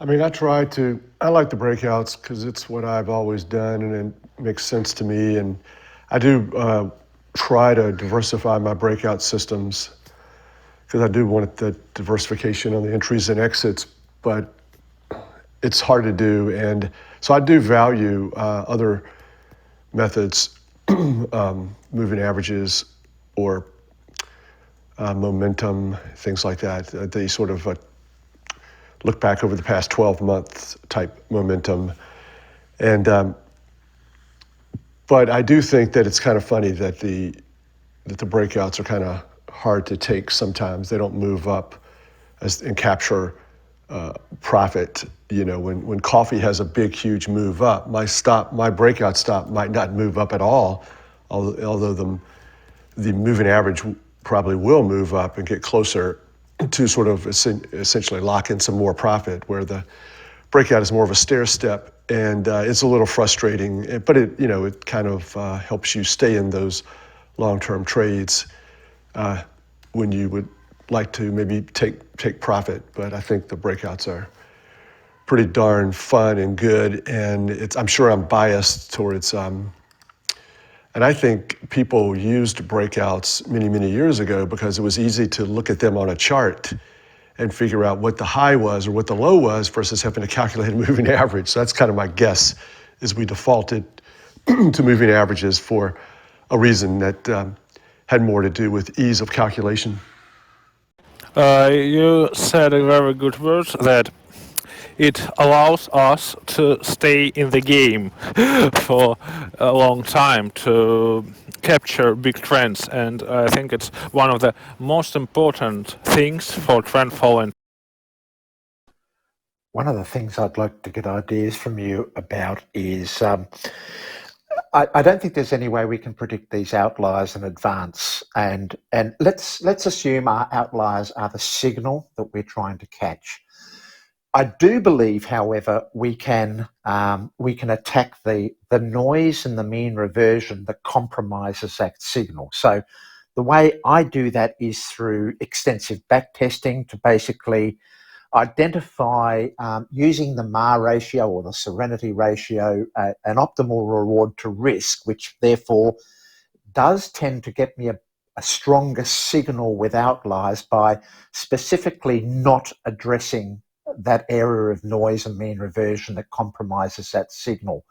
I mean, I like the breakouts because it's what I've always done and it makes sense to me. And I do try to diversify my breakout systems because I do want the diversification on the entries and exits, but it's hard to do. And so I do value other methods, moving averages or momentum, things like that. They sort of look back over the past 12 months type momentum. And but I do think that it's kind of funny that the breakouts are kind of hard to take sometimes. They don't move up and capture profit. You know, when coffee has a big, huge move up, my breakout stop might not move up at all, although the moving average probably will move up and get closer to sort of essentially lock in some more profit, where the breakout is more of a stair step, and it's a little frustrating, but it kind of helps you stay in those long-term trades when you would like to maybe take profit. But I think the breakouts are pretty darn fun and good, and I'm sure I'm biased towards. And I think people used breakouts many, many years ago because it was easy to look at them on a chart and figure out what the high was or what the low was versus having to calculate a moving average. So that's kind of my guess, is we defaulted to moving averages for a reason that had more to do with ease of calculation. You said a very good word that it allows us to stay in the game for a long time, to capture big trends, and I think it's one of the most important things for trend following. One of the things I'd like to get ideas from you about is I don't think there's any way we can predict these outliers in advance, and let's assume our outliers are the signal that we're trying to catch. I do believe, however, we can attack the noise and the mean reversion that compromises that signal. So the way I do that is through extensive backtesting to basically identify, using the MAR ratio or the serenity ratio, an optimal reward to risk, which therefore does tend to get me a stronger signal with outliers by specifically not addressing that area of noise and mean reversion that compromises that signal.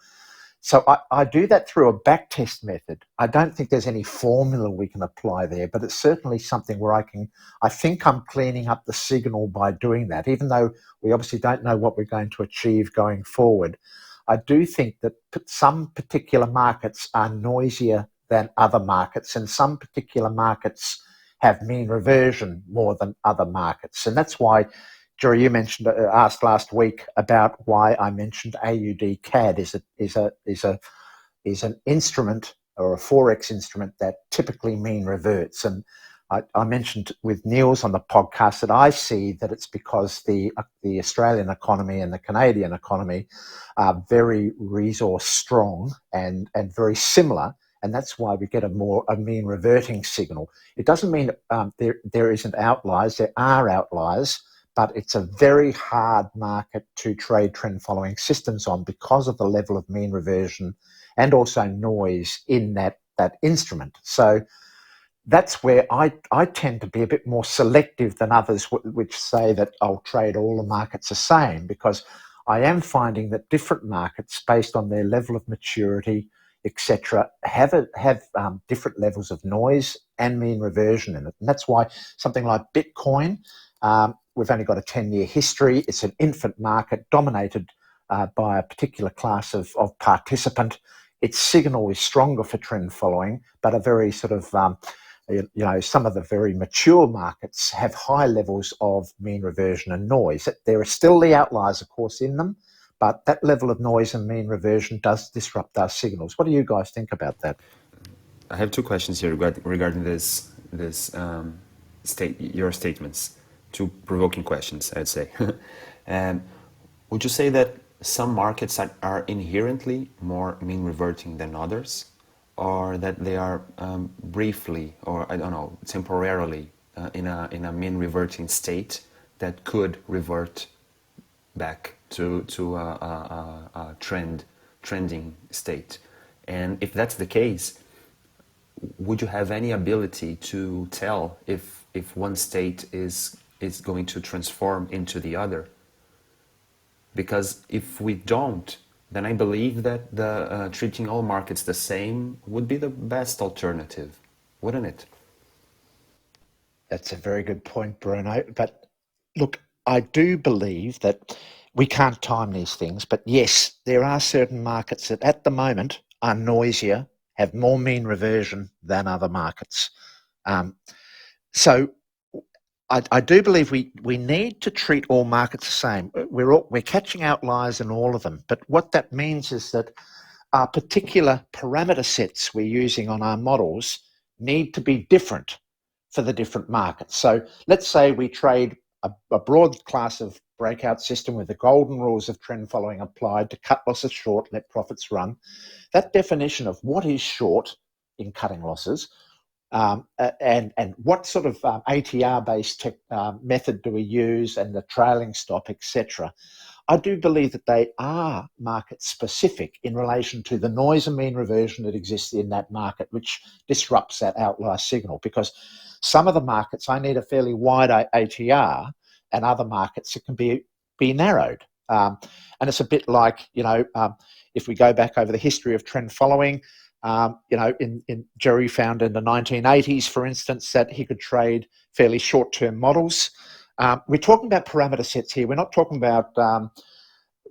So I do that through a backtest method. I don't think there's any formula we can apply there, but it's certainly something where I think I'm cleaning up the signal by doing that, even though we obviously don't know what we're going to achieve going forward. I do think that some particular markets are noisier than other markets, and some particular markets have mean reversion more than other markets. And that's why, Jerry, you asked last week about why I mentioned AUD CAD is an instrument or a forex instrument that typically mean reverts. And I mentioned with Niels on the podcast that I see that it's because the Australian economy and the Canadian economy are very resource strong and very similar. And that's why we get a mean reverting signal. It doesn't mean there isn't outliers. There are outliers, but it's a very hard market to trade trend following systems on because of the level of mean reversion and also noise in that instrument. So that's where I tend to be a bit more selective than others, which say that I'll trade all the markets the same, because I am finding that different markets, based on their level of maturity, etc., have different levels of noise and mean reversion in it. And that's why something like Bitcoin, we've only got a 10-year history. It's an infant market dominated by a particular class of participant. Its signal is stronger for trend following, but a very sort of, some of the very mature markets have high levels of mean reversion and noise. There are still the outliers, of course, in them, but that level of noise and mean reversion does disrupt our signals. What do you guys think about that? I have two questions here regarding your statements. Two provoking questions, I'd say. Would you say that some markets are inherently more mean reverting than others, or that they are briefly, or I don't know, temporarily in a mean reverting state that could revert back to a trending state. And if that's the case, would you have any ability to tell if one state is going to transform into the other? Because if we don't, then I believe that the treating all markets the same would be the best alternative, wouldn't it? That's a very good point, Bruno. But look, I do believe that we can't time these things. But yes, there are certain markets that at the moment are noisier, have more mean reversion than other markets. So I do believe we need to treat all markets the same. We're catching outliers in all of them. But what that means is that our particular parameter sets we're using on our models need to be different for the different markets. So let's say we trade a broad class of breakout system with the golden rules of trend following applied to cut losses short, let profits run. That definition of what is short in cutting losses and what sort of ATR-based method do we use and the trailing stop, etc. I do believe that they are market specific in relation to the noise and mean reversion that exists in that market, which disrupts that outlier signal. Because some of the markets, I need a fairly wide ATR, and other markets it can be narrowed. And it's a bit like, if we go back over the history of trend following, in Jerry found in the 1980s, for instance, that he could trade fairly short-term models. We're talking about parameter sets here. We're not talking about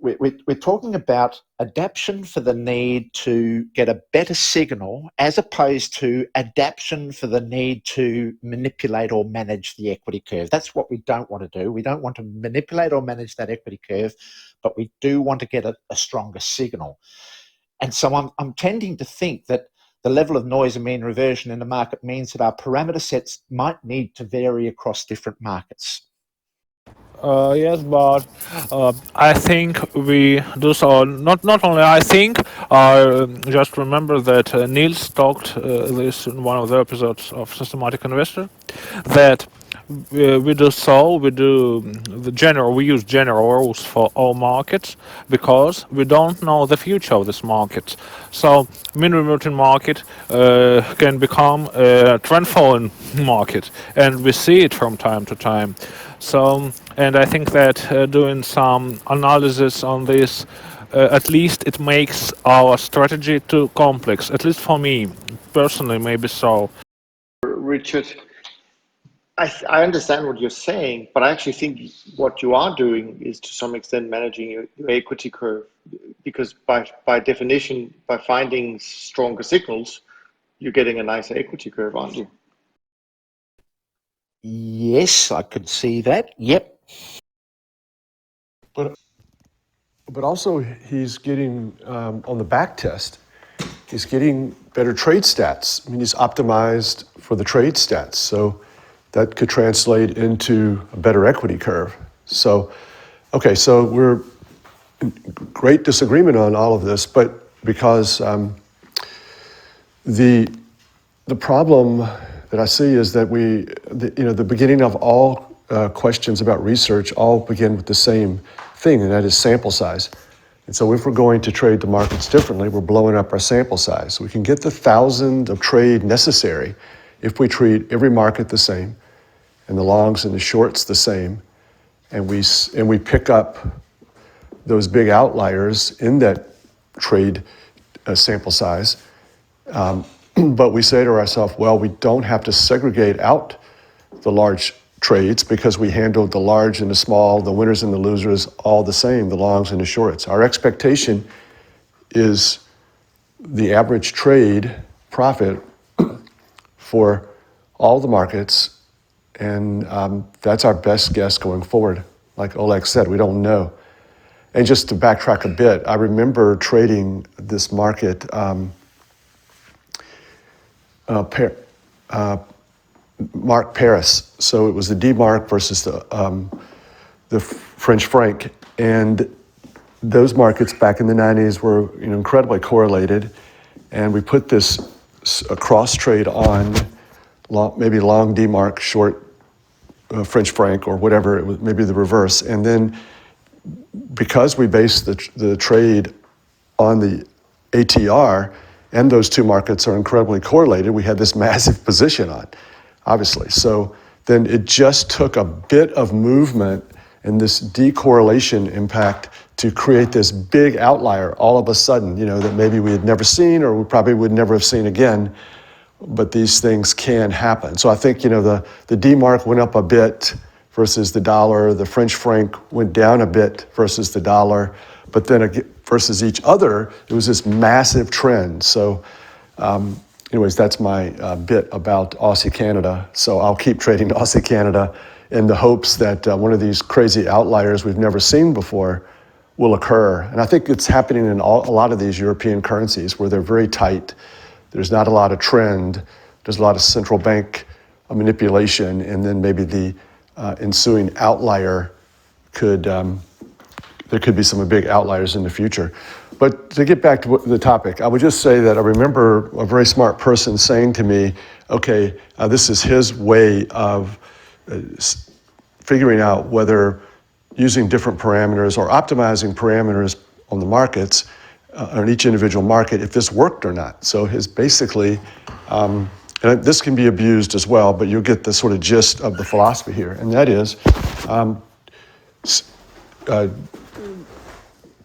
we're talking about adaptation for the need to get a better signal, as opposed to adaptation for the need to manipulate or manage the equity curve. That's what we don't want to do. We don't want to manipulate or manage that equity curve, but we do want to get a stronger signal. And so I'm tending to think that the level of noise and mean reversion in the market means that our parameter sets might need to vary across different markets. Yes, but I think we do so. Not only I think. I just remember that Niels talked this in one of the episodes of Systematic Investor, that we do so. We do the general. We use general rules for all markets because we don't know the future of this market. So mean reverting market can become a trend following market, and we see it from time to time. So, and I think that doing some analysis on this, at least it makes our strategy too complex. At least for me, personally, maybe so. Richard, I understand what you're saying, but I actually think what you are doing is to some extent managing your equity curve, because by definition, by finding stronger signals, you're getting a nicer equity curve, aren't you? Yes, I could see that. Yep. But also he's getting on the back test, he's getting better trade stats. I mean, he's optimized for the trade stats, so that could translate into a better equity curve. So, okay, so we're in great disagreement on all of this, but because the problem that I see is that the beginning of all questions about research all begin with the same thing, and that is sample size. And so if we're going to trade the markets differently, we're blowing up our sample size. We can get the 1,000 of trade necessary if we treat every market the same, and the longs and the shorts the same, and we pick up those big outliers in that trade sample size. But we say to ourselves, well, we don't have to segregate out the large trades because we handled the large and the small, the winners and the losers, all the same, the longs and the shorts. Our expectation is the average trade profit for all the markets, and that's our best guess going forward. Like Oleg said, we don't know. And just to backtrack a bit, I remember trading this market, Mark Paris. So it was the D mark versus the French franc, and those markets back in the 90s were incredibly correlated, and we put this cross trade on maybe long D mark, short French franc, or whatever it was, maybe the reverse, and then because we base the trade on the ATR, and those two markets are incredibly correlated, we had this massive position on, obviously. So then it just took a bit of movement and this decorrelation impact to create this big outlier all of a sudden, that maybe we had never seen or we probably would never have seen again. But these things can happen. So I think, the D mark went up a bit versus the dollar, the French franc went down a bit versus the dollar, but then versus each other, it was this massive trend. So anyways, that's my bit about Aussie Canada. So I'll keep trading Aussie Canada in the hopes that one of these crazy outliers we've never seen before will occur. And I think it's happening in a lot of these European currencies where they're very tight. There's not a lot of trend. There's a lot of central bank manipulation, and then maybe the ensuing outlier there could be some big outliers in the future. But to get back to the topic, I would just say that I remember a very smart person saying to me, okay, this is his way of figuring out whether using different parameters or optimizing parameters on the markets, on each individual market, if this worked or not. So his basically, and this can be abused as well, but you'll get the sort of gist of the philosophy here, and that is,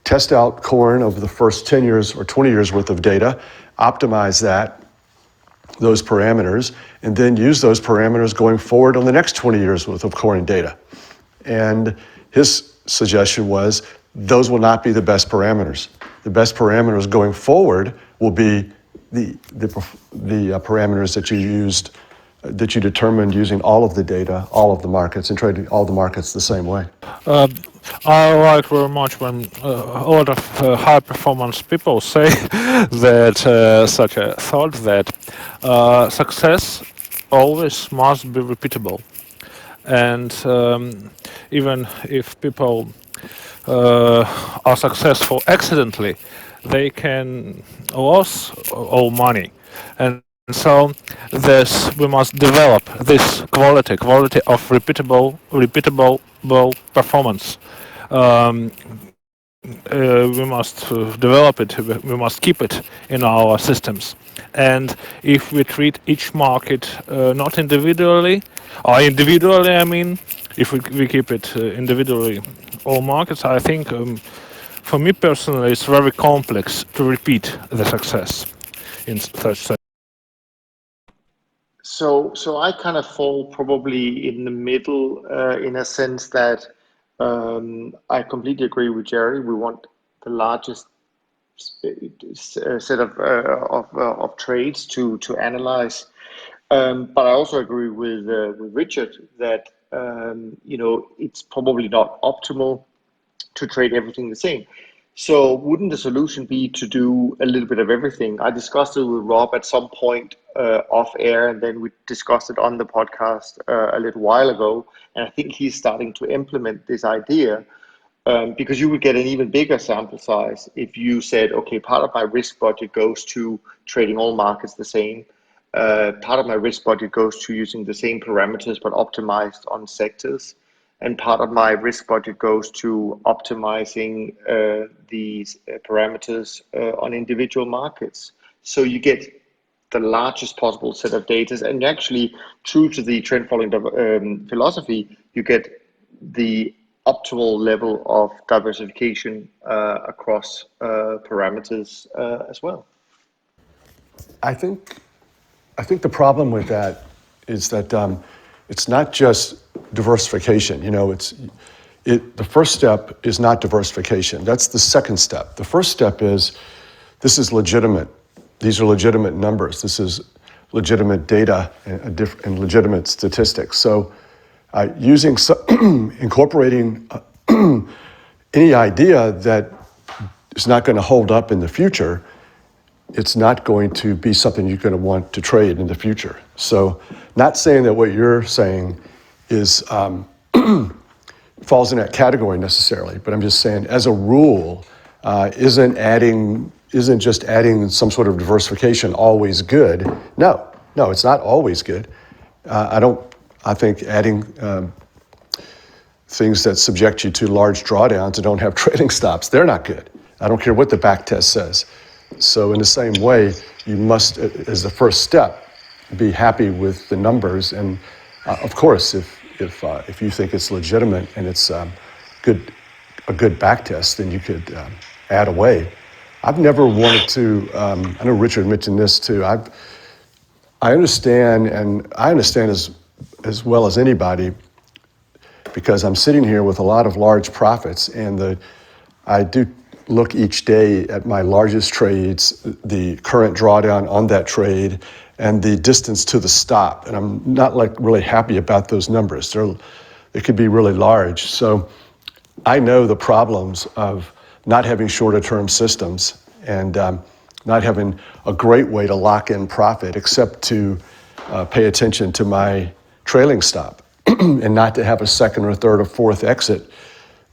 test out corn over the first 10 years or 20 years worth of data, optimize those parameters, and then use those parameters going forward on the next 20 years worth of corn data. And his suggestion was, those will not be the best parameters. The best parameters going forward will be the parameters that you determined using all of the data, all of the markets, and trading all the markets the same way. I like very much when a lot of high performance people say that such a thought that success always must be repeatable, and even if people are successful accidentally, they can lose all money, and so we must develop this quality of repeatable performance. We must develop it. We must keep it in our systems. And if we treat each market not individually, or individually, I mean, if we keep it individually, all markets, I think, for me personally, it's very complex to repeat the success in such. So I kind of fall probably in the middle, in a sense that I completely agree with Jerry. We want the largest set of trades to analyze. But I also agree with Richard that it's probably not optimal to trade everything the same. So wouldn't the solution be to do a little bit of everything? I discussed it with Rob at some point off air, and then we discussed it on the podcast a little while ago. And I think he's starting to implement this idea, because you would get an even bigger sample size if you said, okay, part of my risk budget goes to trading all markets the same. Part of my risk budget goes to using the same parameters but optimized on sectors. And part of my risk budget goes to optimizing these parameters on individual markets. So you get the largest possible set of data, and actually, true to the trend following philosophy, you get the optimal level of diversification across parameters as well. I think the problem with that is that it's not just diversification. The first step is not diversification. That's the second step. The first step is, this is legitimate. These are legitimate numbers. This is legitimate data and legitimate statistics. So incorporating any idea that is not going to hold up in the future, it's not going to be something you're going to want to trade in the future. So not saying that what you're saying is falls in that category necessarily, but I'm just saying, as a rule, isn't just adding some sort of diversification always good? No, it's not always good. I think adding things that subject you to large drawdowns and don't have trailing stops, they're not good. I don't care what the back test says. So in the same way, you must, as the first step, be happy with the numbers. And of course, if you think it's legitimate and it's a good back test, then you could add away. I've never wanted to. I know Richard mentioned this too. I understand, and I understand as well as anybody, because I'm sitting here with a lot of large profits, and I do look each day at my largest trades, the current drawdown on that trade, and the distance to the stop. And I'm not like really happy about those numbers. They could be really large. So I know the problems of not having shorter term systems and not having a great way to lock in profit except to pay attention to my trailing stop and not to have a second or third or fourth exit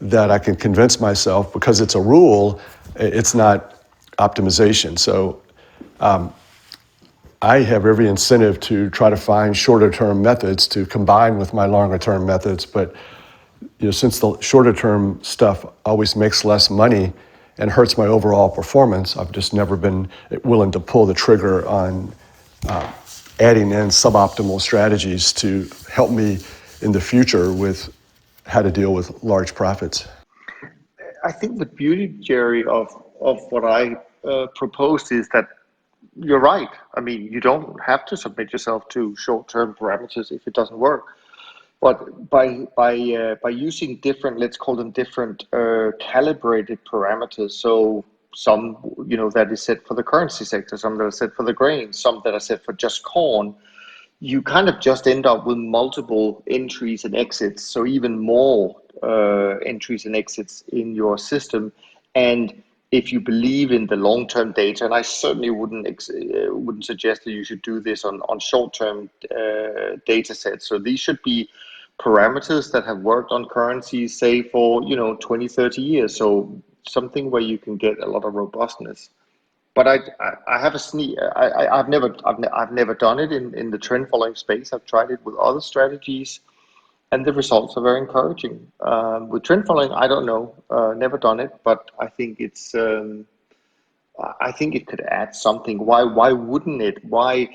that I can convince myself, because it's a rule, it's not optimization. So I have every incentive to try to find shorter term methods to combine with my longer term methods. But since the shorter term stuff always makes less money and hurts my overall performance, I've just never been willing to pull the trigger on adding in suboptimal strategies to help me in the future with how to deal with large profits. I think the beauty, Jerry, of what I proposed is that you're right. I mean, you don't have to submit yourself to short-term parameters if it doesn't work. But by using different, let's call them different calibrated parameters. So some that is set for the currency sector, some that are set for the grain, some that are set for just corn. You kind of just end up with multiple entries and exits, so even more entries and exits in your system. And if you believe in the long-term data, and I certainly wouldn't suggest that you should do this on short-term data sets. So these should be parameters that have worked on currencies, say for 20, 30 years. So something where you can get a lot of robustness. But I have a sneak. I've never done it in the trend following space. I've tried it with other strategies, and the results are very encouraging. With trend following, I don't know. Never done it, but I think it's. I think it could add something. Why wouldn't it? By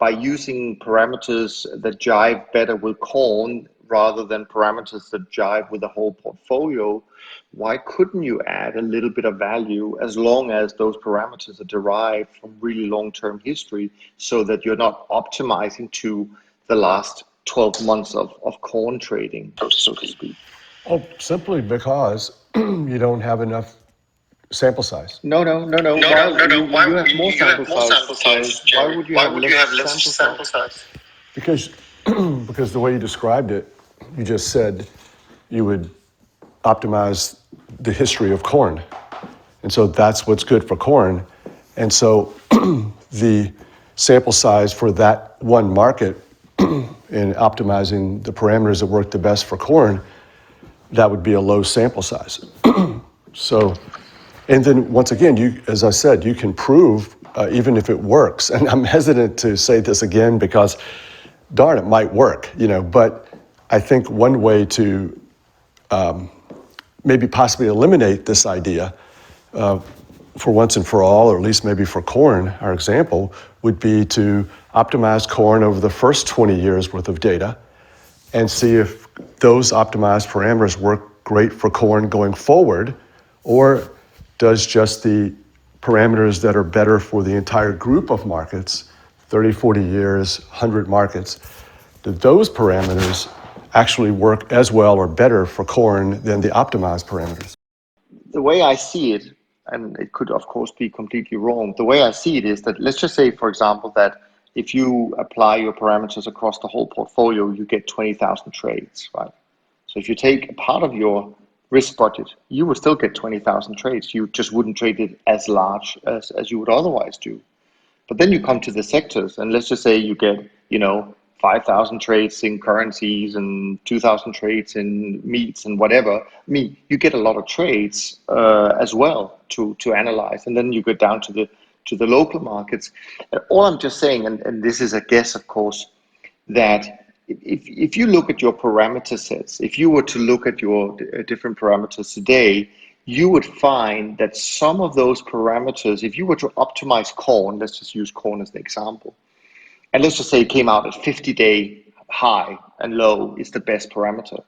using parameters that jive better with corn rather than parameters that jive with the whole portfolio, why couldn't you add a little bit of value as long as those parameters are derived from really long-term history, so that you're not optimizing to the last 12 months of corn trading, so to speak? Oh, simply because you don't have enough sample size. No. Why you have more sample size? Why would you have less sample size? Because because the way you described it, you just said you would optimize the history of corn. And so that's what's good for corn. And so the sample size for that one market in optimizing the parameters that work the best for corn, that would be a low sample size. So, and then once again, as I said, you can prove even if it works. And I'm hesitant to say this again because, darn, it might work, But I think one way to maybe possibly eliminate this idea for once and for all, or at least maybe for corn, our example, would be to optimize corn over the first 20 years worth of data and see if those optimized parameters work great for corn going forward, or does just the parameters that are better for the entire group of markets, 30, 40 years, 100 markets, do those parameters actually work as well or better for corn than the optimized parameters? The way I see it, and it could of course be completely wrong, the way I see it is that, let's just say, for example, that if you apply your parameters across the whole portfolio, you get 20,000 trades, right? So if you take a part of your risk budget, you will still get 20,000 trades. You just wouldn't trade it as large as you would otherwise do. But then you come to the sectors, and let's just say you get, 5,000 trades in currencies and 2,000 trades in meats and whatever. I mean, you get a lot of trades as well to analyze, and then you go down to the local markets. And all I'm just saying, and this is a guess, of course, that if you look at your parameter sets, if you were to look at your different parameters today, you would find that some of those parameters, if you were to optimize corn, let's just use corn as an example, and let's just say it came out at 50-day high and low is the best parameter.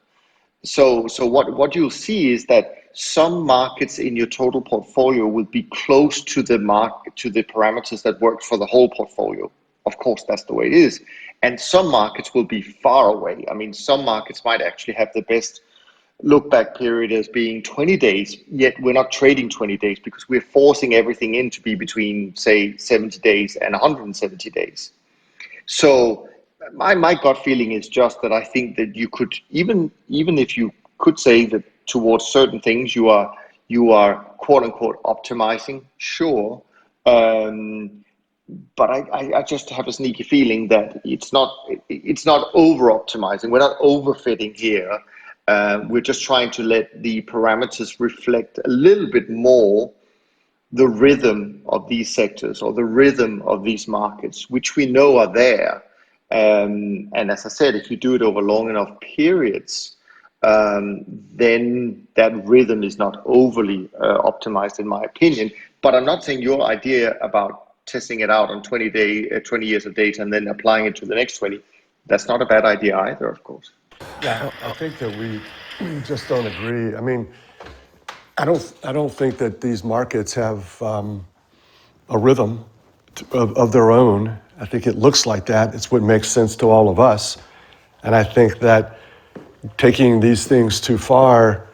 So what you'll see is that some markets in your total portfolio will be close to the parameters that work for the whole portfolio. Of course, that's the way it is. And some markets will be far away. I mean, some markets might actually have the best look back period as being 20 days, yet we're not trading 20 days because we're forcing everything in to be between, say, 70 days and 170 days. So my gut feeling is just that I think that you could, even if you could say that towards certain things you are quote unquote optimizing, sure. But I just have a sneaky feeling that it's not over optimizing. We're not overfitting here. We're just trying to let the parameters reflect a little bit more the rhythm of these sectors or the rhythm of these markets, which we know are there. And as I said, if you do it over long enough periods, then that rhythm is not overly optimized, in my opinion. But I'm not saying your idea about testing it out on 20 years of data and then applying it to the next 20. That's not a bad idea either, of course. Yeah, I think that we just don't agree. I mean, I don't think that these markets have a rhythm of their own. I think it looks like that. It's what makes sense to all of us. And I think that taking these things too far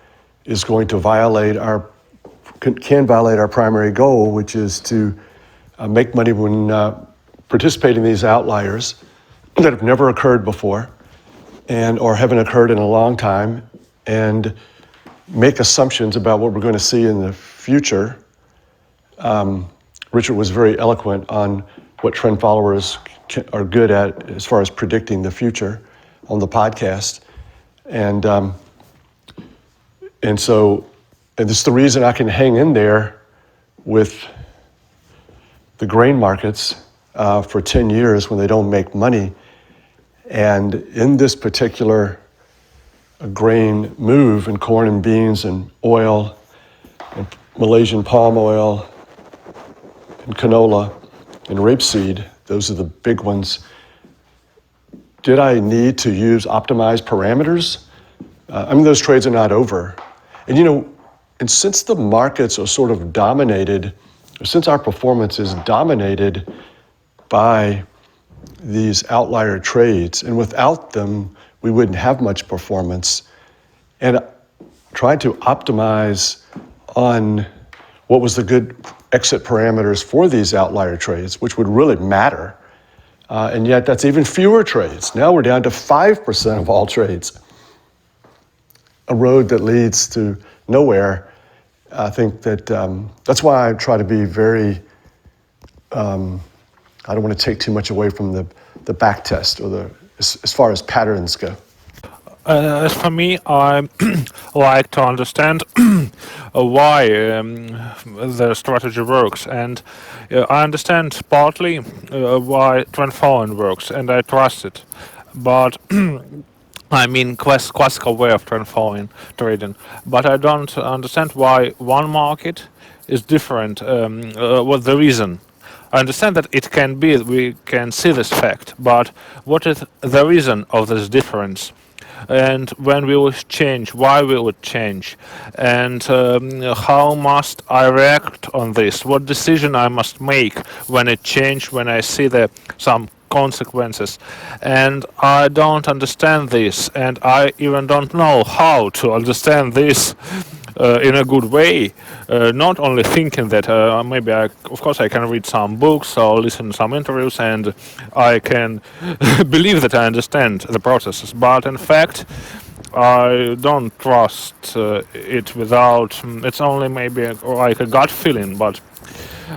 is going to can violate our primary goal, which is to make money when participating in these outliers that have never occurred before or haven't occurred in a long time, and make assumptions about what we're going to see in the future. Richard was very eloquent on what trend followers are good at as far as predicting the future on the podcast. And it's the reason I can hang in there with the grain markets for 10 years when they don't make money. And in this particular grain move in corn and beans and oil and Malaysian palm oil and canola and rapeseed, those are the big ones. Did I need to use optimized parameters? Those trades are not over. And since the markets are sort of dominated, since our performance is dominated by these outlier trades, and without them, we wouldn't have much performance. And trying to optimize on what was the good exit parameters for these outlier trades, which would really matter. And yet that's even fewer trades. Now we're down to 5% of all trades. A road that leads to nowhere. I think that that's why I try to be very, I don't want to take too much away from the back test or as far as patterns go. As for me, I like to understand why the strategy works, and I understand partly why trend following works, and I trust it. But I mean classical way of trend following trading, but I don't understand why one market is different. What the reason? I understand that it can be, we can see this fact, but what is the reason of this difference? And when will it change? Why will it change? And how must I react on this? What decision I must make when it changes, when I see some consequences? And I don't understand this, and I even don't know how to understand this in a good way, not only thinking that maybe of course I can read some books or listen to some interviews and I can believe that I understand the processes, but in fact I don't trust it without, it's only maybe like a gut feeling, but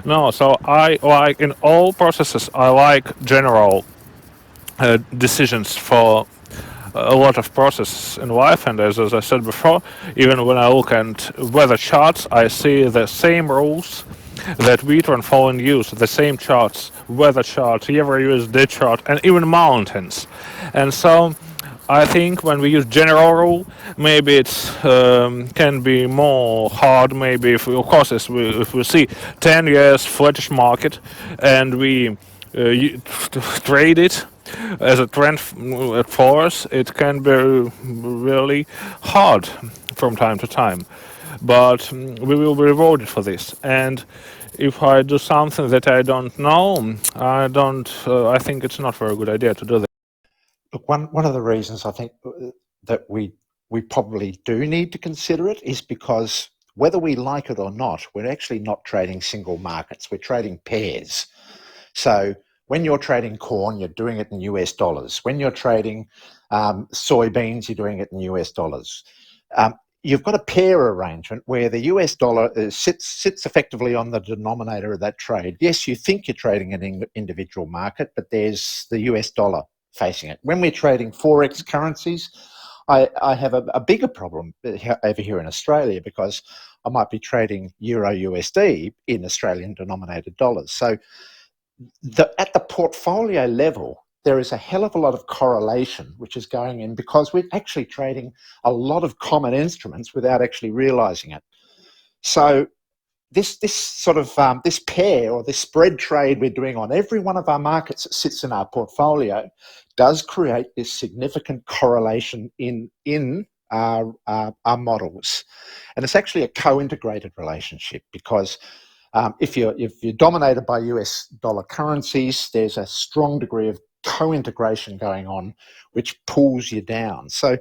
no, so I like in all processes, I like general decisions for a lot of processes in life, and as I said before, even when I look at weather charts, I see the same rules that we follow and use the same charts, weather chart, euro USD chart, and even mountains. And so I think when we use general rule, maybe it's can be more hard. Maybe if of course if we see 10 years flattish market and we trade it as a trend for us, it can be really hard from time to time. But we will be rewarded for this. And if I do something that I don't know, I don't. I think it's not a very good idea to do that. Look, one of the reasons I think that we probably do need to consider it is because whether we like it or not, we're actually not trading single markets. We're trading pairs. So when you're trading corn, you're doing it in US dollars. When you're trading soybeans, you're doing it in US dollars. You've got a pair arrangement where the US dollar sits effectively on the denominator of that trade. Yes, you think you're trading an individual market, but there's the US dollar facing it. When we're trading Forex currencies, I have a bigger problem over here in Australia because I might be trading Euro USD in Australian denominated dollars. So at the portfolio level, there is a hell of a lot of correlation which is going in because we're actually trading a lot of common instruments without actually realizing it. So this sort of this pair or this spread trade we're doing on every one of our markets that sits in our portfolio does create this significant correlation in our models, and it's actually a co-integrated relationship because if you're dominated by US dollar currencies, there's a strong degree of co-integration going on, which pulls you down. So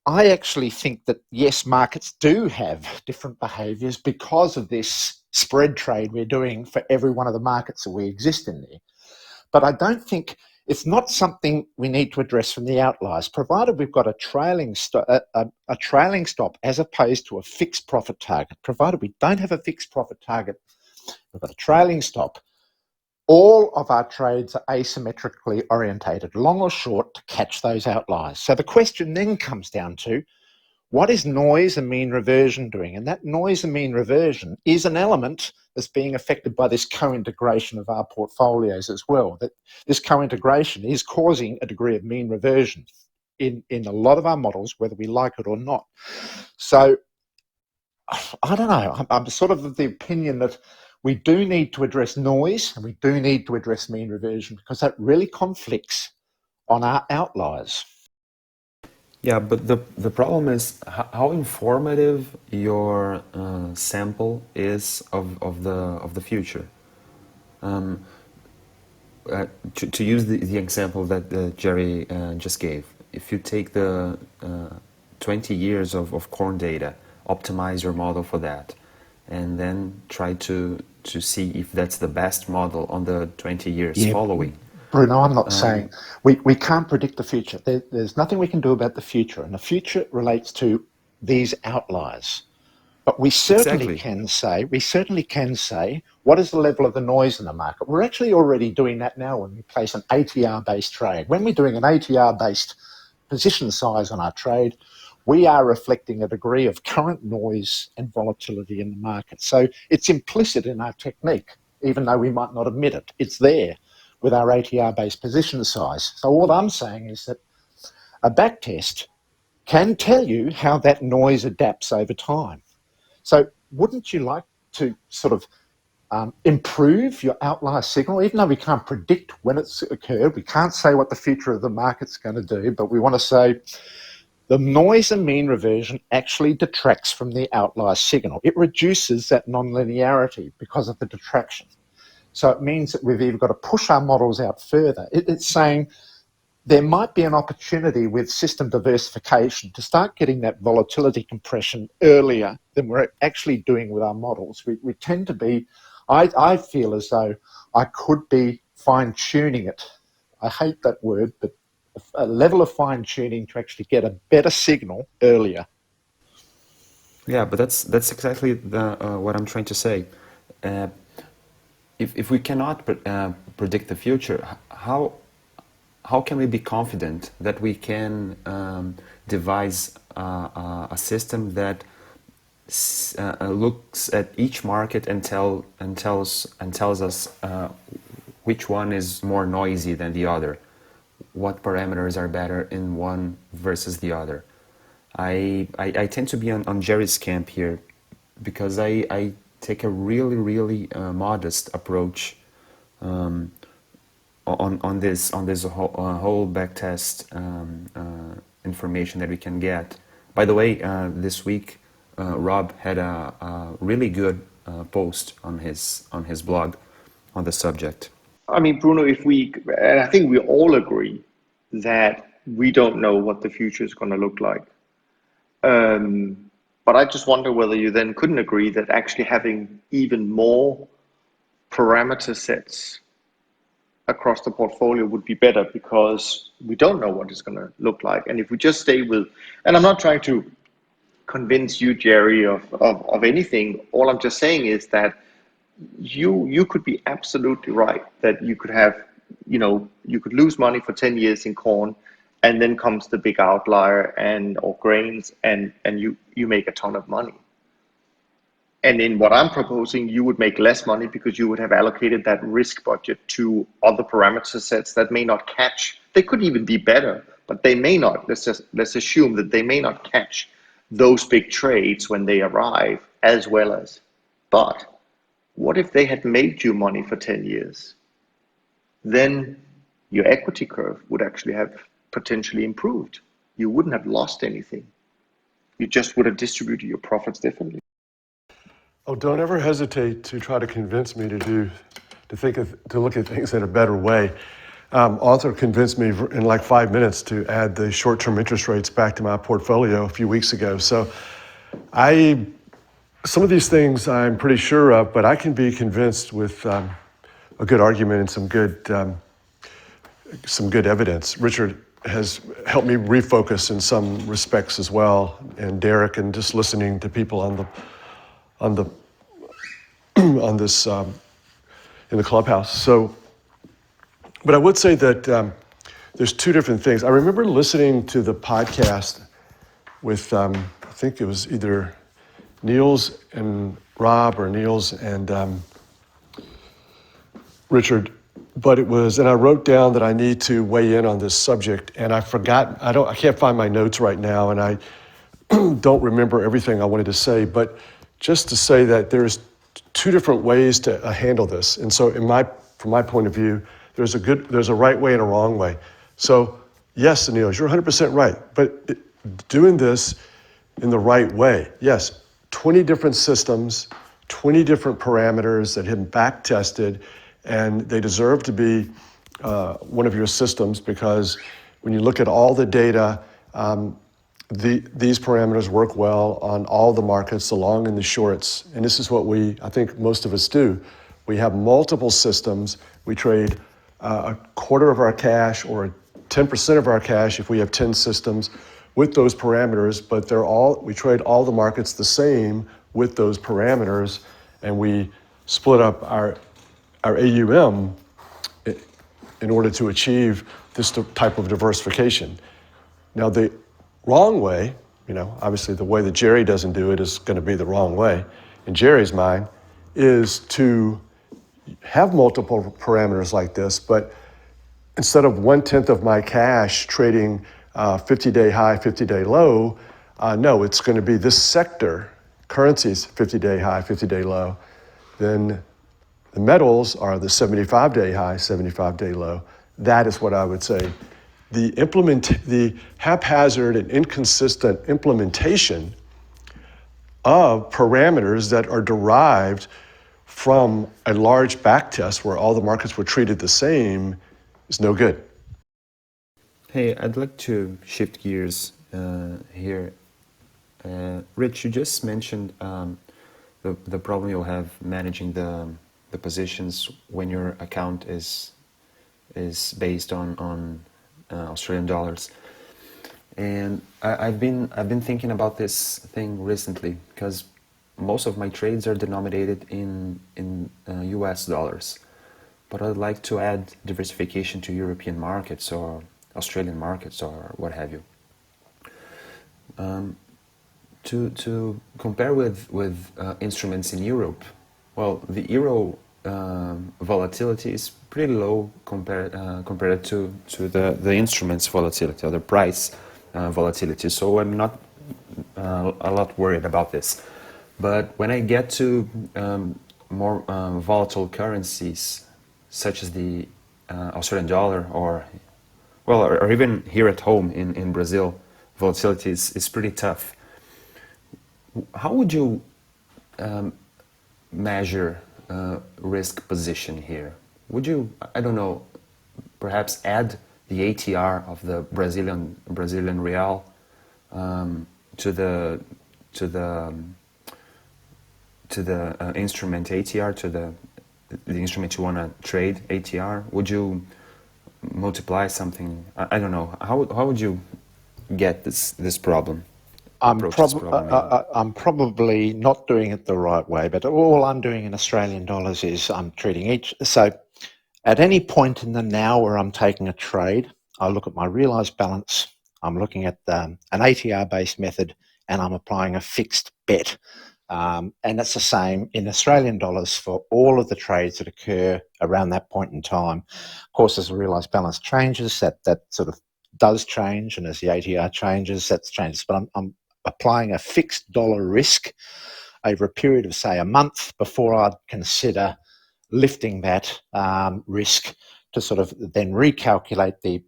I actually think that, yes, markets do have different behaviours because of this spread trade we're doing for every one of the markets that we exist in there. But I don't think it's not something we need to address from the outliers, provided we've got a trailing stop as opposed to a fixed profit target. Provided we don't have a fixed profit target, we've got a trailing stop. All of our trades are asymmetrically orientated, long or short, to catch those outliers. So the question then comes down to, what is noise and mean reversion doing? And that noise and mean reversion is an element that's being affected by this co-integration of our portfolios as well. That this co-integration is causing a degree of mean reversion in a lot of our models, whether we like it or not. So I don't know. I'm sort of the opinion that we do need to address noise and we do need to address mean reversion because that really conflicts on our outliers. Yeah, but the problem is how informative your sample is of the future. To use the example that Jerry just gave, if you take the 20 years of corn data, optimize your model for that, and then try to see if that's the best model on the 20 years following. Bruno, I'm not saying we can't predict the future. There's nothing we can do about the future, and the future relates to these outliers. But we certainly can say what is the level of the noise in the market. We're actually already doing that now when we place an ATR-based trade. When we're doing an ATR-based position size on our trade, we are reflecting a degree of current noise and volatility in the market. So it's implicit in our technique, even though we might not admit it. It's there with our ATR-based position size. So what I'm saying is that a backtest can tell you how that noise adapts over time. So wouldn't you like to sort of improve your outlier signal, even though we can't predict when it's occurred, we can't say what the future of the market's going to do, but we want to say the noise and mean reversion actually detracts from the outlier signal. It reduces that nonlinearity because of the detraction. So it means that we've either got to push our models out further. It's saying there might be an opportunity with system diversification to start getting that volatility compression earlier than we're actually doing with our models. We tend to be, I feel as though I could be fine-tuning it. I hate that word, but a level of fine-tuning to actually get a better signal earlier. Yeah, but that's exactly what I'm trying to say. If we cannot predict the future, how can we be confident that we can devise a system that looks at each market and tells us which one is more noisy than the other, what parameters are better in one versus the other. I tend to be on Jerry's camp here because I take a really modest approach on this whole backtest information that we can get. By the way, this week Rob had a really good post on his blog on the subject. I mean, Bruno, and I think we all agree that we don't know what the future is going to look like. But I just wonder whether you then couldn't agree that actually having even more parameter sets across the portfolio would be better, because we don't know what it's going to look like. And if we just stay with, and I'm not trying to convince you, Jerry, of anything. All I'm just saying is that you could be absolutely right that you could have, you could lose money for 10 years in corn, and then comes the big outlier or grains, and you make a ton of money. And in what I'm proposing, you would make less money because you would have allocated that risk budget to other parameter sets that may not catch. They could even be better, but they may not. Let's assume that they may not catch those big trades when they arrive as well as. But what if they had made you money for 10 years? Then your equity curve would actually have potentially improved. You wouldn't have lost anything. You just would have distributed your profits differently. Oh, don't ever hesitate to try to convince me to look at things in a better way. Arthur convinced me in like 5 minutes to add the short-term interest rates back to my portfolio a few weeks ago. So some of these things I'm pretty sure of, but I can be convinced with a good argument and some good evidence. Richard has helped me refocus in some respects as well, and Derek, and just listening to people on this in the Clubhouse. So, but I would say that there's two different things. I remember listening to the podcast with I think it was either Niels and Rob or Niels and Richard, but and I wrote down that I need to weigh in on this subject, and I forgot. I can't find my notes right now, and I don't remember everything I wanted to say, but just to say that there's two different ways to handle this. And so from my point of view, there's a right way and a wrong way. So yes, Niels, you're 100% right, but doing this in the right way, yes, 20 different systems, 20 different parameters that have been back tested, and they deserve to be one of your systems, because when you look at all the data, these parameters work well on all the markets, the long and the shorts. And this is what I think most of us do. We have multiple systems. We trade a quarter of our cash or 10% of our cash if we have 10 systems with those parameters, but we trade all the markets the same with those parameters, and we split up our AUM in order to achieve this type of diversification. Now, the wrong way, obviously the way that Jerry doesn't do it is going to be the wrong way, in Jerry's mind, is to have multiple parameters like this, but instead of 1/10 of my cash trading 50-day high, 50-day low, no, it's going to be this sector, currencies 50-day high, 50-day low. Then the metals are the 75-day high, 75-day low. That is what I would say. The haphazard and inconsistent implementation of parameters that are derived from a large backtest where all the markets were treated the same is no good. Hey, I'd like to shift gears here. Rich, you just mentioned the problem you'll have managing the positions when your account is based on Australian dollars, and I've been thinking about this thing recently, because most of my trades are denominated in US dollars, but I'd like to add diversification to European markets or Australian markets or what have you. To compare with instruments in Europe, well, the euro volatility is pretty low compared to the instruments volatility or the price volatility. So I'm not a lot worried about this. But when I get to more volatile currencies, such as the Australian dollar, or even here at home in Brazil, volatility is pretty tough. How would you measure risk position here? Would you, I don't know, perhaps add the ATR of the Brazilian real to the instrument ATR, to the instrument you want to trade ATR? Would you multiply something? I don't know. How would you get this problem? Approach this problem, maybe. I'm probably not doing it the right way, but all I'm doing in Australian dollars is I'm treating each. So at any point in the now where I'm taking a trade, I look at my realized balance, I'm looking at an ATR-based method, and I'm applying a fixed bet. And it's the same in Australian dollars for all of the trades that occur around that point in time. Of course, as the realized balance changes, that sort of does change, and as the ATR changes, that changes. But I'm applying a fixed dollar risk over a period of, say, a month before I'd consider lifting that risk to sort of then recalculate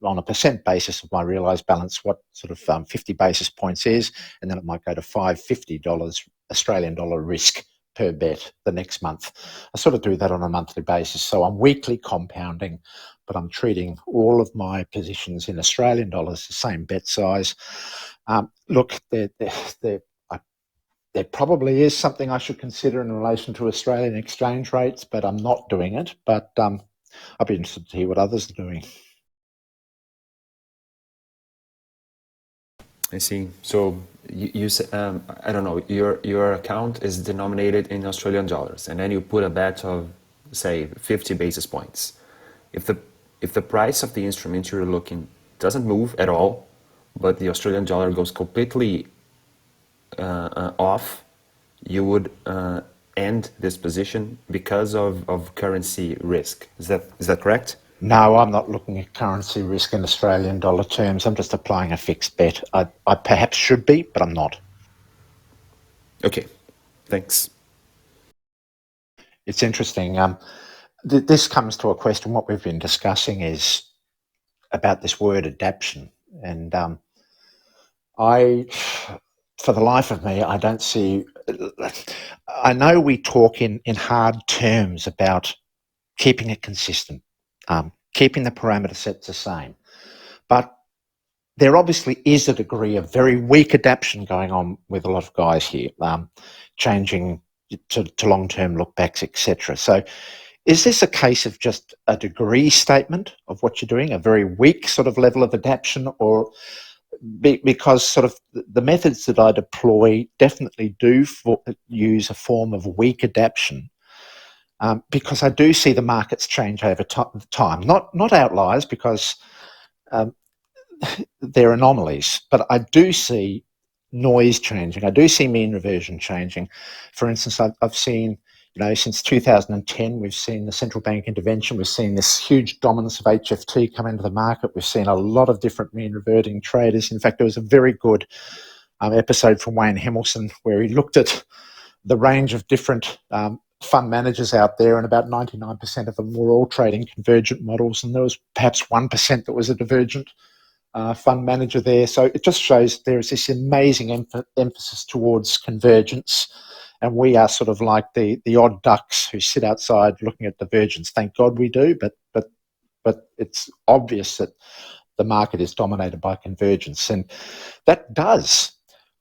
on a percent basis of my realized balance what sort of 50 basis points is, and then it might go to $550 Australian dollar risk per bet the next month. I sort of do that on a monthly basis. So I'm weekly compounding, but I'm treating all of my positions in Australian dollars, the same bet size. Look, there probably is something I should consider in relation to Australian exchange rates, but I'm not doing it. But I'd be interested to hear what others are doing. I see. So you I don't know, your account is denominated in Australian dollars, and then you put a bet of, say, 50 basis points. If the price of the instrument you're looking doesn't move at all, but the Australian dollar goes completely off, you would end this position because of currency risk. Is that correct? No, I'm not looking at currency risk in Australian dollar terms. I'm just applying a fixed bet. I perhaps should be, but I'm not. Okay, thanks. It's interesting. This comes to a question. What we've been discussing is about this word adaptation. And for the life of me, I don't see... I know we talk in hard terms about keeping it consistent, keeping the parameter sets the same. But there obviously is a degree of very weak adaptation going on with a lot of guys here, changing to long-term lookbacks, etc. So is this a case of just a degree statement of what you're doing, a very weak sort of level of adaptation, or because sort of the methods that I deploy definitely do use a form of weak adaptation, because I do see the markets change over time. Not outliers, because they're anomalies, but I do see noise changing. I do see mean reversion changing. For instance, I've seen, since 2010, we've seen the central bank intervention. We've seen this huge dominance of HFT come into the market. We've seen a lot of different mean reverting traders. In fact, there was a very good episode from Wayne Hamilton where he looked at the range of different fund managers out there, and about 99% of them were all trading convergent models, and there was perhaps 1% that was a divergent fund manager there. So it just shows there is this amazing emphasis towards convergence, and we are sort of like the odd ducks who sit outside looking at divergence. Thank God we do, but it's obvious that the market is dominated by convergence, and that does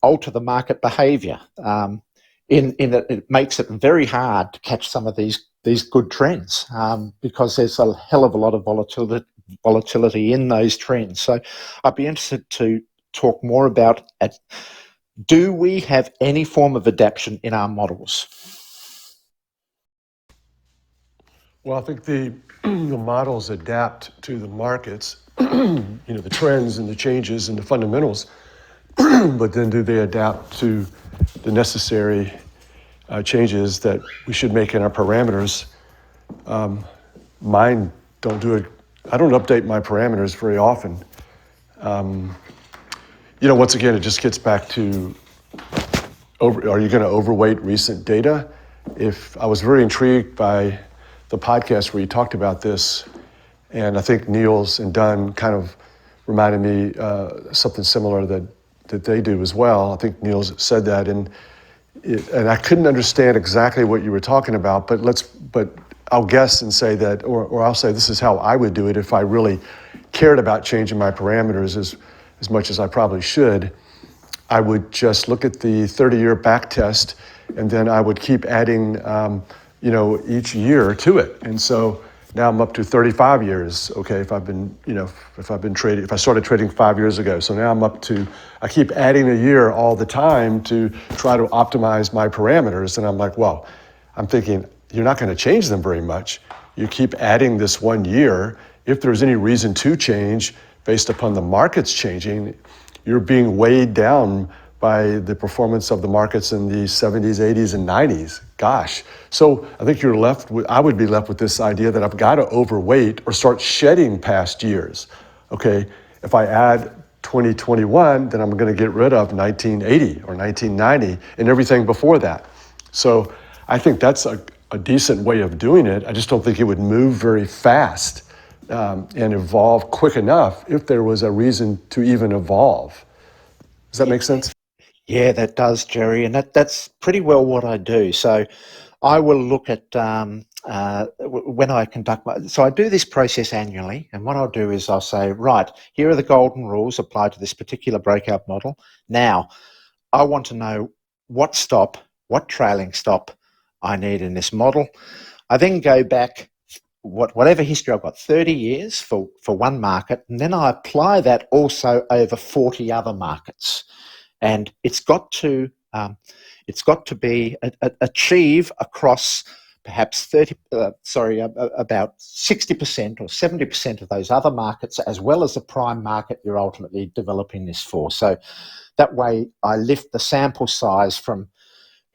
alter the market behaviour. In that it makes it very hard to catch some of these good trends, because there's a hell of a lot of volatility in those trends. So I'd be interested to talk more about do we have any form of adaptation in our models? Well, I think the models adapt to the markets, the trends and the changes and the fundamentals but then do they adapt to the necessary changes that we should make in our parameters? Mine don't do it. I don't update my parameters very often. Once again, it just gets back to, are you going to overweight recent data? If I was very intrigued by the podcast where you talked about this, and I think Niels and Dunn kind of reminded me something similar that they do as well. I think Niels said that, and I couldn't understand exactly what you were talking about, but I'll guess and say that, or I'll say this is how I would do it if I really cared about changing my parameters as much as I probably should. I would just look at the 30-year back test, and then I would keep adding, each year to it. And so now I'm up to 35 years. Okay, if I started trading 5 years ago, so now I keep adding a year all the time to try to optimize my parameters. And I'm like, well, I'm thinking you're not going to change them very much. You keep adding this 1 year. If there's any reason to change based upon the markets changing, you're being weighed down by the performance of the markets in the 70s, 80s, and 90s. Gosh. So I think I would be left with this idea that I've got to overweight or start shedding past years. Okay, if I add 2021, then I'm going to get rid of 1980 or 1990 and everything before that. So I think that's a decent way of doing it. I just don't think it would move very fast and evolve quick enough if there was a reason to even evolve. Does that make sense? Yeah, that does, Jerry, and that's pretty well what I do. So I will look at when I conduct so I do this process annually, and what I'll do is I'll say, right, here are the golden rules applied to this particular breakout model. Now, I want to know what trailing stop I need in this model. I then go back whatever history I've got, 30 years for one market, and then I apply that also over 40 other markets. And it's got to be achieve across perhaps about 60% or 70% of those other markets, as well as the prime market you're ultimately developing this for. So that way I lift the sample size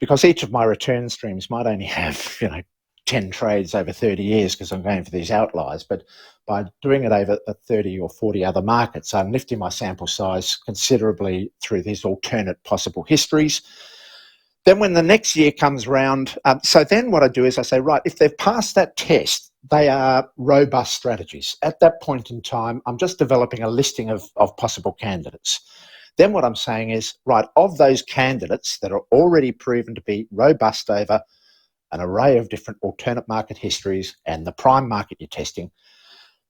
because each of my return streams might only have 10 trades over 30 years because I'm going for these outliers, but by doing it over 30 or 40 other markets, I'm lifting my sample size considerably through these alternate possible histories. Then when the next year comes around, so then what I do is I say, right, if they've passed that test, they are robust strategies. At that point in time, I'm just developing a listing of possible candidates. Then what I'm saying is, right, of those candidates that are already proven to be robust over an array of different alternate market histories and the prime market you're testing,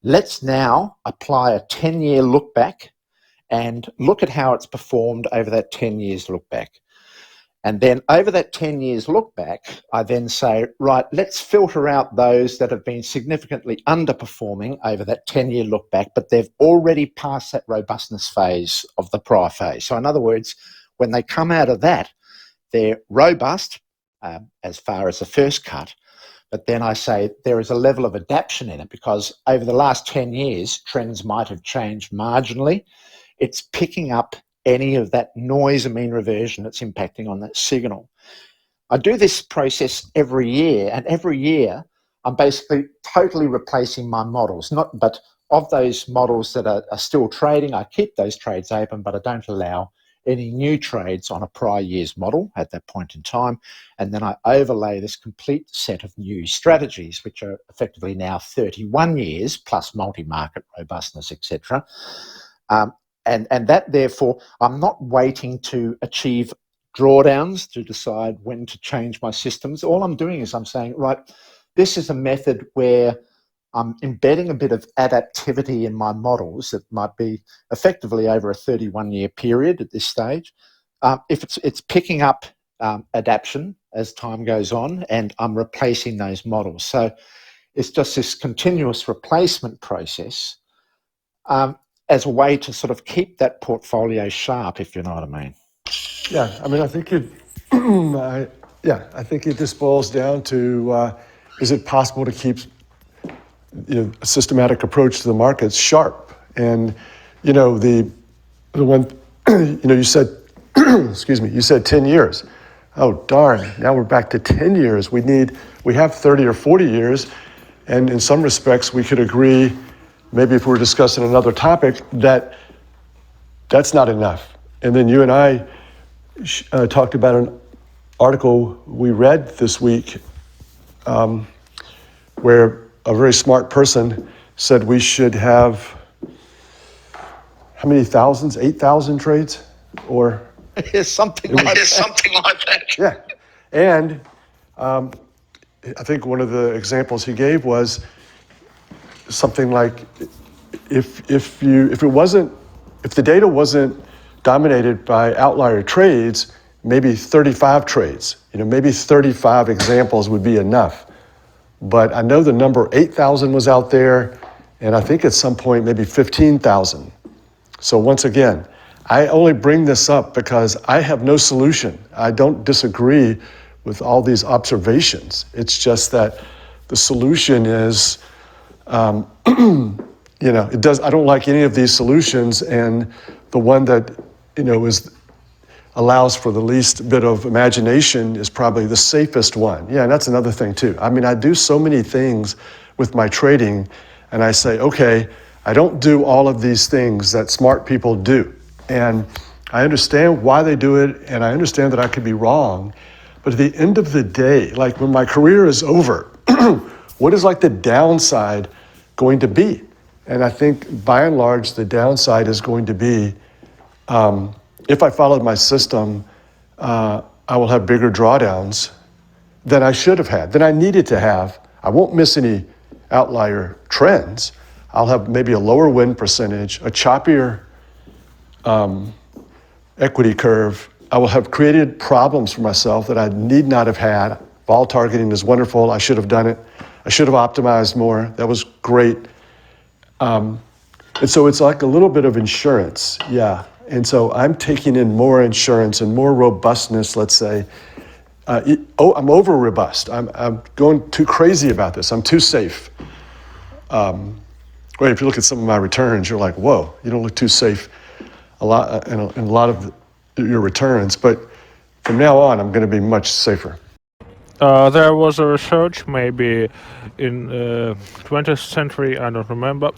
let's now apply a 10-year look back and look at how it's performed over that 10 years look back. And then over that 10 years look back, I then say, right, let's filter out those that have been significantly underperforming over that 10-year look back, but they've already passed that robustness phase of the prior phase. So in other words, when they come out of that, they're robust as far as the first cut, but then I say there is a level of adaptation in it because over the last 10 years, trends might have changed marginally. It's picking up any of that noise and mean reversion that's impacting on that signal. I do this process every year, and every year I'm basically totally replacing my models. But of those models that are still trading, I keep those trades open, but I don't allow any new trades on a prior year's model at that point in time. And then I overlay this complete set of new strategies, which are effectively now 31 years plus multi-market robustness, etc. And that, therefore, I'm not waiting to achieve drawdowns to decide when to change my systems. All I'm doing is I'm saying, right, this is a method where I'm embedding a bit of adaptivity in my models that might be effectively over a 31-year period at this stage. If it's picking up adaptation as time goes on, and I'm replacing those models. So it's just this continuous replacement process as a way to sort of keep that portfolio sharp, if you know what I mean. Yeah, I mean, I think I think it just boils down to, is it possible to keep a systematic approach to the markets sharp? And the one you said, excuse me, you said 10 years. Oh, darn, now we're back to 10 years. We have 30 or 40 years, and in some respects, we could agree, maybe if we were discussing another topic, that that's not enough. And then you and I talked about an article we read this week where a very smart person said we should have, how many thousands, 8,000 trades? Or It's something like that. Something like that. yeah. And I think one of the examples he gave was something like if the data wasn't dominated by outlier trades, maybe 35 trades, maybe 35 examples would be enough. But I know the number 8,000 was out there, and I think at some point maybe 15,000. So once again, I only bring this up because I have no solution. I don't disagree with all these observations. It's just that the solution is, it does. I don't like any of these solutions, and the one that allows for the least bit of imagination is probably the safest one. Yeah, and that's another thing too. I mean, I do so many things with my trading, and I say, okay, I don't do all of these things that smart people do. And I understand why they do it, and I understand that I could be wrong. But at the end of the day, like when my career is over, what is like the downside going to be? And I think by and large, the downside is going to be, if I followed my system, I will have bigger drawdowns than I should have had, than I needed to have. I won't miss any outlier trends. I'll have maybe a lower win percentage, a choppier equity curve. I will have created problems for myself that I need not have had. Vol targeting is wonderful. I should have done it. I should have optimized more. That was great. And so it's like a little bit of insurance, yeah. And so I'm taking in more insurance and more robustness, let's say. I'm over robust. I'm going too crazy about this. I'm too safe. Well, if you look at some of my returns, you're like, whoa, you don't look too safe a lot in a lot of your returns. But from now on, I'm going to be much safer. There was a research maybe in 20th century, I don't remember.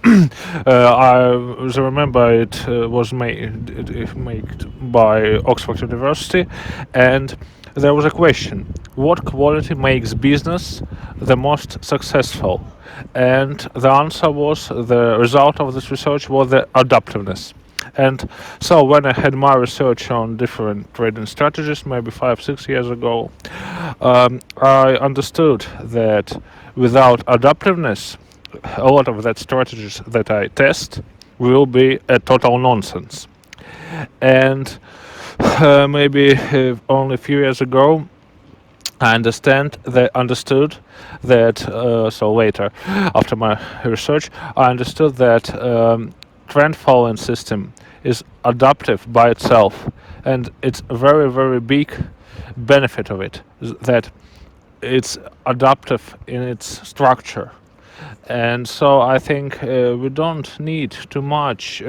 I remember it was made by Oxford University, and there was a question: what quality makes business the most successful? And the answer was, the result of this research was the adaptiveness. And so when I had my research on different trading strategies, maybe 5-6 years ago, I understood that without adaptiveness, a lot of that strategies that I test will be a total nonsense. And maybe only a few years ago, I understood that. So later, after my research, I understood that trend following system is adaptive by itself, and it's a very very big benefit of it that it's adaptive in its structure. And so I think we don't need too much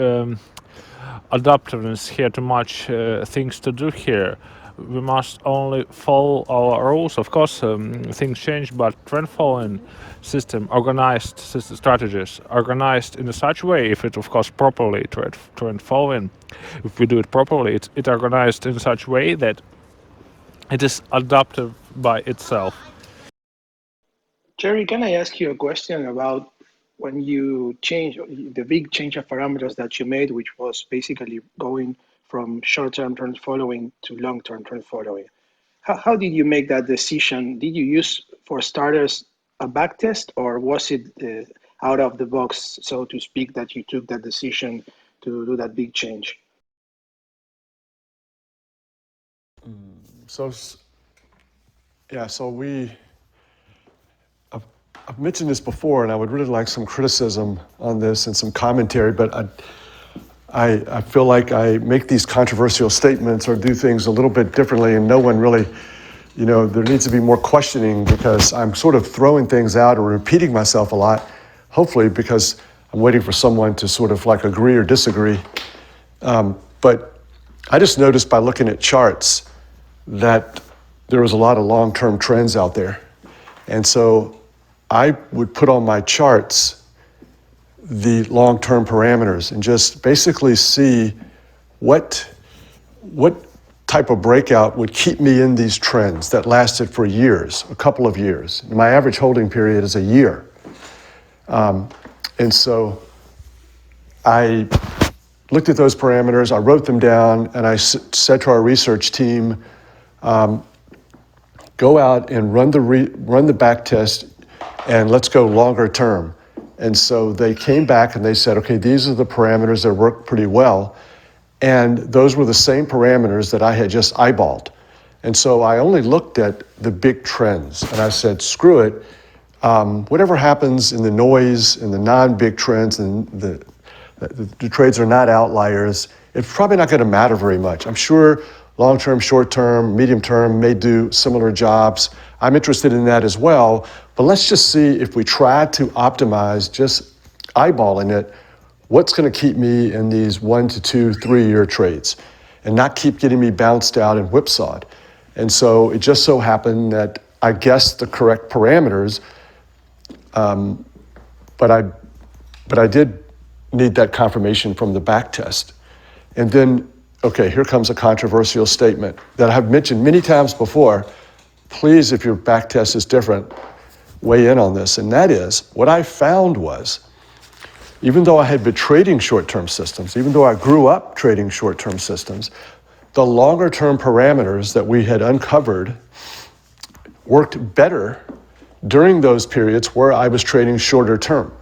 adaptiveness here, too much things to do here. We must only follow our rules. Of course, things change, but trend following system, organized strategies, organized in such way, if it of course properly trend following, if we do it properly, it's organized in such way that it is adaptive by itself. Jerry, can I ask you a question about when you change the big change of parameters that you made, which was basically going from short-term trend following to long-term trend following? How did you make that decision? Did you use, for starters, a backtest, or was it out of the box, so to speak, that you took that decision to do that big change? So I've mentioned this before, and I would really like some criticism on this and some commentary, but I feel like I make these controversial statements or do things a little bit differently, and no one really, there needs to be more questioning, because I'm sort of throwing things out or repeating myself a lot, hopefully because I'm waiting for someone to sort of like agree or disagree. But I just noticed by looking at charts that there was a lot of long-term trends out there. And so I would put on my charts the long-term parameters and just basically see what type of breakout would keep me in these trends that lasted for years, a couple of years. My average holding period is a year. And so I looked at those parameters, I wrote them down, and I said to our research team, go out and run the back test, and let's go longer term. And so they came back and they said, okay, these are the parameters that work pretty well. And those were the same parameters that I had just eyeballed. And so I only looked at the big trends, and I said, screw it. Whatever happens in the noise, in the non-big trends, and the trades are not outliers, it's probably not going to matter very much. I'm sure long-term, short-term, medium-term may do similar jobs. I'm interested in that as well, but let's just see if we try to optimize just eyeballing it, what's going to keep me in these 1 to 2, 3 year trades and not keep getting me bounced out and whipsawed. And so it just so happened that I guessed the correct parameters, but I did need that confirmation from the back test. And then, okay, here comes a controversial statement that I've mentioned many times before. Please, if your back test is different, weigh in on this. And that is, what I found was, even though I had been trading short-term systems, even though I grew up trading short-term systems, the longer-term parameters that we had uncovered worked better during those periods where I was trading shorter term.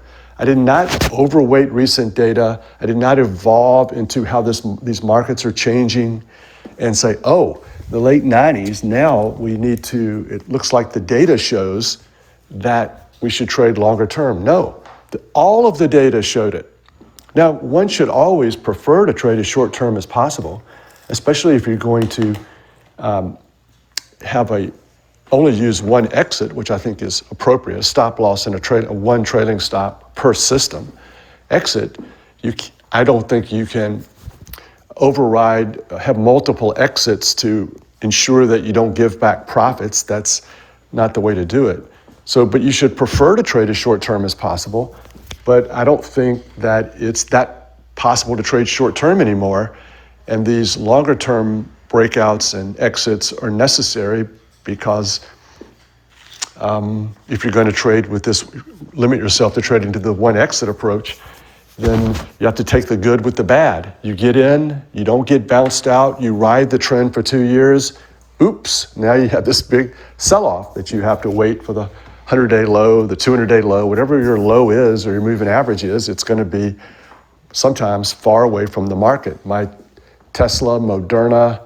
I did not overweight recent data. I did not evolve into how these markets are changing and say, oh, the late 90s, now we need to, it looks like the data shows that we should trade longer term. No, all of the data showed it. Now, one should always prefer to trade as short term as possible, especially if you're going to only use one exit, which I think is appropriate, a stop loss and a one trailing stop per system. Exit, I don't think you can have multiple exits to ensure that you don't give back profits. That's not the way to do it. So, but you should prefer to trade as short term as possible, but I don't think that it's that possible to trade short term anymore. And these longer term breakouts and exits are necessary because if you're going to trade with this, limit yourself to trading to the one exit approach, then you have to take the good with the bad. You get in, you don't get bounced out, you ride the trend for 2 years, oops, now you have this big sell-off that you have to wait for the 100-day low, the 200-day low, whatever your low is or your moving average is, it's going to be sometimes far away from the market. My Tesla, Moderna,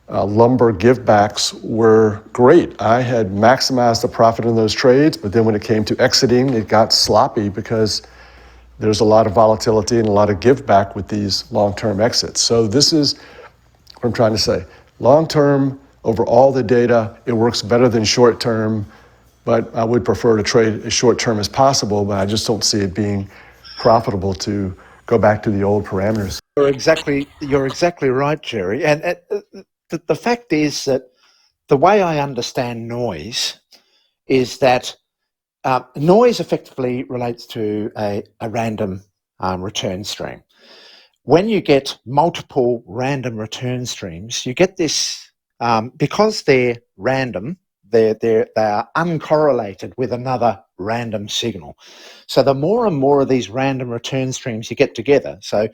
lumber givebacks were great. I had maximized the profit in those trades, but then when it came to exiting, it got sloppy because there's a lot of volatility and a lot of give back with these long-term exits. So this is what I'm trying to say. Long-term, over all the data, it works better than short-term, but I would prefer to trade as short-term as possible, but I just don't see it being profitable to go back to the old parameters. You're exactly right, Jerry. And the fact is that the way I understand noise is that noise effectively relates to a random return stream. When you get multiple random return streams, you get this, because they're random, they are uncorrelated with another random signal. So the more and more of these random return streams you get together, so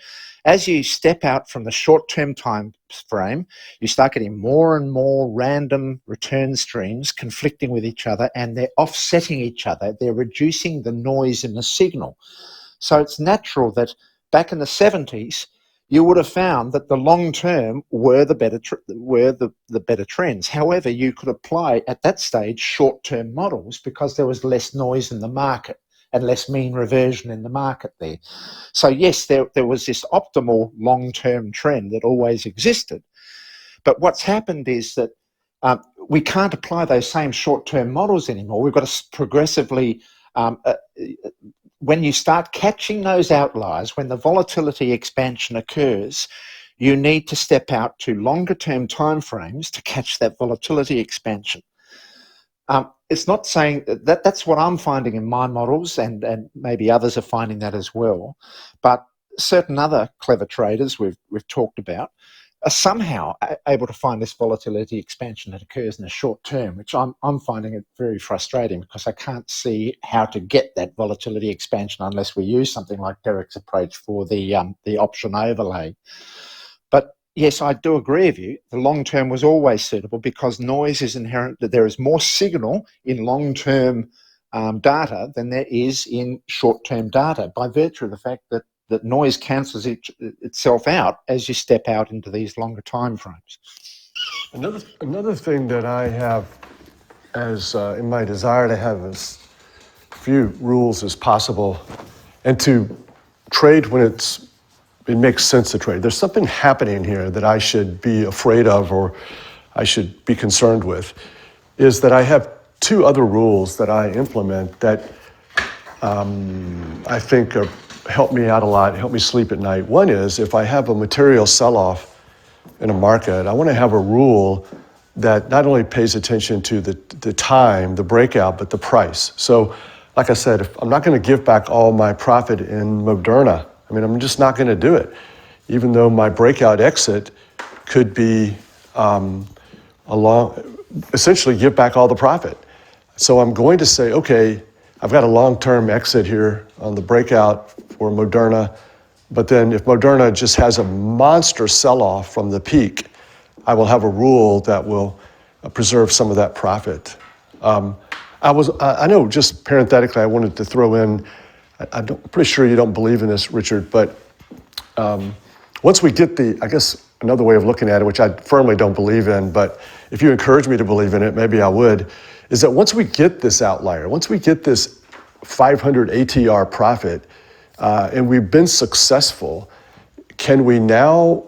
as you step out from the short-term time frame, you start getting more and more random return streams conflicting with each other, and they're offsetting each other. They're reducing the noise in the signal. So it's natural that back in the 70s, you would have found that the long term were the better trends. However, you could apply at that stage short-term models because there was less noise in the market and less mean reversion in the market there. So yes, there was this optimal long-term trend that always existed. But what's happened is that we can't apply those same short-term models anymore. We've got to progressively, when you start catching those outliers, when the volatility expansion occurs, you need to step out to longer term timeframes to catch that volatility expansion. It's not saying that that's what I'm finding in my models, and maybe others are finding that as well. But certain other clever traders we've talked about are somehow able to find this volatility expansion that occurs in the short term, which I'm finding it very frustrating, because I can't see how to get that volatility expansion unless we use something like Derek's approach for the option overlay. But yes, I do agree with you. The long term was always suitable because noise is inherent, that there is more signal in long term data than there is in short term data, by virtue of the fact that noise cancels itself out as you step out into these longer time frames. Another thing that I have as in my desire to have as few rules as possible and to trade when it makes sense to trade. There's something happening here that I should be afraid of or I should be concerned with, is that I have two other rules that I implement that I think help me out a lot, help me sleep at night. One is, if I have a material sell-off in a market, I want to have a rule that not only pays attention to the time, the breakout, but the price. So, like I said, if I'm not going to give back all my profit in Moderna, I mean, I'm just not going to do it, even though my breakout exit could be essentially give back all the profit. So I'm going to say, okay, I've got a long-term exit here on the breakout for Moderna, but then if Moderna just has a monster sell-off from the peak, I will have a rule that will preserve some of that profit. I know, just parenthetically, I wanted to throw in, I'm pretty sure you don't believe in this, Richard, but once we get I guess another way of looking at it, which I firmly don't believe in, but if you encourage me to believe in it, maybe I would, is that once we get this outlier, once we get this 500 ATR profit, and we've been successful, can we now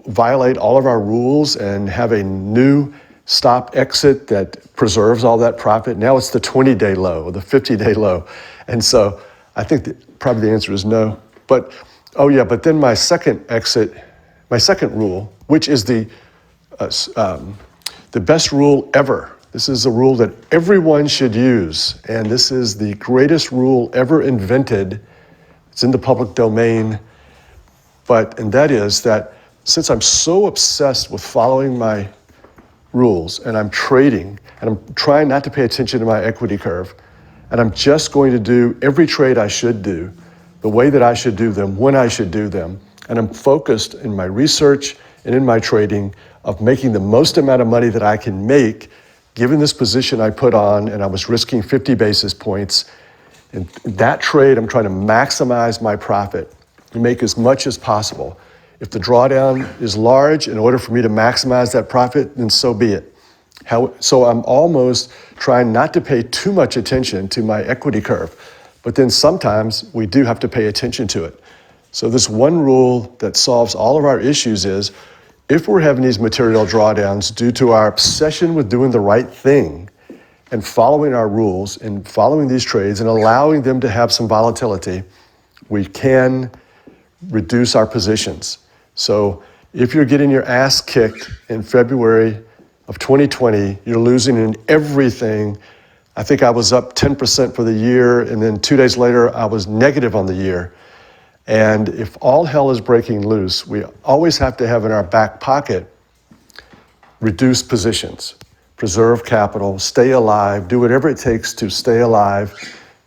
violate all of our rules and have a new stop exit that preserves all that profit? Now it's the 20-day low or the 50-day low. And so I think probably the answer is no. But, but then my second rule, which is the best rule ever. This is a rule that everyone should use, and this is the greatest rule ever invented. It's in the public domain, and that is that since I'm so obsessed with following my rules and I'm trading and I'm trying not to pay attention to my equity curve, and I'm just going to do every trade I should do, the way that I should do them, when I should do them, and I'm focused in my research and in my trading of making the most amount of money that I can make, given this position I put on, and I was risking 50 basis points. In that trade, I'm trying to maximize my profit and make as much as possible. If the drawdown is large, in order for me to maximize that profit, then so be it. So I'm almost trying not to pay too much attention to my equity curve, but then sometimes we do have to pay attention to it. So this one rule that solves all of our issues is, if we're having these material drawdowns due to our obsession with doing the right thing and following our rules and following these trades and allowing them to have some volatility, we can reduce our positions. So if you're getting your ass kicked in February of 2020, you're losing in everything. I think I was up 10% for the year, and then 2 days later, I was negative on the year. And if all hell is breaking loose, we always have to have in our back pocket reduced positions, preserve capital, stay alive, do whatever it takes to stay alive.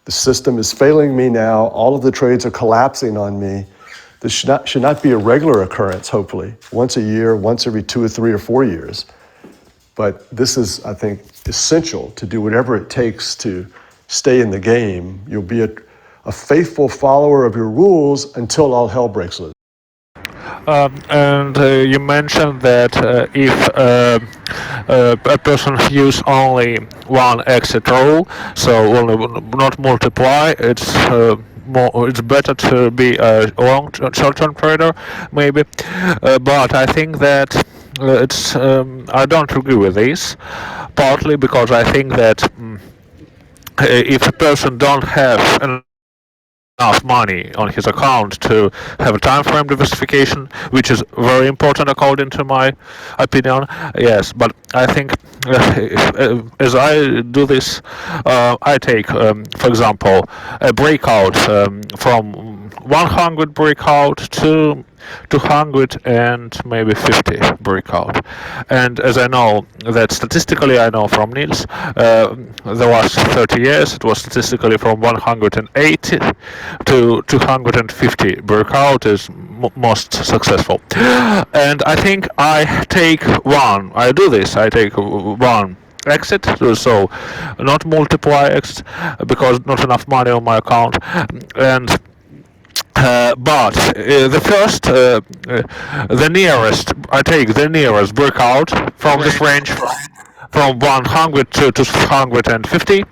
The system is failing me now. All of the trades are collapsing on me. This should not be a regular occurrence, hopefully, once a year, once every 2 or 3 or 4 years. But this is, I think, essential to do whatever it takes to stay in the game. You'll be a faithful follower of your rules until all hell breaks loose. And you mentioned that if a person use only one exit rule, so only not multiply, it's better to be a short-term trader, maybe. But I think that I don't agree with this, partly because I think that if a person don't have enough money on his account to have a time frame diversification, which is very important according to my opinion. Yes, but I think as I do this, I take, for example, a breakout from 100 breakout to 200 and maybe 50 breakout. And as I know that statistically, I know from Niels, the last 30 years it was statistically from 180 to 250 breakout is most successful. And I think I do this, I take one exit, so not multiply exits because not enough money on my account. And but the nearest, I take the nearest breakout from this range from 100 to 250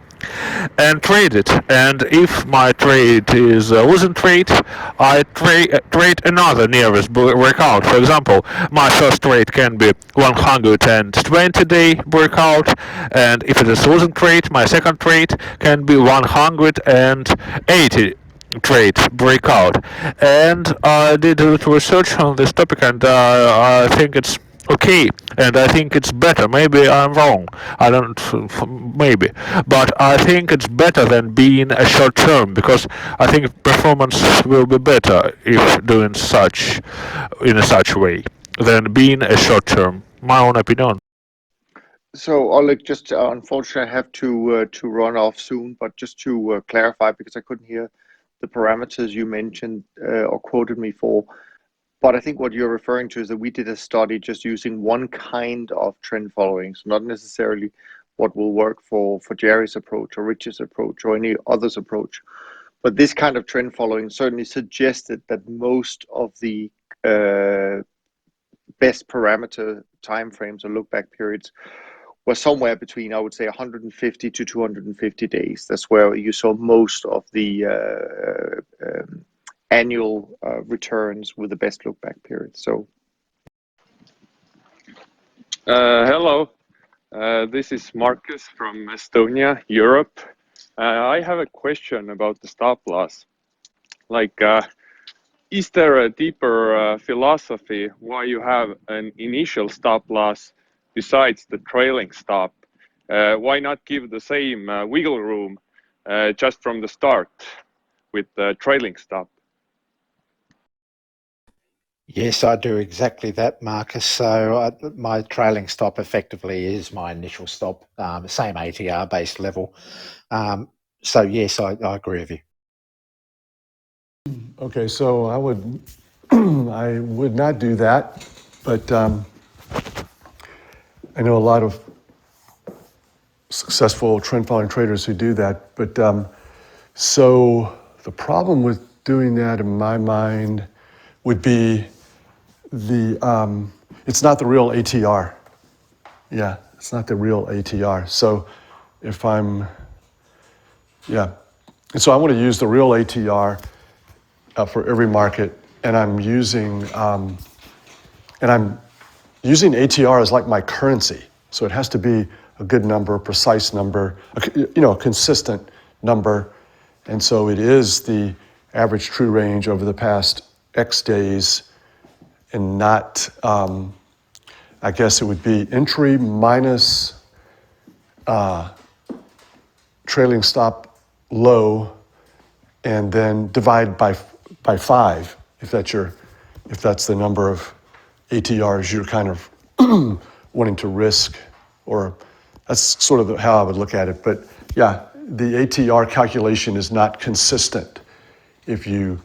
and trade it. And if my trade is a losing trade, I trade another nearest breakout. For example, my first trade can be 120-day breakout, and if it is a losing trade, my second trade can be 180 trade breakout. And I did a little research on this topic, and I think it's okay, and I think it's better. Maybe I'm wrong. I don't. Maybe, but I think it's better than being a short term because I think performance will be better if doing such in a such way than being a short term. My own opinion. So, Oleg, just unfortunately, I have to run off soon. But just to clarify, because I couldn't hear the parameters you mentioned or quoted me for. But I think what you're referring to is that we did a study just using one kind of trend following, so not necessarily what will work for Jerry's approach or Rich's approach or any other's approach. But this kind of trend following certainly suggested that most of the best parameter timeframes or look back periods were somewhere between, I would say, 150 to 250 days. That's where you saw most of the annual returns with the best look back period. So, hello, this is Marcus from Estonia, Europe. I have a question about the stop loss. Like, is there a deeper philosophy why you have an initial stop loss besides the trailing stop? Why not give the same wiggle room just from the start with the trailing stop? Yes, I do exactly that, Marcus. So my trailing stop effectively is my initial stop, same ATR based level. So yes, I agree with you. Okay, so I would I would not do that, but I know a lot of successful trend following traders who do that. But so the problem with doing that, in my mind, would be it's not the real ATR. Yeah, it's not the real ATR. So if and so I want to use the real ATR for every market, and I'm using ATR as like my currency. So it has to be a good number, a precise number, a consistent number. And so it is the average true range over the past X days, and not, I guess it would be entry minus trailing stop low, and then divide by 5 if that's the number of ATRs you're kind of wanting to risk, or that's sort of how I would look at it. But yeah, the ATR calculation is not consistent if you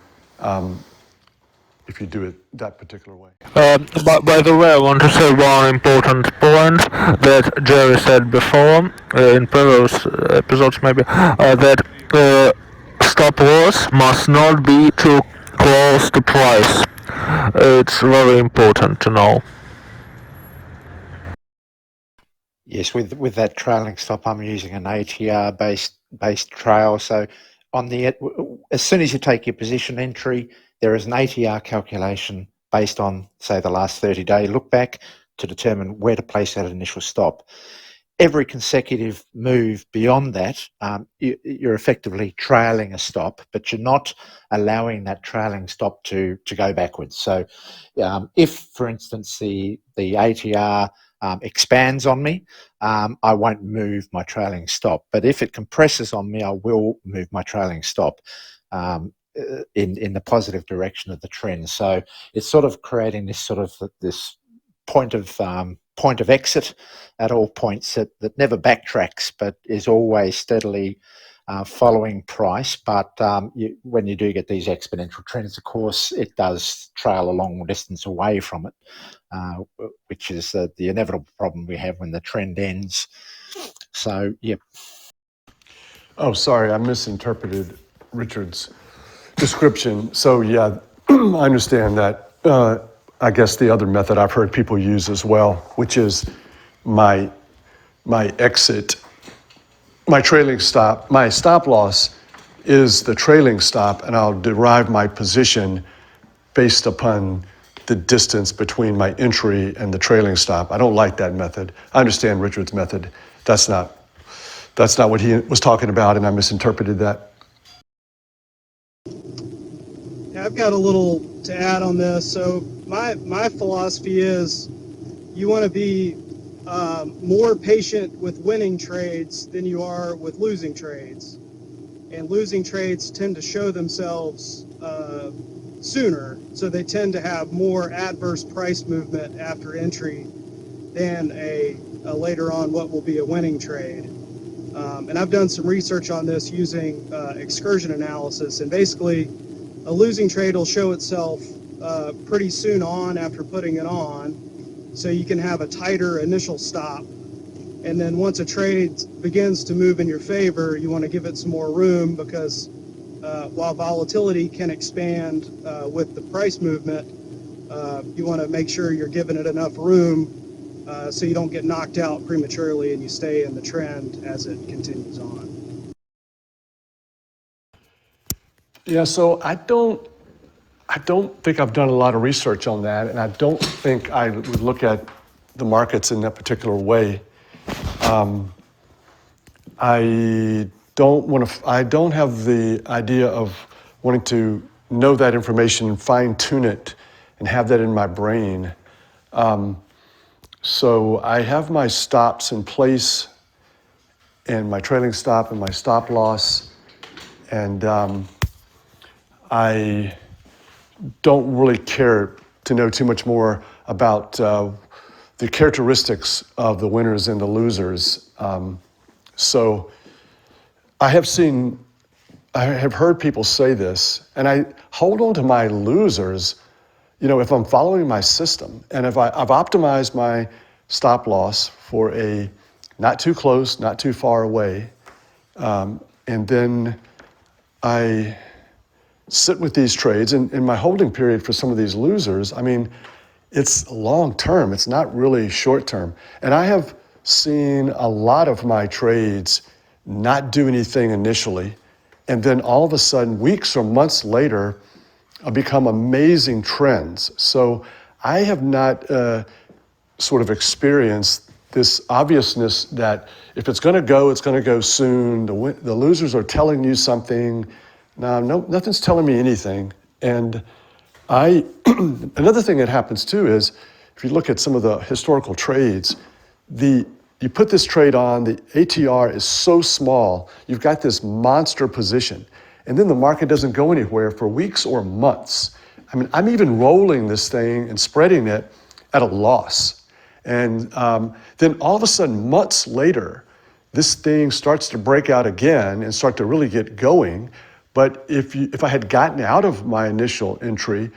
do it that particular way. But by the way, I want to say one important point that Jerry said before in previous episodes, maybe that stop loss must not be too close to price. It's very important to know. Yes, with that trailing stop, I'm using an ATR based trail. So as soon as you take your position entry, there is an ATR calculation based on, say, the last 30-day look back to determine where to place that initial stop. every consecutive move beyond that, you're effectively trailing a stop, but you're not allowing that trailing stop to go backwards. So if, for instance, the ATR expands on me, I won't move my trailing stop. But if it compresses on me, I will move my trailing stop in the positive direction of the trend. So it's sort of creating this point of exit at all points that never backtracks, but is always steadily following price. But when you do get these exponential trends, of course, it does trail a long distance away from it, which is the inevitable problem we have when the trend ends. So, yeah. Oh, sorry, I misinterpreted Richard's description. So yeah, I understand that. I guess the other method I've heard people use as well, which is my exit, my trailing stop, my stop loss is the trailing stop, and I'll derive my position based upon the distance between my entry and the trailing stop. I don't like that method. I understand Richard's method. That's not what he was talking about, and I misinterpreted that. Yeah, I've got a little to add on this. So my philosophy is you want to be more patient with winning trades than you are with losing trades. And losing trades tend to show themselves sooner, so they tend to have more adverse price movement after entry than a later on what will be a winning trade. And I've done some research on this using excursion analysis, and basically a losing trade will show itself pretty soon on after putting it on, so you can have a tighter initial stop. And then once a trade begins to move in your favor, you want to give it some more room, because while volatility can expand with the price movement, you want to make sure you're giving it enough room so you don't get knocked out prematurely and you stay in the trend as it continues on. Yeah, so I don't think I've done a lot of research on that, and I don't think I would look at the markets in that particular way. I don't have the idea of wanting to know that information and fine tune it and have that in my brain. So I have my stops in place, and my trailing stop and my stop loss, and I don't really care to know too much more about the characteristics of the winners and the losers. So I have heard people say this, and I hold on to my losers, if I'm following my system, and if I've optimized my stop loss for a not too close, not too far away, and then I sit with these trades, and in my holding period for some of these losers, it's long term, it's not really short term. And I have seen a lot of my trades not do anything initially, and then all of a sudden, weeks or months later, become amazing trends. So I have not sort of experienced this obviousness that if it's going to go, it's going to go soon. The losers are telling you something. No, nothing's telling me anything. And another thing that happens too is, if you look at some of the historical trades, you put this trade on, the ATR is so small, you've got this monster position, and then the market doesn't go anywhere for weeks or months. I'm even rolling this thing and spreading it at a loss. And then all of a sudden, months later, this thing starts to break out again and start to really get going. But if I had gotten out of my initial entry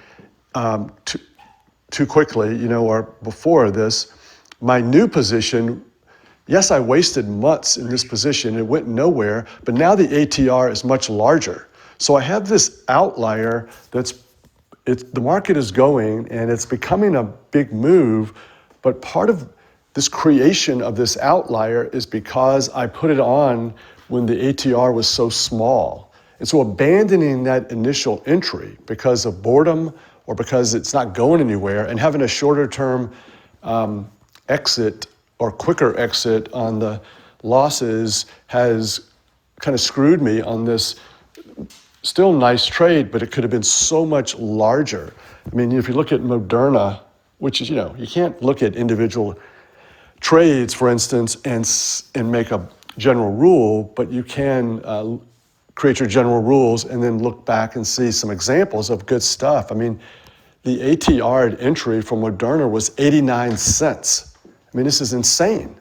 too quickly, or before this, my new position, yes, I wasted months in this position. It went nowhere, but now the ATR is much larger. So I have this outlier the market is going and it's becoming a big move, but part of this creation of this outlier is because I put it on when the ATR was so small. And so abandoning that initial entry because of boredom or because it's not going anywhere, and having a shorter term exit or quicker exit on the losses has kind of screwed me on this still nice trade, but it could have been so much larger. I mean, if you look at Moderna, which is, you can't look at individual trades, for instance, and make a general rule, but you can create your general rules and then look back and see some examples of good stuff. I mean, the ATR at entry for Moderna was 89 cents. I mean, this is insane.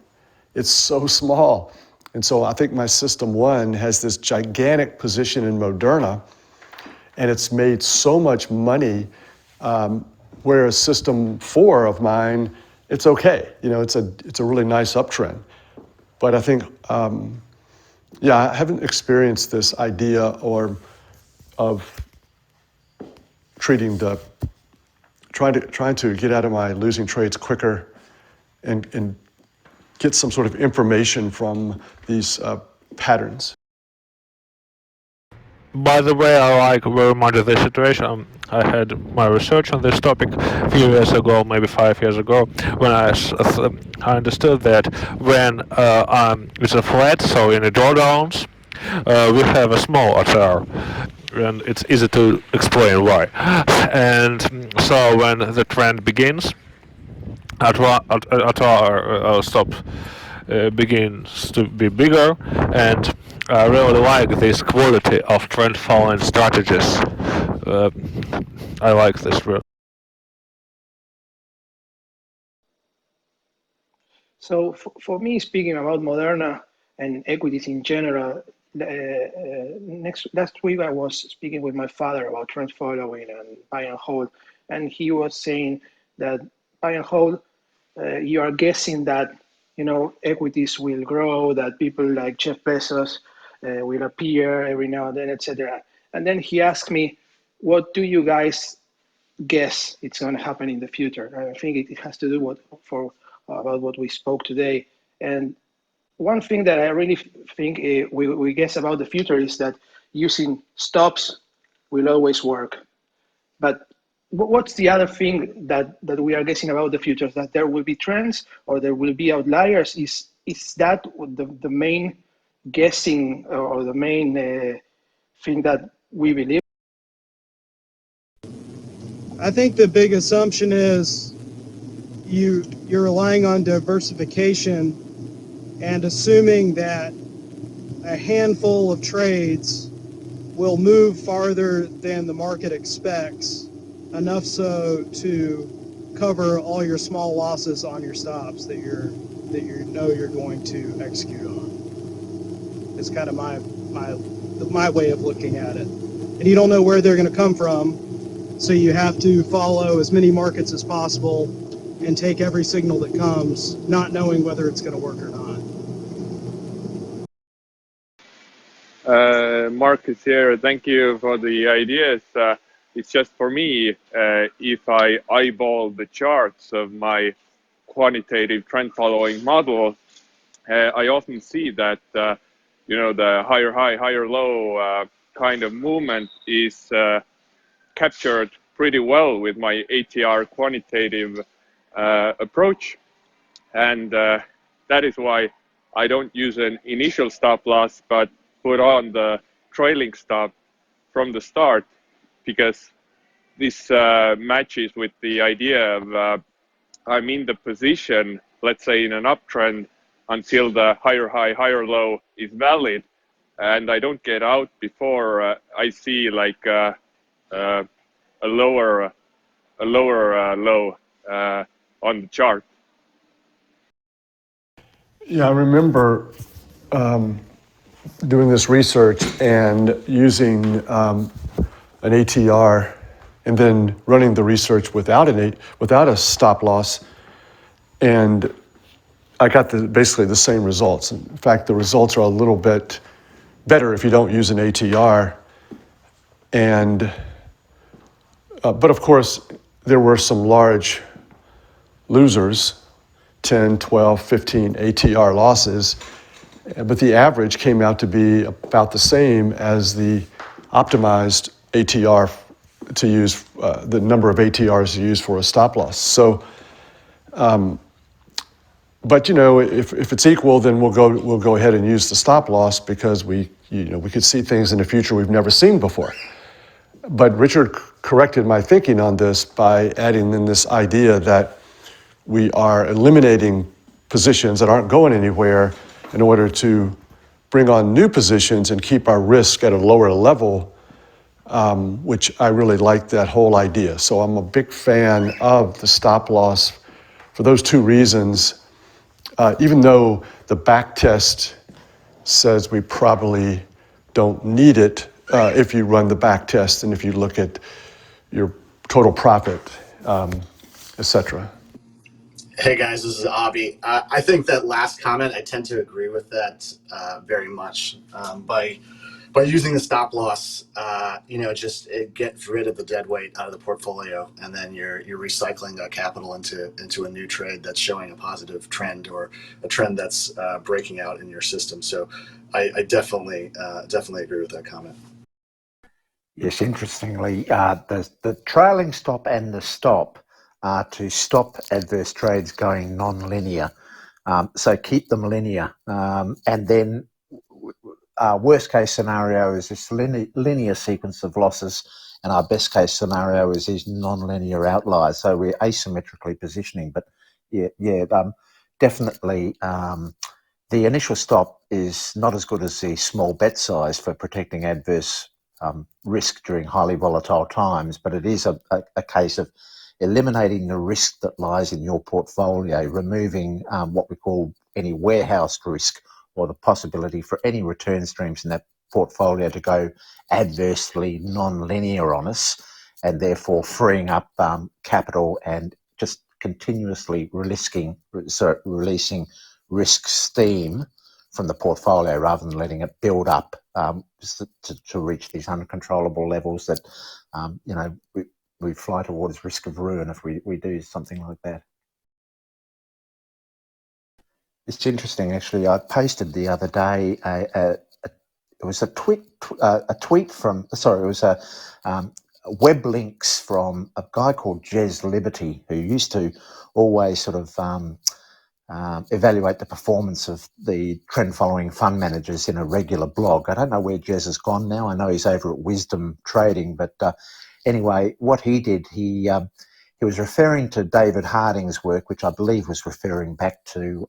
It's so small. And so I think my System 1 has this gigantic position in Moderna, and it's made so much money, whereas System 4 of mine, it's okay. It's a really nice uptrend. But I think, I haven't experienced this idea of trying to get out of my losing trades quicker and get some sort of information from these patterns. By the way, I like very much this situation. I had my research on this topic a few years ago, maybe 5 years ago, when I understood that when it's a flat, so in the drawdowns, we have a small ATR, and it's easy to explain why. And so when the trend begins, ATR stop begins to be bigger, and I really like this quality of trend following strategies. I like this work. So for me, speaking about Moderna and equities in general, last week I was speaking with my father about trend following and buy and hold, and he was saying that buy and hold, you are guessing that equities will grow, that people like Jeff Bezos will appear every now and then, etc. And then he asked me, "What do you guys guess it's going to happen in the future?" And I think it has to do about what we spoke today. And one thing that I really think we guess about the future is that using stops will always work. But what's the other thing that we are guessing about the future? That there will be trends or there will be outliers? Is that the main guessing or the main thing that we believe? I think the big assumption is you're relying on diversification and assuming that a handful of trades will move farther than the market expects, enough so to cover all your small losses on your stops that you know you're going to execute on. It's kind of my way of looking at it. And you don't know where they're going to come from, so you have to follow as many markets as possible and take every signal that comes, not knowing whether it's going to work or not. Marcus here. Thank you for the ideas. It's just for me, if I eyeball the charts of my quantitative trend following model, I often see that the higher high, higher low kind of movement is captured pretty well with my ATR quantitative approach, and that is why I don't use an initial stop loss, but put on the trailing stop from the start, because this matches with the idea of I'm in the position, let's say in an uptrend, until the higher high, higher low is valid, and I don't get out before I see like a lower low on the chart. Yeah, I remember doing this research and using an ATR and then running the research without a stop loss, and I got basically the same results. In fact, the results are a little bit better if you don't use an ATR. And but of course, there were some large losers, 10, 12, 15 ATR losses, but the average came out to be about the same as the optimized ATR to use, the number of ATRs to use for a stop loss. So But if it's equal, then we'll go ahead and use the stop loss because we could see things in the future we've never seen before. But Richard corrected my thinking on this by adding in this idea that we are eliminating positions that aren't going anywhere in order to bring on new positions and keep our risk at a lower level, which I really like that whole idea. So I'm a big fan of the stop loss for those two reasons. Even though the back test says we probably don't need it if you run the back test and if you look at your total profit, et cetera. Hey guys, this is Avi. I think that last comment, I tend to agree with that very much. By using the stop loss, it gets rid of the dead weight out of the portfolio, and then you're recycling that capital into a new trade that's showing a positive trend or a trend that's breaking out in your system. So I definitely agree with that comment. Yes, interestingly, the trailing stop and the stop are to stop adverse trades going non-linear. So keep them linear. And then worst case scenario is this linear sequence of losses, and our best case scenario is these non-linear outliers. So we're asymmetrically positioning, but definitely the initial stop is not as good as the small bet size for protecting adverse risk during highly volatile times, but it is a case of eliminating the risk that lies in your portfolio, removing what we call any warehoused risk or the possibility for any return streams in that portfolio to go adversely non-linear on us, and therefore freeing up capital and just continuously releasing risk steam from the portfolio rather than letting it build up to reach these uncontrollable levels that we fly towards risk of ruin if we do something like that. It's interesting, actually. I posted the other day it was a tweet from, sorry, it was a web links from a guy called Jez Liberty, who used to always sort of evaluate the performance of the trend following fund managers in a regular blog. I don't know where Jez has gone now. I know he's over at Wisdom Trading, but anyway, what he did, he was referring to David Harding's work, which I believe was referring back to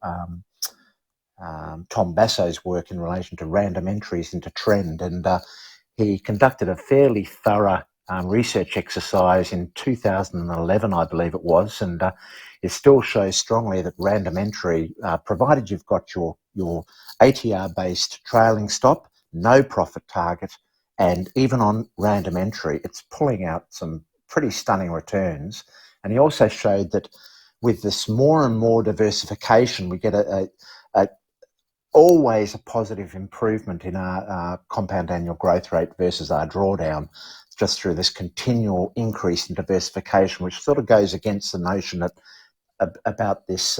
Tom Basso's work in relation to random entries into trend, and he conducted a fairly thorough research exercise in 2011, I believe it was, and it still shows strongly that random entry, provided you've got your ATR-based trailing stop, no profit target, and even on random entry, it's pulling out some pretty stunning returns. And he also showed that with this more and more diversification, we get always a positive improvement in our compound annual growth rate versus our drawdown, just through this continual increase in diversification, which sort of goes against the notion that about this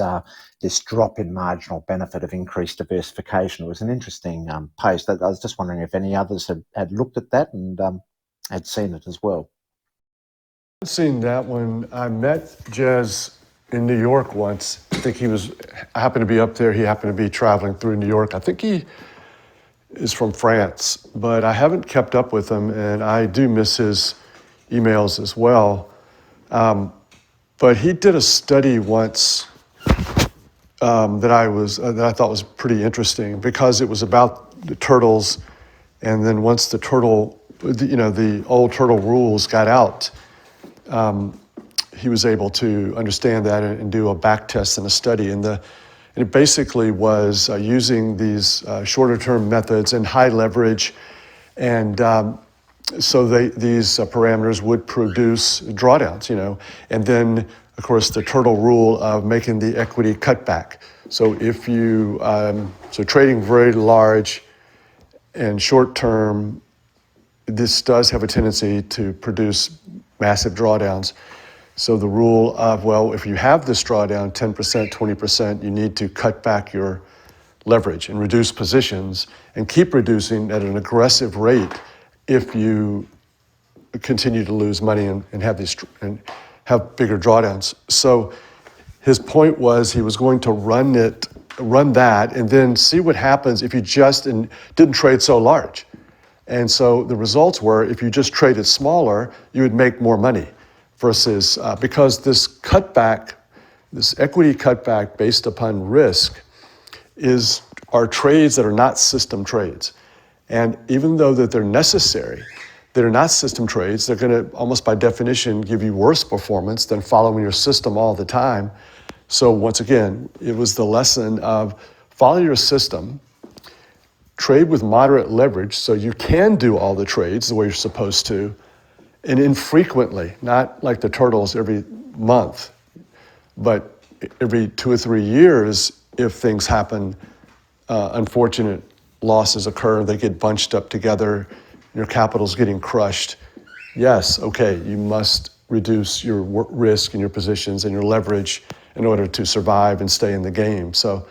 drop in marginal benefit of increased diversification. It was an interesting post. I was just wondering if any others had looked at that and had seen it as well. I've seen that one. I met Jez in New York once. I think I happened to be up there. He happened to be traveling through New York. I think he is from France, but I haven't kept up with him, and I do miss his emails as well. But he did a study once that I thought was pretty interesting because it was about the turtles, and then once the old turtle rules got out, he was able to understand that and do a back test and a study. And it basically was using these shorter term methods and high leverage. And so these parameters would produce drawdowns, and then of course the turtle rule of making the equity cutback. So if you, trading very large and short term, this does have a tendency to produce massive drawdowns. So the rule of, well, if you have this drawdown, 10%, 20%, you need to cut back your leverage and reduce positions and keep reducing at an aggressive rate if you continue to lose money and have bigger drawdowns. So his point was he was going to run that, and then see what happens if you just didn't trade so large. And so the results were, if you just traded smaller, you would make more money versus, because this cutback, this equity cutback based upon risk are trades that are not system trades. And even though that they're necessary, they're not system trades. They're going to, almost by definition, give you worse performance than following your system all the time. So once again, it was the lesson of follow your system, trade with moderate leverage so you can do all the trades the way you're supposed to, and infrequently, not like the turtles every month, but every 2 or 3 years if things happen, unfortunate losses occur, they get bunched up together, your capital's getting crushed. Yes, okay, you must reduce your risk and your positions and your leverage in order to survive and stay in the game. So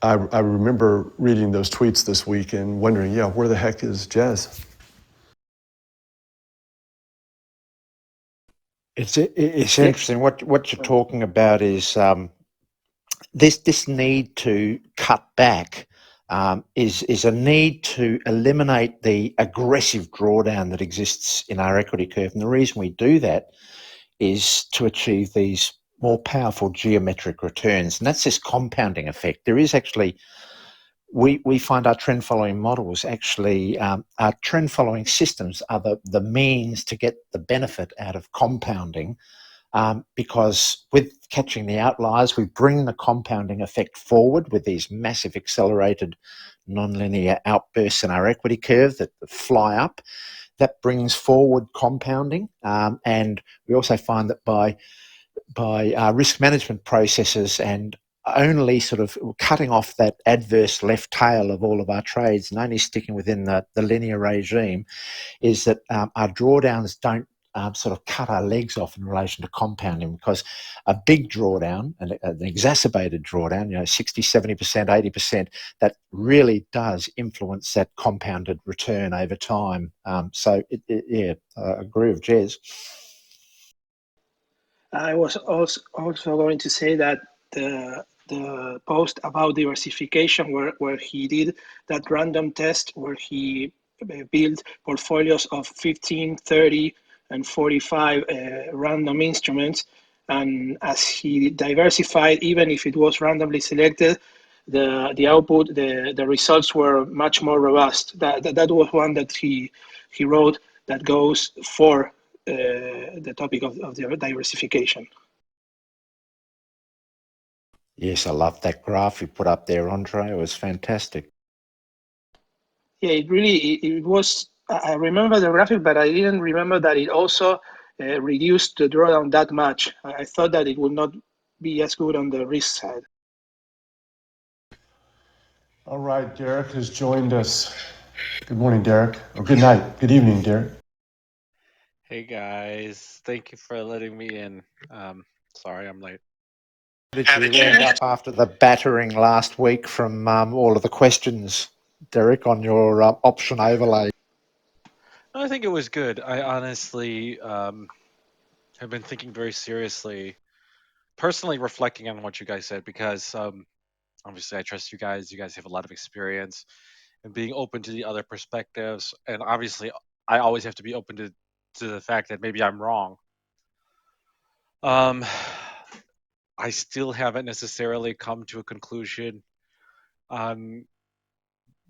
I remember reading those tweets this week and wondering, yeah, where the heck is Jez? It's interesting. What you're talking about is this need to cut back is a need to eliminate the aggressive drawdown that exists in our equity curve. And the reason we do that is to achieve these more powerful geometric returns. And that's this compounding effect. There is actually, we find our trend following models actually, our trend following systems are the means to get the benefit out of compounding. Because with catching the outliers, we bring the compounding effect forward with these massive accelerated nonlinear outbursts in our equity curve that fly up. That brings forward compounding. And we also find that by risk management processes and only sort of cutting off that adverse left tail of all of our trades and only sticking within the linear regime, is that our drawdowns don't sort of cut our legs off in relation to compounding, because a big drawdown, an exacerbated drawdown, 60, 70%, 80%, that really does influence that compounded return over time. So, yeah, I agree with Jez. I was also going to say that the post about diversification where he did that random test where he built portfolios of 15, 30, and 45 random instruments, and as he diversified, even if it was randomly selected, the output, the results were much more robust. That was one that he wrote that goes for the topic of the diversification. Yes, I love that graph you put up there, Andre. It was fantastic. Yeah, it was. I remember the graphic, but I didn't remember that it also reduced the drawdown that much. I thought that it would not be as good on the risk side. All right, Derek has joined us. Good morning, Derek. Or good night. Good evening, Derek. Hey guys, thank you for letting me in. Sorry I'm late. How did you end up after the battering last week from all of the questions, Derek, on your option overlay? I think it was good. I honestly have been thinking very seriously, personally reflecting on what you guys said, because obviously I trust you guys. You guys have a lot of experience and being open to the other perspectives. And obviously I always have to be open to the fact that maybe I'm wrong. I still haven't necessarily come to a conclusion on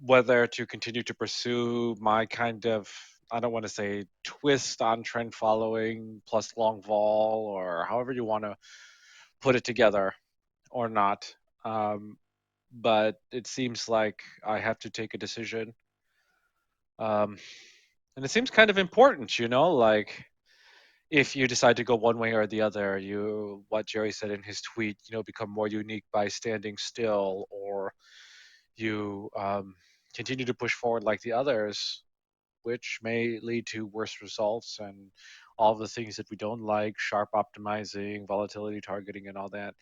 whether to continue to pursue my kind of, I don't want to say twist on trend following plus long vol, or however you want to put it together, or not. But it seems like I have to take a decision. And it seems kind of important, like if you decide to go one way or the other, what Jerry said in his tweet, become more unique by standing still, or you continue to push forward like the others, which may lead to worse results and all the things that we don't like, sharp optimizing, volatility targeting, and all that.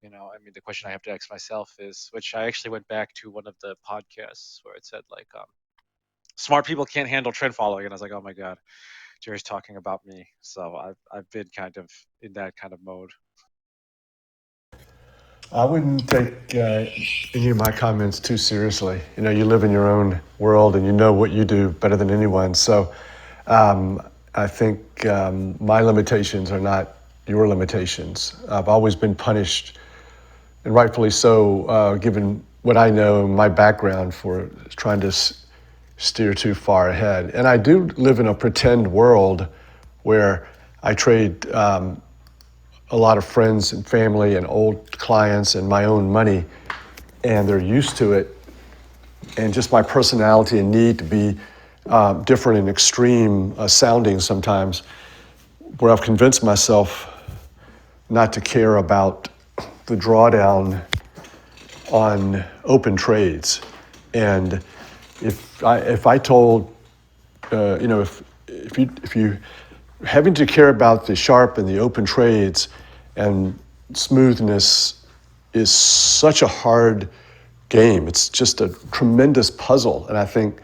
I mean, the question I have to ask myself is, which I actually went back to one of the podcasts where it said, like, smart people can't handle trend following. And I was like, oh my God, Jerry's talking about me. So I've been kind of in that kind of mode. I wouldn't take any of my comments too seriously. You know, you live in your own world and you know what you do better than anyone. So I think my limitations are not your limitations. I've always been punished, and rightfully so, given what I know and my background, for trying to steer too far ahead. And I do live in a pretend world where I trade a lot of friends and family and old clients and my own money, and they're used to it. And just my personality and need to be different and extreme sounding sometimes, where I've convinced myself not to care about the drawdown on open trades. And if I told if you having to care about the sharp and the open trades and smoothness is such a hard game. It's just a tremendous puzzle. And I think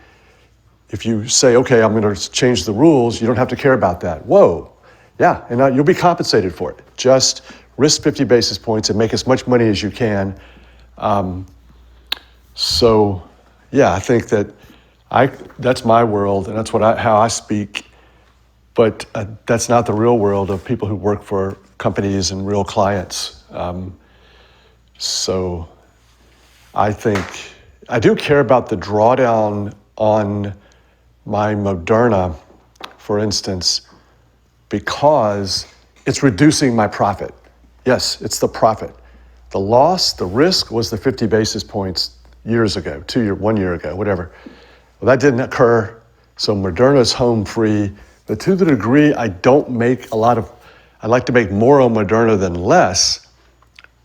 if you say, okay, I'm going to change the rules, you don't have to care about that. Whoa, yeah, and you'll be compensated for it. Just risk 50 basis points and make as much money as you can. So, yeah, I think that's my world, and that's how I speak. But that's not the real world of people who work for companies and real clients. So I think I do care about the drawdown on my Moderna, for instance, because it's reducing my profit. Yes, it's the profit. The loss, the risk was the 50 basis points years ago, 1 year ago, whatever. Well, that didn't occur, so Moderna's home free. But to the degree I don't make I like to make more on Moderna than less,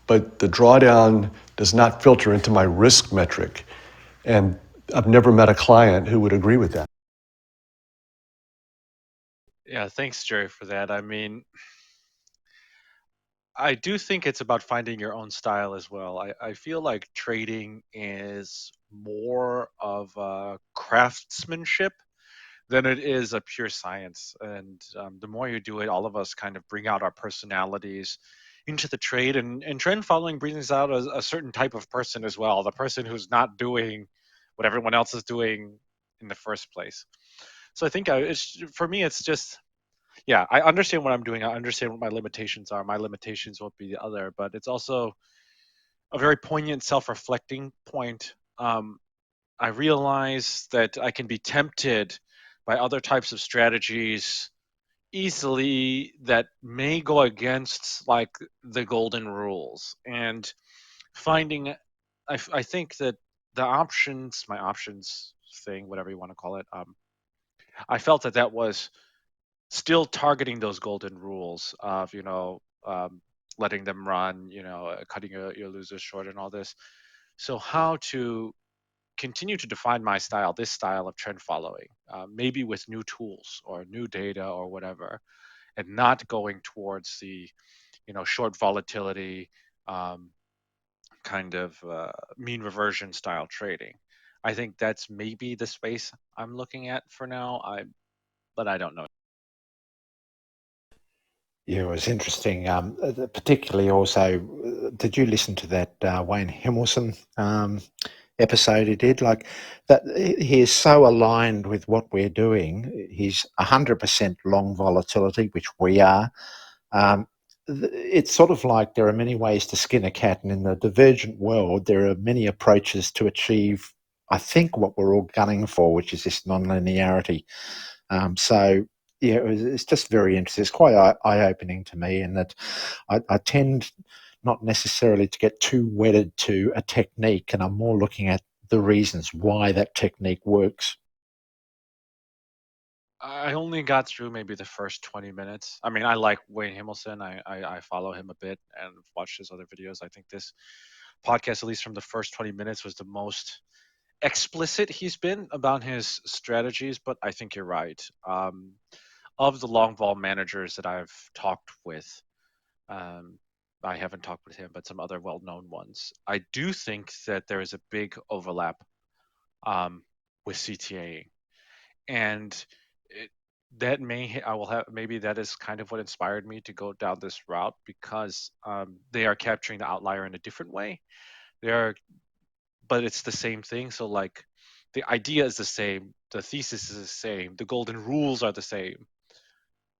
but the drawdown does not filter into my risk metric. And I've never met a client who would agree with that. Yeah, thanks, Jerry, for that. I mean, I do think it's about finding your own style as well. I feel like trading is more of a craftsmanship than it is a pure science. And the more you do it, all of us kind of bring out our personalities into the trade. And trend following brings out a certain type of person as well, the person who's not doing what everyone else is doing in the first place. So I think for me, it's just, yeah, I understand what I'm doing. I understand what my limitations are. My limitations won't be the other, but it's also a very poignant self-reflecting point. I realize that I can be tempted by other types of strategies easily that may go against like the golden rules, and finding I think that my options thing, whatever you want to call it, I felt that that was still targeting those golden rules of letting them run, cutting your losers short and all this. So how to continue to define my style, this style of trend following, maybe with new tools or new data or whatever, and not going towards the short volatility, um, kind of mean reversion style trading. I think that's maybe the space I'm looking at for now. But I don't know. Yeah, it was interesting. Particularly also, did you listen to that Wayne Himmelson episode he did? Like that, he is so aligned with what we're doing. He's 100% long volatility, which we are. Um, it's sort of like there are many ways to skin a cat, and in the divergent world, there are many approaches to achieve, I think, what we're all gunning for, which is this non-linearity. So yeah, it's just very interesting. It's quite eye-opening to me, and that I tend not necessarily to get too wedded to a technique, and I'm more looking at the reasons why that technique works. I only got through maybe the first 20 minutes. I mean, I like Wayne Himmelson. I follow him a bit and watched his other videos. I think this podcast, at least from the first 20 minutes, was the most explicit he's been about his strategies. But I think you're right. Of the long vol managers that I've talked with, um, I haven't talked with him, but some other well known ones, I do think that there is a big overlap, with CTAing. And that I will have, maybe that is kind of what inspired me to go down this route, because they are capturing the outlier in a different way. They are, but it's the same thing. So like, the idea is the same, the thesis is the same, the golden rules are the same,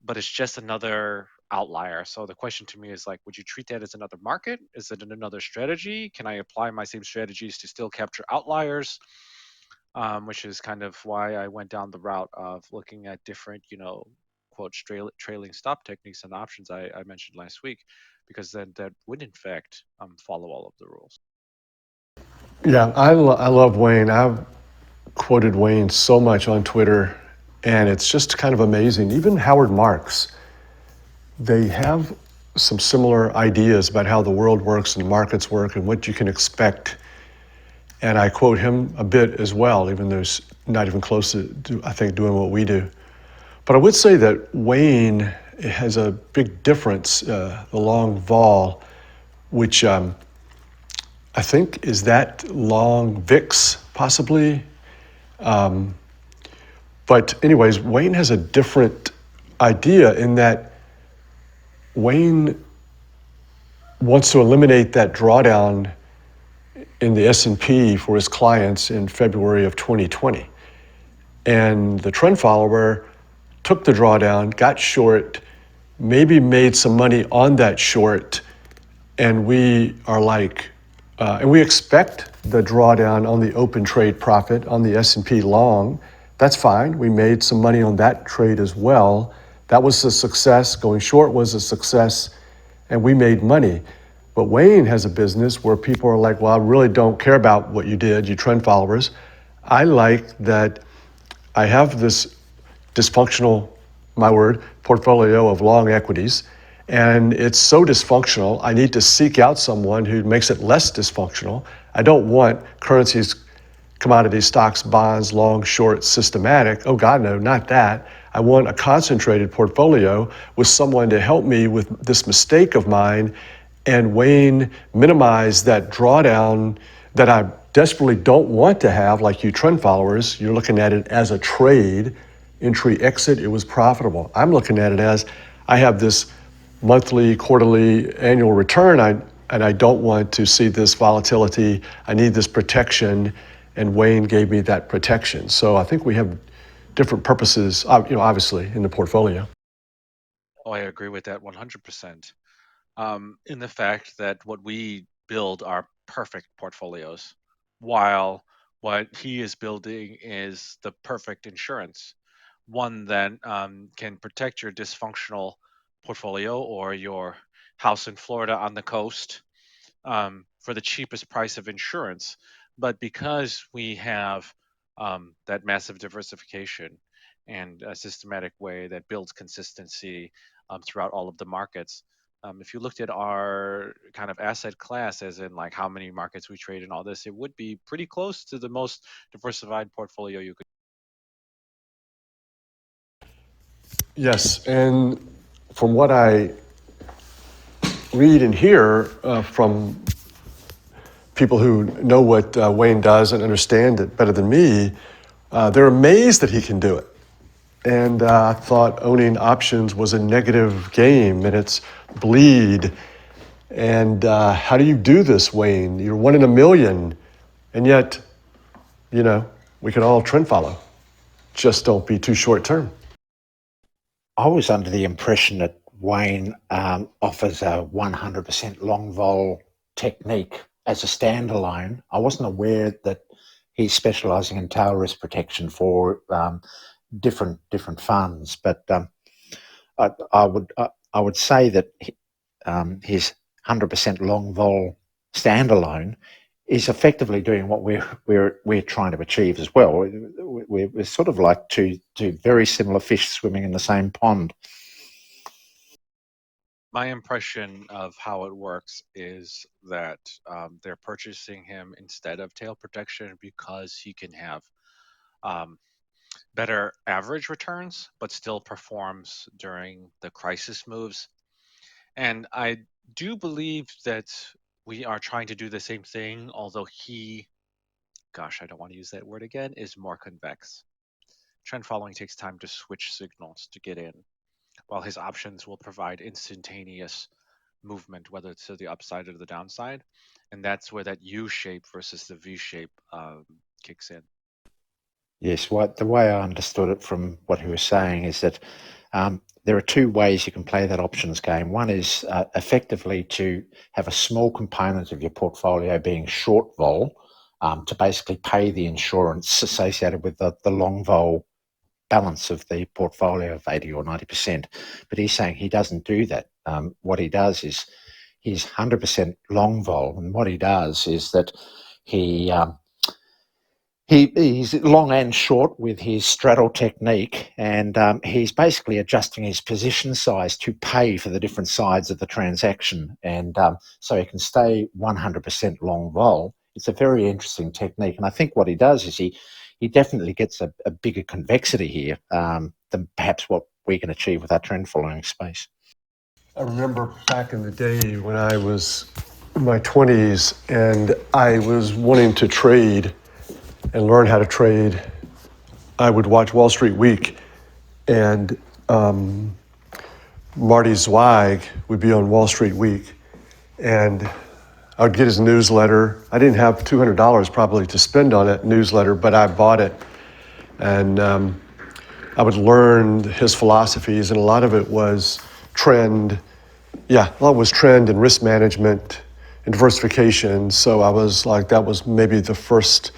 but it's just another outlier. So the question to me is like, would you treat that as another market? Is it another strategy? Can I apply my same strategies to still capture outliers? Which is kind of why I went down the route of looking at different, quote, trailing stop techniques and options I mentioned last week, because then that would in fact follow all of the rules. Yeah, I love Wayne. I've quoted Wayne so much on Twitter, and it's just kind of amazing. Even Howard Marks, they have some similar ideas about how the world works and markets work and what you can expect. And I quote him a bit as well, even though he's not even close to, I think, doing what we do. But I would say that Wayne has a big difference, the long vol, which I think is that long VIX, possibly. But anyways, Wayne has a different idea in that Wayne wants to eliminate that drawdown in the S&P for his clients in February of 2020. And the trend follower took the drawdown, got short, maybe made some money on that short, and we are like, and we expect the drawdown on the open trade profit on the S&P long. That's fine. We made some money on that trade as well. That was a success. Going short was a success, and we made money. But Wayne has a business where people are like, well, I really don't care about what you did, you trend followers. I like that I have this dysfunctional, my word, portfolio of long equities, and it's so dysfunctional, I need to seek out someone who makes it less dysfunctional. I don't want currencies, commodities, stocks, bonds, long, short, systematic. Oh God, no, not that. I want a concentrated portfolio with someone to help me with this mistake of mine. And Wayne minimized that drawdown that I desperately don't want to have, like you trend followers. You're looking at it as a trade, entry, exit, it was profitable. I'm looking at it as I have this monthly, quarterly, annual return, and I don't want to see this volatility. I need this protection, and Wayne gave me that protection. So I think we have different purposes, obviously, in the portfolio. Oh, I agree with that 100%. In the fact that what we build are perfect portfolios, while what he is building is the perfect insurance, one that can protect your dysfunctional portfolio or your house in Florida on the coast for the cheapest price of insurance. But because we have that massive diversification and a systematic way that builds consistency throughout all of the markets, if you looked at our kind of asset class, as in like how many markets we trade and all this, it would be pretty close to the most diversified portfolio you could. Yes, and from what I read and hear from people who know what Wayne does and understand it better than me, they're amazed that he can do it. And I thought owning options was a negative game and it's bleed. And how do you do this, Wayne? You're one in a million. And yet, we can all trend follow. Just don't be too short term. I was under the impression that Wayne offers a 100% long vol technique as a standalone. I wasn't aware that he's specialising in tail risk protection for different funds, but I would say that his 100% long vol standalone is effectively doing what we're trying to achieve as well. We're sort of like two very similar fish swimming in the same pond. My impression of how it works is that they're purchasing him instead of tail protection because he can have um, better average returns, but still performs during the crisis moves. And I do believe that we are trying to do the same thing, although he, gosh, I don't want to use that word again, is more convex. trend following takes time to switch signals to get in, while his options will provide instantaneous movement, whether it's to the upside or the downside. And that's where that U shape versus the V shape kicks in. Yes, the way I understood it from what he was saying is that there are two ways you can play that options game. One is effectively to have a small component of your portfolio being short vol to basically pay the insurance associated with the long vol balance of the portfolio of 80 or 90%. But he's saying he doesn't do that. What he does is he's 100% long vol. And what he does is that he's long and short with his straddle technique, and he's basically adjusting his position size to pay for the different sides of the transaction. And so he can stay 100% long vol. It's a very interesting technique. And I think what he does is he definitely gets a bigger convexity here than perhaps what we can achieve with our trend following space. I remember back in the day when I was in my 20s and I was wanting to trade and learn how to trade. I would watch Wall Street Week, and Marty Zweig would be on Wall Street Week, and I would get his newsletter. I didn't have $200 probably to spend on that newsletter, but I bought it, and I would learn his philosophies, and a lot of it was trend. Yeah, a lot was trend and risk management and diversification. So I was like, that was maybe the first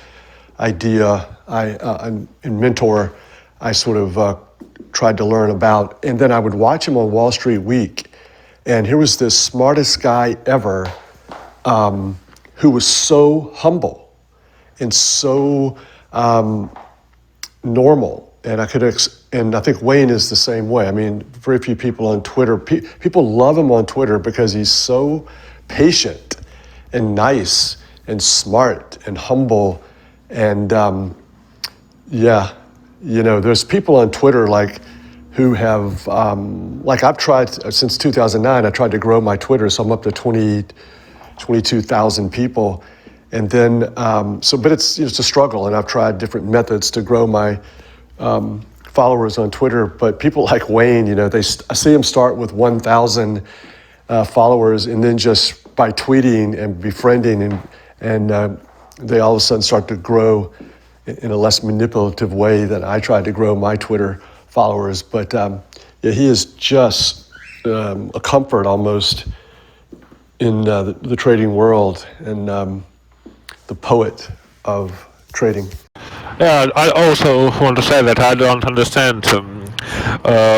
idea and mentor I sort of tried to learn about. And then I would watch him on Wall Street Week. And here was this smartest guy ever who was so humble and so normal. And and I think Wayne is the same way. I mean, very few people on Twitter, people love him on Twitter because he's so patient and nice and smart and humble. And yeah, you know, there's people on Twitter like who have, like I've tried since 2009, I tried to grow my Twitter. So I'm up to 22,000 people. And then, but it's a struggle, and I've tried different methods to grow my followers on Twitter. But people like Wayne, you know, I see them start with 1,000 followers, and then just by tweeting and befriending, and they all of a sudden start to grow in a less manipulative way than I tried to grow my Twitter followers. But yeah, he is just a comfort almost in the trading world, and the poet of trading. Yeah, I also want to say that I don't understand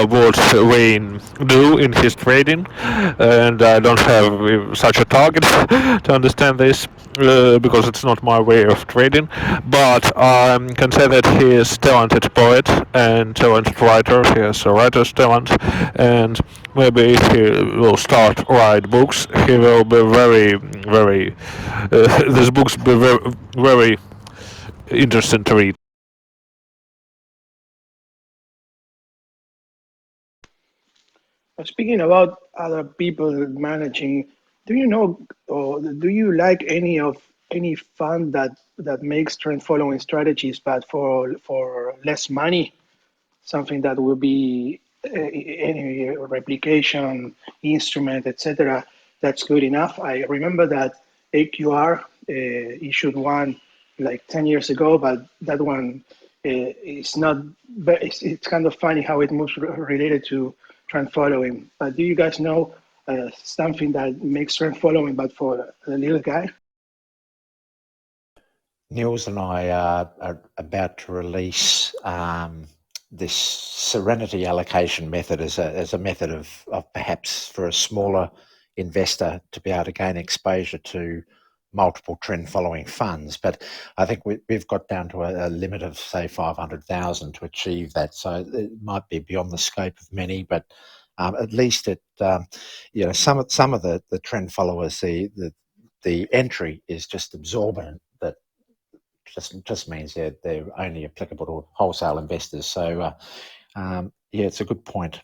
what Wayne do in his trading, and I don't have such a target to understand this because it's not my way of trading. But I can say that he is talented poet and talented writer. He has a writer's talent, and maybe if he will start write books, he will be very, very. These books be very, very interesting to read. Speaking about other people managing, do you know or do you like any fund that makes trend following strategies but for less money? Something that will be any replication instrument, etc. That's good enough. I remember that AQR issued one like 10 years ago, but that one is not. But it's kind of funny how it moves related to trend following. But do you guys know something that makes trend following, but for the little guy? Niels and I are about to release this serenity allocation method as a method of perhaps for a smaller investor to be able to gain exposure to multiple trend following funds. But I think we've got down to a limit of say 500,000 to achieve that. So it might be beyond the scope of many, but at least it, you know, some of the trend followers, the entry is just absorbent. That just means they're only applicable to wholesale investors. So yeah, it's a good point.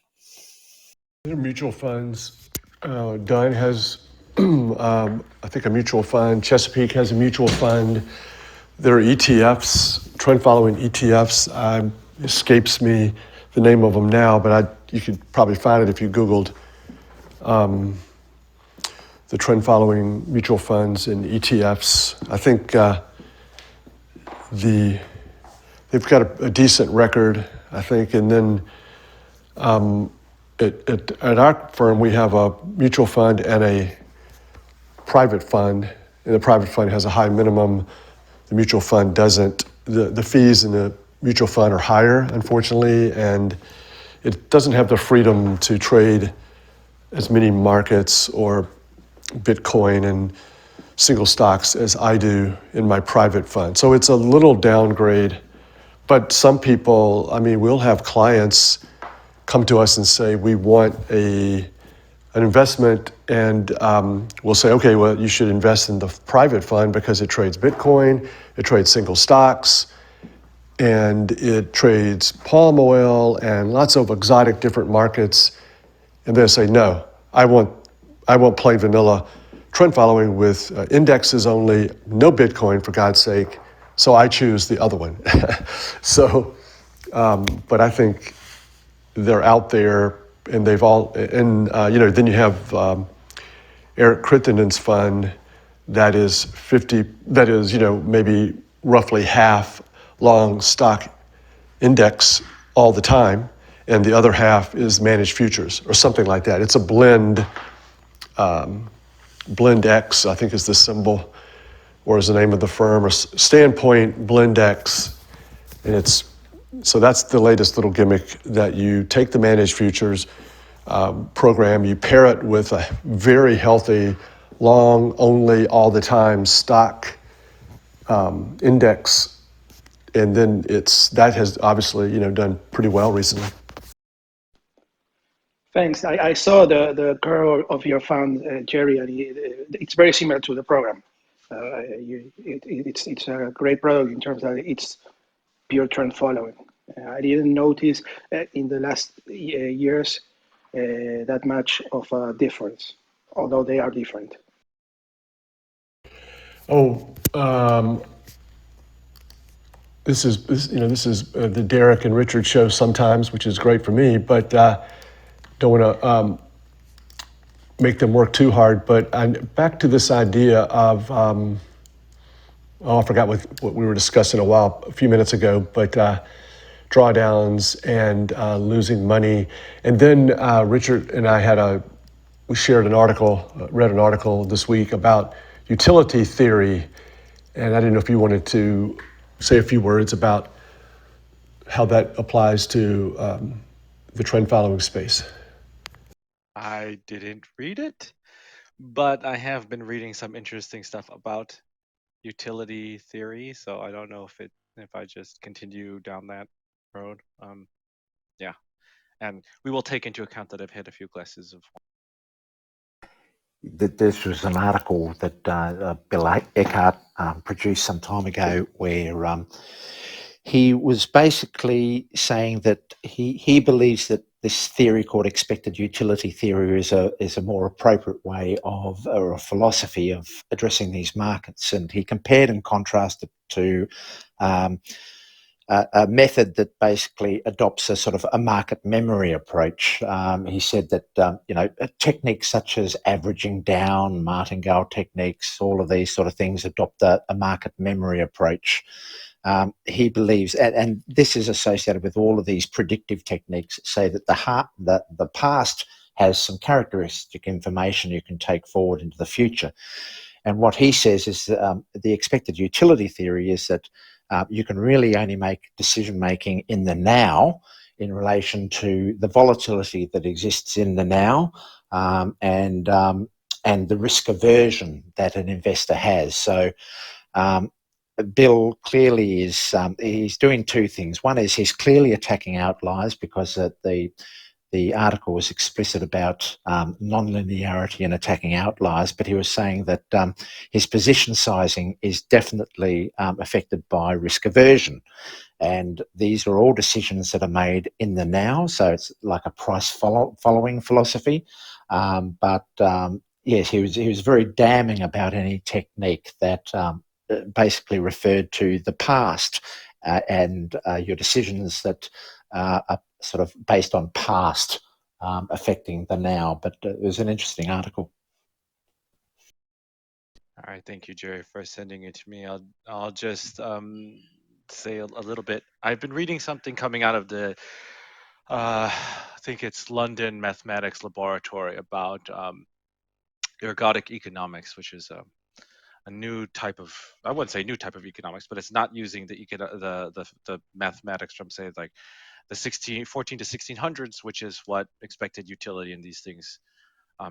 They're mutual funds. Dunn has, I think, a mutual fund. Chesapeake has a mutual fund. There are ETFs, trend following ETFs. escapes me the name of them now, but you could probably find it if you Googled the trend following mutual funds and ETFs. I think they've got a decent record, I think, and then at our firm we have a mutual fund and a private fund, and the private fund has a high minimum. The mutual fund doesn't. The fees in the mutual fund are higher, unfortunately, and it doesn't have the freedom to trade as many markets or Bitcoin and single stocks as I do in my private fund. So it's a little downgrade, but some people, I mean, we'll have clients come to us and say, we want an investment, and we'll say, okay, well, you should invest in the private fund because it trades Bitcoin, it trades single stocks, and it trades palm oil and lots of exotic different markets. And they'll say, no, I want plain vanilla trend following with indexes only, no Bitcoin, for God's sake. So I choose the other one. So, but I think they're out there, and they've all, and then you have Eric Crittenden's fund that is maybe roughly half long stock index all the time, and the other half is managed futures or something like that. It's a blend X, I think is the symbol, or is the name of the firm, or Standpoint Blend X, and so that's the latest little gimmick, that you take the managed futures program, you pair it with a very healthy, long only all the time stock index, and then that has obviously done pretty well recently. Thanks. I saw the curve of your fund, Jerry, and it's very similar to the program. It's a great product in terms of it's pure trend following. I didn't notice in the last years that much of a difference, although they are different. This is the Derek and Richard show sometimes, which is great for me, but don't want to make them work too hard. But back to this idea of I forgot what we were discussing a few minutes ago, but drawdowns and losing money, and then Richard and I we shared read an article this week about utility theory, and I didn't know if you wanted to say a few words about how that applies to the trend following space. I didn't read it, but I have been reading some interesting stuff about utility theory, so I don't know if I just continue down that road. Yeah, and we will take into account that I've had a few glasses of wine. This was an article that Bill Eckhart produced some time ago, where he was basically saying that he believes that this theory called expected utility theory is a more appropriate way of, or a philosophy of, addressing these markets. And he compared and contrasted to a method that basically adopts a sort of a market memory approach. He said that techniques such as averaging down, martingale techniques, all of these sort of things adopt a market memory approach. He believes, and this is associated with all of these predictive techniques, say that the past has some characteristic information you can take forward into the future. And what he says is the expected utility theory is that you can really only make decision making in the now in relation to the volatility that exists in the now, and the risk aversion that an investor has. So Bill clearly is he's doing two things. One is he's clearly attacking outliers, because the article was explicit about non-linearity and attacking outliers, but he was saying that his position sizing is definitely affected by risk aversion. And these are all decisions that are made in the now, so it's like a price following philosophy. Yes, he was very damning about any technique that basically referred to the past and your decisions that are sort of based on past affecting the now. But it was an interesting article. All right, thank you, Jerry, for sending it to me. I'll just say a little bit. I've been reading something coming out of the I think it's London Mathematics Laboratory about ergodic economics, which is a new type of, I wouldn't say new type of economics, but it's not using the mathematics from, say, like the 14 to 1600s, which is what expected utility in these things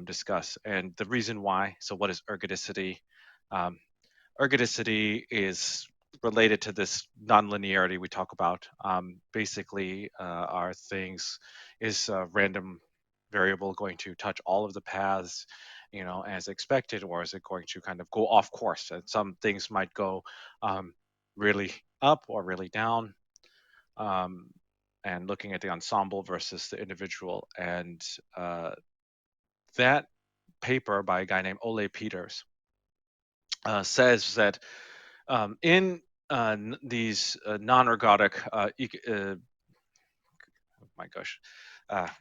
discuss. And the reason why, so what is ergodicity? Ergodicity is related to this nonlinearity we talk about. Basically, are things, is a random variable going to touch all of the paths, as expected, or is it going to kind of go off course? And some things might go really up or really down. And looking at the ensemble versus the individual, and that paper by a guy named Ole Peters says that in these non-ergodic,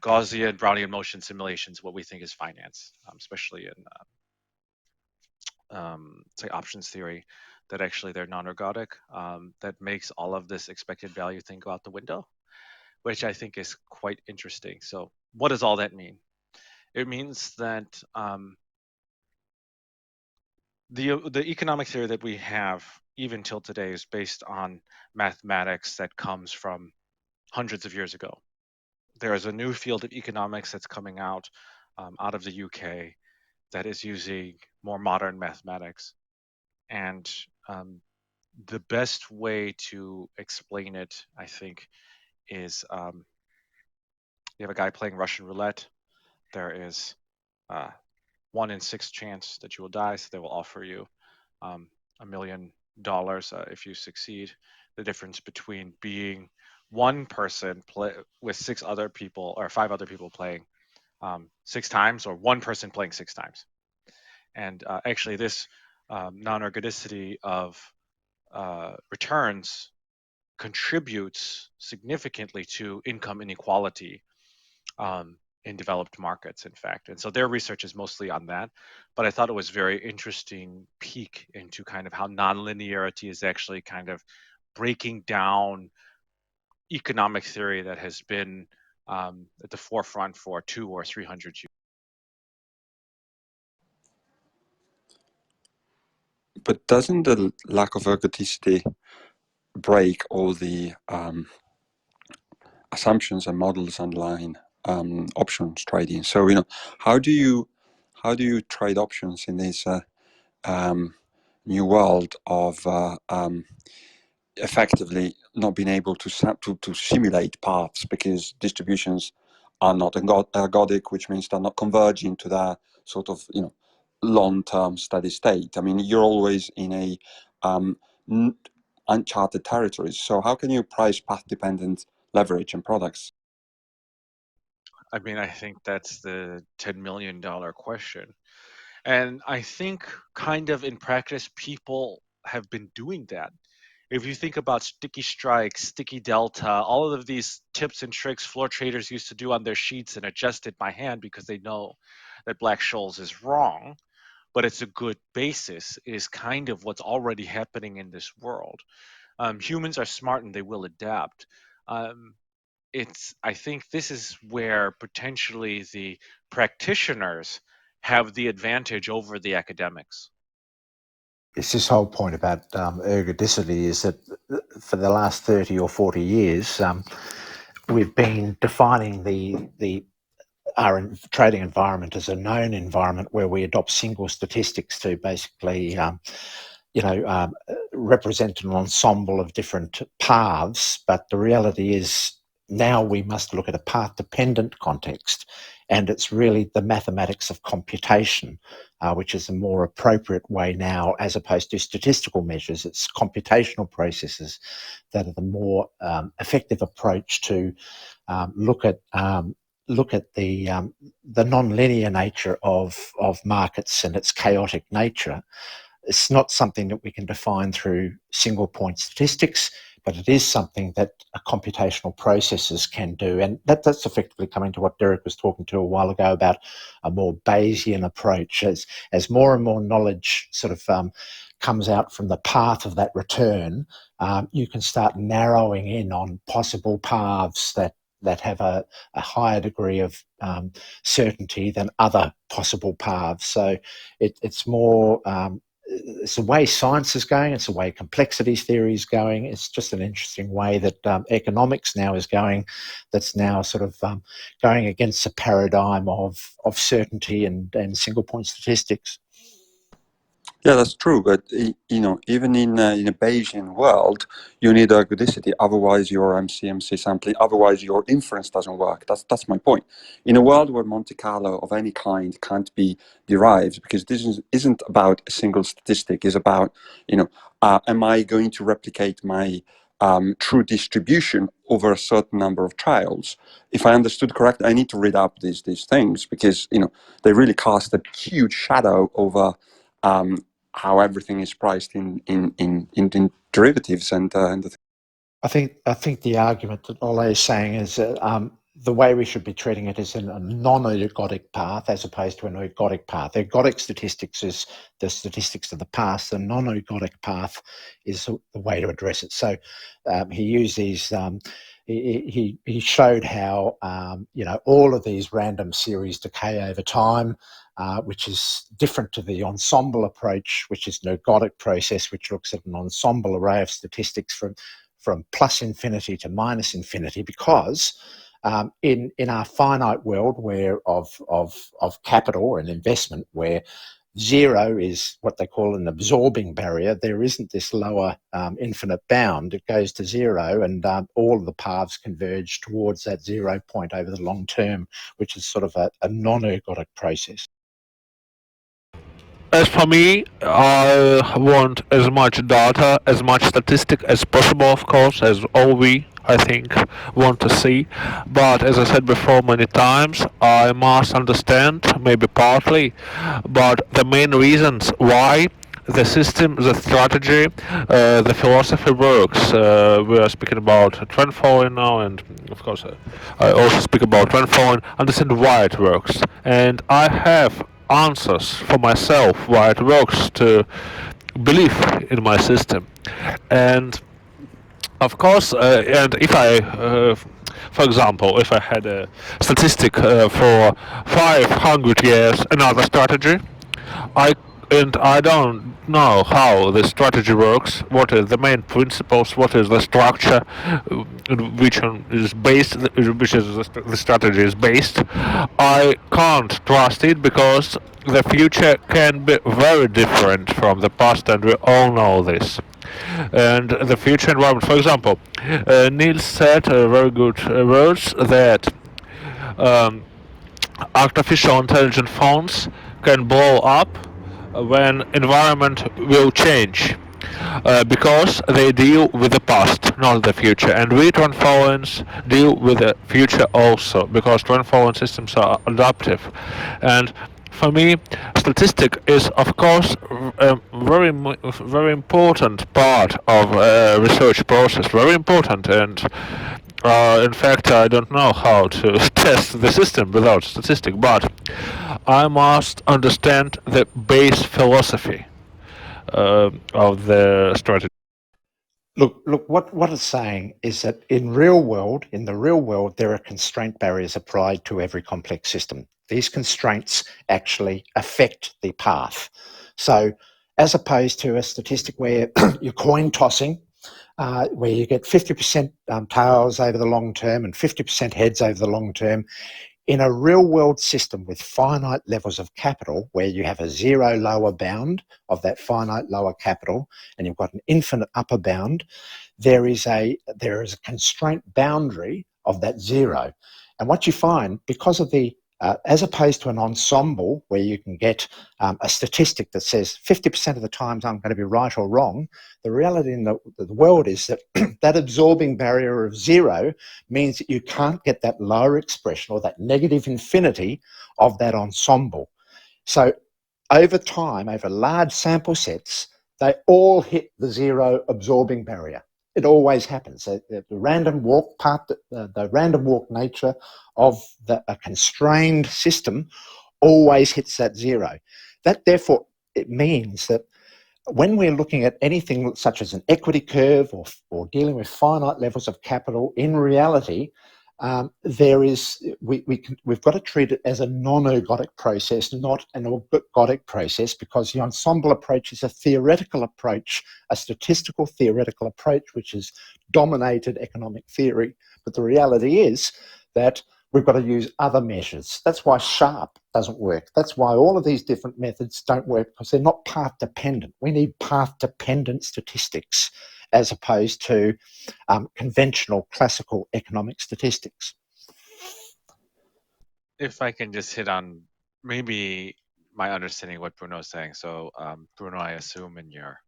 Gaussian Brownian motion simulations, what we think is finance, especially in say options theory, that actually they're non-ergodic, that makes all of this expected value thing go out the window, which I think is quite interesting. So what does all that mean? It means that the economic theory that we have even till today is based on mathematics that comes from hundreds of years ago. There is a new field of economics that's coming out of the UK that is using more modern mathematics. And the best way to explain it, I think, is you have a guy playing Russian roulette. There is 1 in 6 chance that you will die, so they will offer you $1 million if you succeed. The difference between being one person with 6 other people or 5 other people playing 6 times, or one person playing 6 times. And actually, this non-ergodicity of returns contributes significantly to income inequality in developed markets, in fact. And so their research is mostly on that. But I thought it was very interesting peek into kind of how nonlinearity is actually kind of breaking down economic theory that has been at the forefront for 200 or 300 years. But doesn't the lack of ergodicity break all the assumptions and models underlying options trading? So how do you trade options in this new world of effectively not being able to simulate paths because distributions are not ergodic, which means they're not converging to that sort of long-term steady state. I mean, you're always in a uncharted territories. So how can you price path-dependent leverage and products? I mean, I think that's the $10 million question. And I think kind of in practice, people have been doing that. If you think about sticky strikes, sticky delta, all of these tips and tricks floor traders used to do on their sheets and adjust it by hand because they know that Black-Scholes is wrong, but it's a good basis, is kind of what's already happening in this world. Humans are smart and they will adapt. I think this is where potentially the practitioners have the advantage over the academics. It's this whole point about ergodicity is that for the last 30 or 40 years, we've been defining our trading environment as a known environment where we adopt single statistics to basically, represent an ensemble of different paths. But the reality is now we must look at a path-dependent context, and it's really the mathematics of computation, which is a more appropriate way now, as opposed to statistical measures. It's computational processes that are the more effective approach to look at the non-linear nature of markets and its chaotic nature. It's not something that we can define through single point statistics, but it is something that computational processes can do. And that's effectively coming to what Derek was talking to a while ago about a more Bayesian approach. As more and more knowledge sort of comes out from the path of that return, you can start narrowing in on possible paths that have a higher degree of certainty than other possible paths. So it's more, it's the way science is going, it's the way complexity theory is going. It's just an interesting way that economics now is going, that's now sort of going against the paradigm of certainty and single point statistics. Yeah, that's true. But even in a Bayesian world, you need ergodicity. Otherwise, your MCMC sampling. Otherwise, your inference doesn't work. That's my point. In a world where Monte Carlo of any kind can't be derived, because this isn't about a single statistic. It's about am I going to replicate my true distribution over a certain number of trials? If I understood correctly, I need to read up these things because they really cast a huge shadow over how everything is priced in derivatives and I think the argument that Ole is saying is that the way we should be treating it is in a non-ergodic path as opposed to an ergodic path. Ergodic statistics is the statistics of the past. The non-ergodic path is the way to address it. So he used these. He showed how all of these random series decay over time, which is different to the ensemble approach, which is an ergodic process, which looks at an ensemble array of statistics from plus infinity to minus infinity, because in our finite world where of capital and investment, where zero is what they call an absorbing barrier, there isn't this lower infinite bound. It goes to zero, and all of the paths converge towards that 0 point over the long term, which is sort of a non-ergodic process. As for me, I want as much data, as much statistic as possible, of course, as all we, I think, want to see. But as I said before many times, I must understand, maybe partly, but the main reasons why the system, the strategy, the philosophy works. We are speaking about trend following now, and of course, I also speak about trend following. Understand why it works, and I have answers for myself why it works to believe in my system. And of course, and if I, for example, if I had a statistic for 500 years, another strategy, I I don't know how the strategy works. What is the main principles? What is the structure, which is based, which is the strategy is based? I can't trust it because the future can be very different from the past, and we all know this. And the future environment, for example, Niels said very good words that um, artificial intelligent phones can blow up when environment will change, because they deal with the past, not the future. And we transformers deal with the future also, because transformer systems are adaptive. And for me, statistic is of course a very important part of research process, very important. And in fact, I don't know how to test the system without statistic, but I must understand the base philosophy of the strategy. Look, what it's saying is that in the real world, there are constraint barriers applied to every complex system. These constraints actually affect the path. So as opposed to a statistic where you're coin tossing, where you get 50% tails over the long term and 50% heads over the long term, in a real world system with finite levels of capital, where you have a zero lower bound of that finite lower capital and you've got an infinite upper bound, there is a constraint boundary of that zero. And what you find, because of the as opposed to an ensemble where you can get a statistic that says 50% of the times I'm going to be right or wrong, the reality in the world is that that absorbing barrier of zero means that you can't get that lower expression or that negative infinity of that ensemble. So over time, over large sample sets, they all hit the zero absorbing barrier. It always happens. The random walk part, the random walk nature of a constrained system always hits that zero. That therefore it means that when we're looking at anything such as an equity curve or dealing with finite levels of capital, in reality, we've got to treat it as a non-ergodic process, not an ergodic process, because the ensemble approach is a theoretical approach, a statistical theoretical approach, which has dominated economic theory. But the reality is that we've got to use other measures. That's why Sharpe doesn't work. That's why all of these different methods don't work, because they're not path dependent. We need path dependent statistics as opposed to conventional classical economic statistics. If I can just hit on maybe my understanding of what Bruno's saying. So, Bruno, I assume in your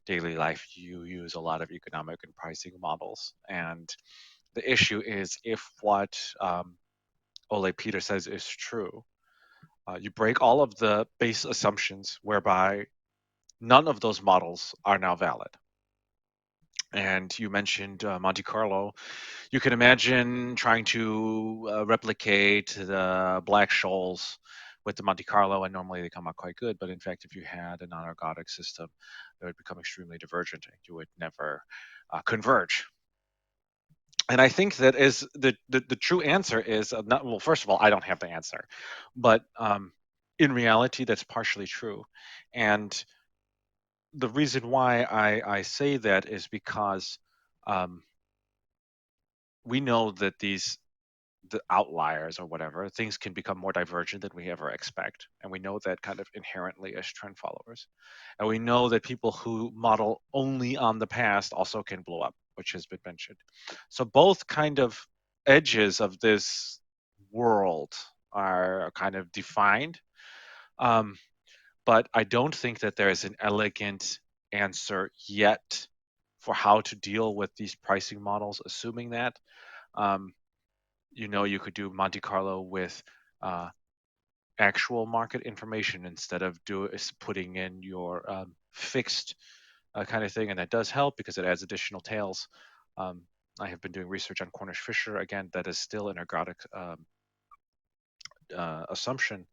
daily life you use a lot of economic and pricing models. And the issue is if what Ole Peter says is true, you break all of the base assumptions whereby none of those models are now valid. And you mentioned Monte Carlo. You can imagine trying to replicate the Black-Scholes with the Monte Carlo, and normally they come out quite good. But in fact, if you had a non-ergodic system, it would become extremely divergent, and you would never converge. And I think that is the true answer is not, well. First of all, I don't have the answer, but in reality, that's partially true. And the reason why I say that is because um, we know that the outliers or whatever things can become more divergent than we ever expect, and we know that kind of inherently as trend followers, and we know that people who model only on the past also can blow up, which has been mentioned. So both kind of edges of this world are kind of defined, um, but I don't think that there is an elegant answer yet for how to deal with these pricing models, assuming that um, you could do Monte Carlo with uh, actual market information instead of putting in your fixed kind of thing, and that does help because it adds additional tails. Um, I have been doing research on Cornish Fisher again. That is still an ergodic assumption,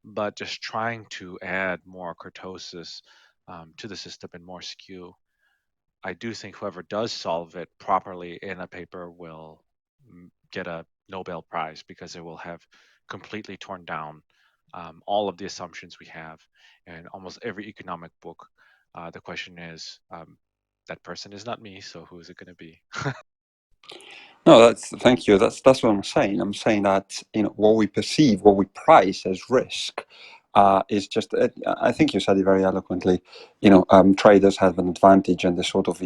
but just trying to add more kurtosis to the system and more skew. I do think whoever does solve it properly in a paper will get a Nobel Prize because it will have completely torn down all of the assumptions we have in almost every economic book. The question is, that person is not me, so who is it going to be? No, thank you. That's what I'm saying. I'm saying that what we perceive, what we price as risk, is just. I think you said it very eloquently. Traders have an advantage, and they sort of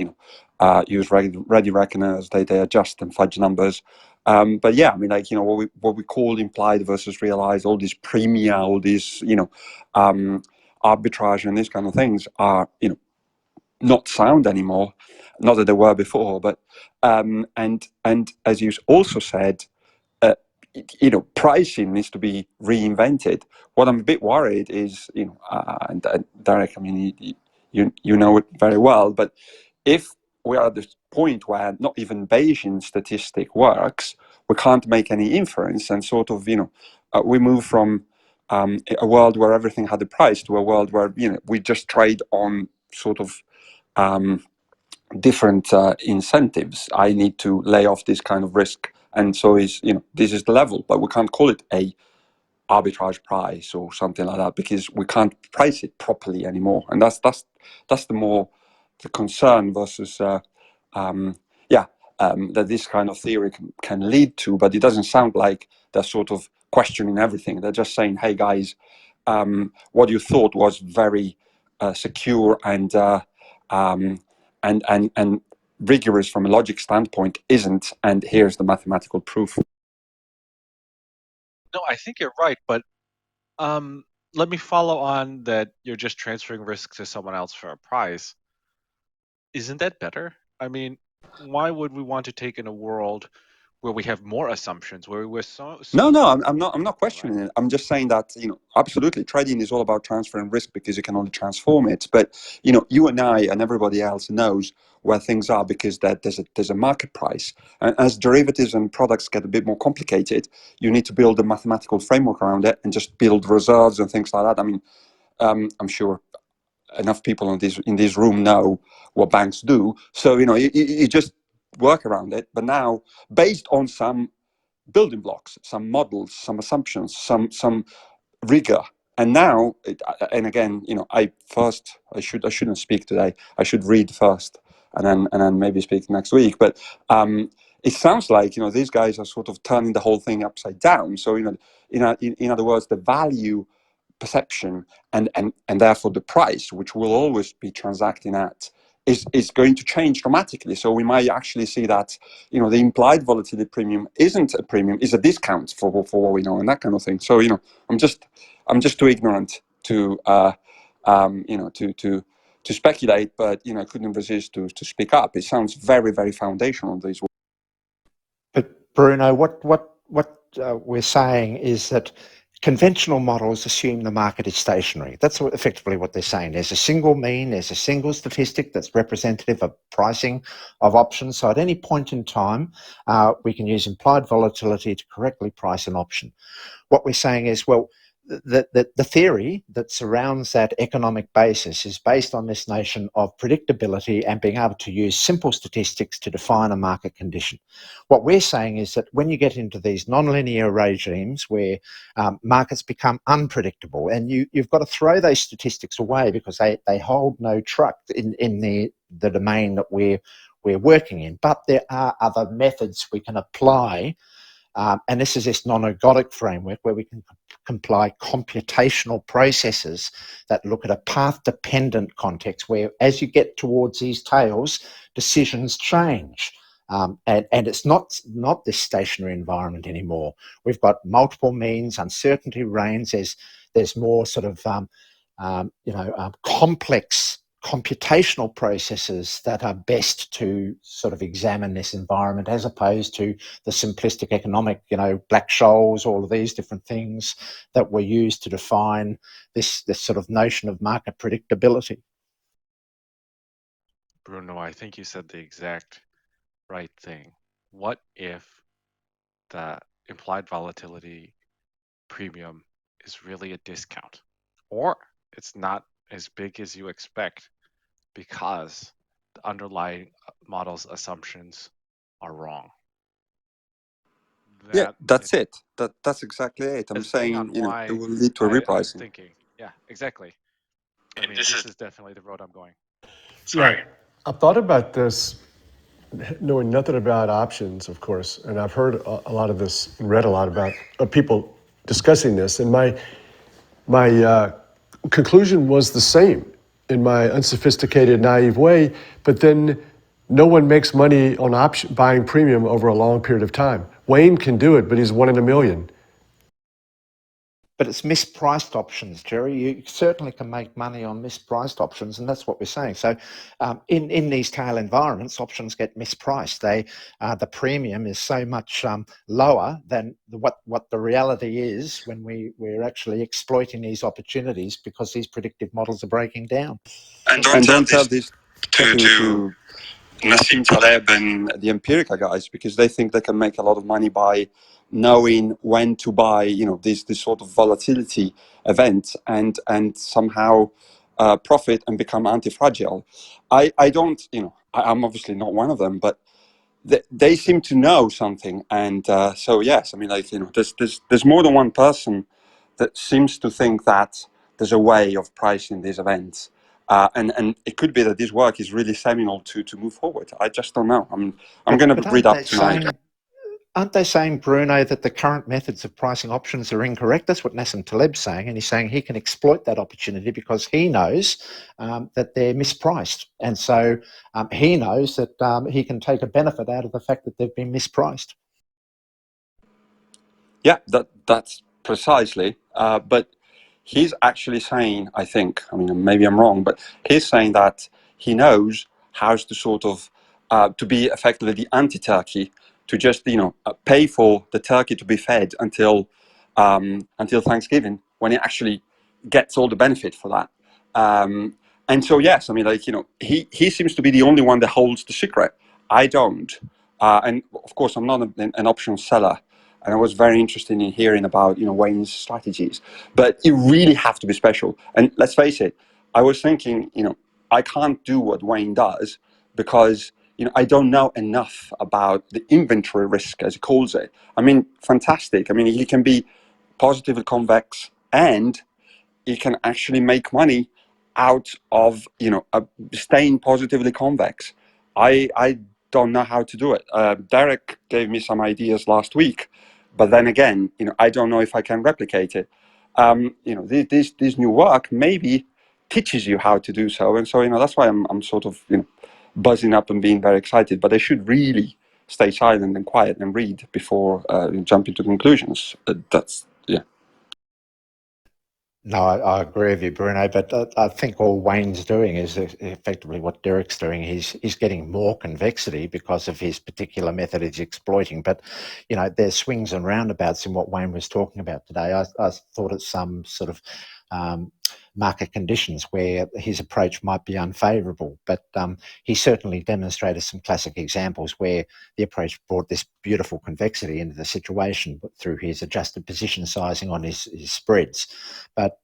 use ready reckoners. They adjust and fudge numbers. But yeah, I mean, like what we call implied versus realized, all these premia, all these arbitrage, and these kind of things are not sound anymore. Not that they were before, but and as you also said, uh, pricing needs to be reinvented. What I'm a bit worried is, and Derek, I mean, you know it very well, but if we are at this point where not even Bayesian statistic works, we can't make any inference, and sort of, we move from a world where everything had a price to a world where we just trade on sort of different incentives. I need to lay off this kind of risk, and so this is the level, but we can't call it a arbitrage price or something like that because we can't price it properly anymore, and that's the concern versus that this kind of theory can lead to. But it doesn't sound like they're sort of questioning everything. They're just saying, hey guys, what you thought was very secure and and rigorous from a logic standpoint isn't, and here's the mathematical proof. No, I think you're right, but let me follow on that you're just transferring risk to someone else for a prize. Isn't that better? I mean, why would we want to take in a world where we have more assumptions, where we're so No, much I'm not. I'm not right? questioning it. I'm just saying that absolutely, trading is all about transferring risk because you can only transform it. But you and I and everybody else knows where things are because there's a market price. And as derivatives and products get a bit more complicated, you need to build a mathematical framework around it and just build reserves and things like that. I mean, I'm sure enough people in this room know what banks do. So you just work around it. But now, based on some building blocks, some models, some assumptions, some rigor. And now, and again, I shouldn't speak today. I should read first, and then maybe speak next week. But it sounds like these guys are sort of turning the whole thing upside down. So in other words, the value perception and therefore the price, which will always be transacting at, is going to change dramatically. So we might actually see that the implied volatility premium isn't a premium, is a discount for what we know and that kind of thing. So I'm just too ignorant to to speculate, but couldn't resist to speak up. It sounds very, very foundational, these. But Bruno, what we're saying is that conventional models assume the market is stationary. That's effectively what they're saying. There's a single mean, there's a single statistic that's representative of pricing of options. So at any point in time, we can use implied volatility to correctly price an option. What we're saying is, well, the theory that surrounds that economic basis is based on this notion of predictability and being able to use simple statistics to define a market condition. What we're saying is that when you get into these nonlinear regimes where markets become unpredictable, and you've got to throw those statistics away because they hold no truck in the domain that we're working in. But there are other methods we can apply. And this is this non-ergodic framework where we can apply computational processes that look at a path-dependent context where as you get towards these tails, decisions change. And it's not this stationary environment anymore. We've got multiple means, uncertainty reigns, there's more sort of complex computational processes that are best to sort of examine this environment as opposed to the simplistic economic, Black-Scholes, all of these different things that were used to define this sort of notion of market predictability. Bruno, I think you said the exact right thing. What if the implied volatility premium is really a discount, or it's not as big as you expect because the underlying model's assumptions are wrong? Yeah, That that's it. That's exactly it. I'm is thing on saying, it why will lead to a I'm repricing. thinking. Yeah, exactly. I mean, this is definitely the road I'm going. Yeah, I've thought about this, knowing nothing about options, of course, and I've heard a lot of this, and read a lot about people discussing this, and my conclusion was the same in my unsophisticated, naive way. But then, no one makes money on buying premium over a long period of time. Wayne can do it, but he's one in a million. But it's mispriced options, Jerry. You certainly can make money on mispriced options, and that's what we're saying. So in these tail environments, options get mispriced. The premium is so much lower than what the reality is when we're actually exploiting these opportunities because these predictive models are breaking down. And don't tell this to Nassim Taleb and the Empirica guys, because they think they can make a lot of money by knowing when to buy, this sort of volatility event and somehow profit and become anti-fragile. I don't, I'm obviously not one of them, but they seem to know something. And so, yes, I mean, there's more than one person that seems to think that there's a way of pricing these events. And it could be that this work is really seminal to move forward. I just don't know. I'm going to read up tonight. Aren't they saying, Bruno, that the current methods of pricing options are incorrect? That's what Nassim Taleb's saying, and he's saying he can exploit that opportunity because he knows that they're mispriced, and so he knows that he can take a benefit out of the fact that they've been mispriced. Yeah, that's precisely. But he's actually saying, I think, I mean, maybe I'm wrong, but he's saying that he knows how to sort of to be effectively the anti-Turkey to just pay for the turkey to be fed until Thanksgiving, when it actually gets all the benefit for that. And so yes, I mean, like, he seems to be the only one that holds the secret. I don't, and of course I'm not an option seller. And I was very interested in hearing about Wayne's strategies, but you really have to be special. And let's face it, I was thinking, I can't do what Wayne does because I don't know enough about the inventory risk, as he calls it. I mean, fantastic. I mean, he can be positively convex, and he can actually make money out of staying positively convex. I don't know how to do it. Derek gave me some ideas last week, but then again, I don't know if I can replicate it. This new work maybe teaches you how to do so, and so that's why I'm sort of buzzing up and being very excited. But I should really stay silent and quiet and read before jumping to conclusions. That's yeah. No, I agree with you, Bruno, but I think all Wayne's doing is effectively what Derek's doing. He's getting more convexity because of his particular method he's exploiting. But, there's swings and roundabouts in what Wayne was talking about today. I thought it's some sort of market conditions where his approach might be unfavourable, but he certainly demonstrated some classic examples where the approach brought this beautiful convexity into the situation through his adjusted position sizing on his spreads. But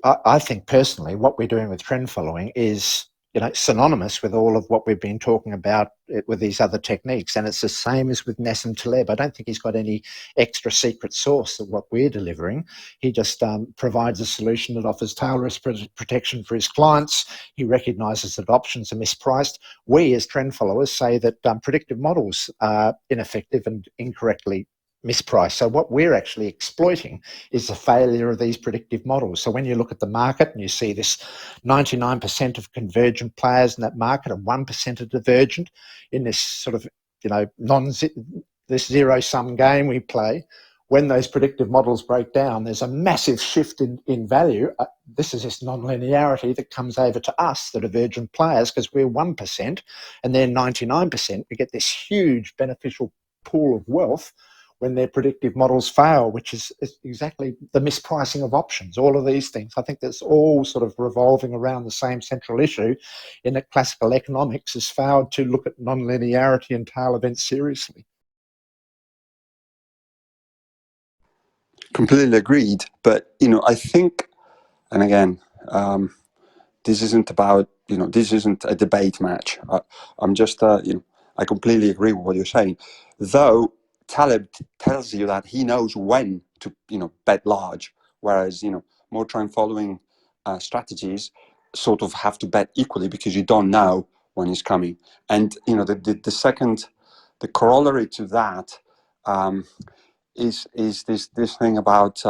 I think personally what we're doing with trend following is synonymous with all of what we've been talking about with these other techniques, and it's the same as with Nassim Taleb. I don't think he's got any extra secret sauce of what we're delivering. He just provides a solution that offers tail risk protection for his clients. He recognises that options are mispriced. We as trend followers say that predictive models are ineffective and incorrectly mispriced. So what we're actually exploiting is the failure of these predictive models. So when you look at the market and you see this 99% of convergent players in that market and 1% are divergent in this sort of this zero-sum game we play, when those predictive models break down, there's a massive shift in value. This is this non-linearity that comes over to us, the divergent players, because we're 1% and they're 99%. We get this huge beneficial pool of wealth when their predictive models fail, which is exactly the mispricing of options, all of these things. I think that's all sort of revolving around the same central issue in that classical economics has failed to look at non-linearity and tail events seriously. Completely agreed. But, I think, and again, this isn't about, this isn't a debate match. I'm just, I completely agree with what you're saying. Though Taleb tells you that he knows when to, bet large, whereas, more trend following strategies sort of have to bet equally because you don't know when it's coming. And, the corollary to that is this thing about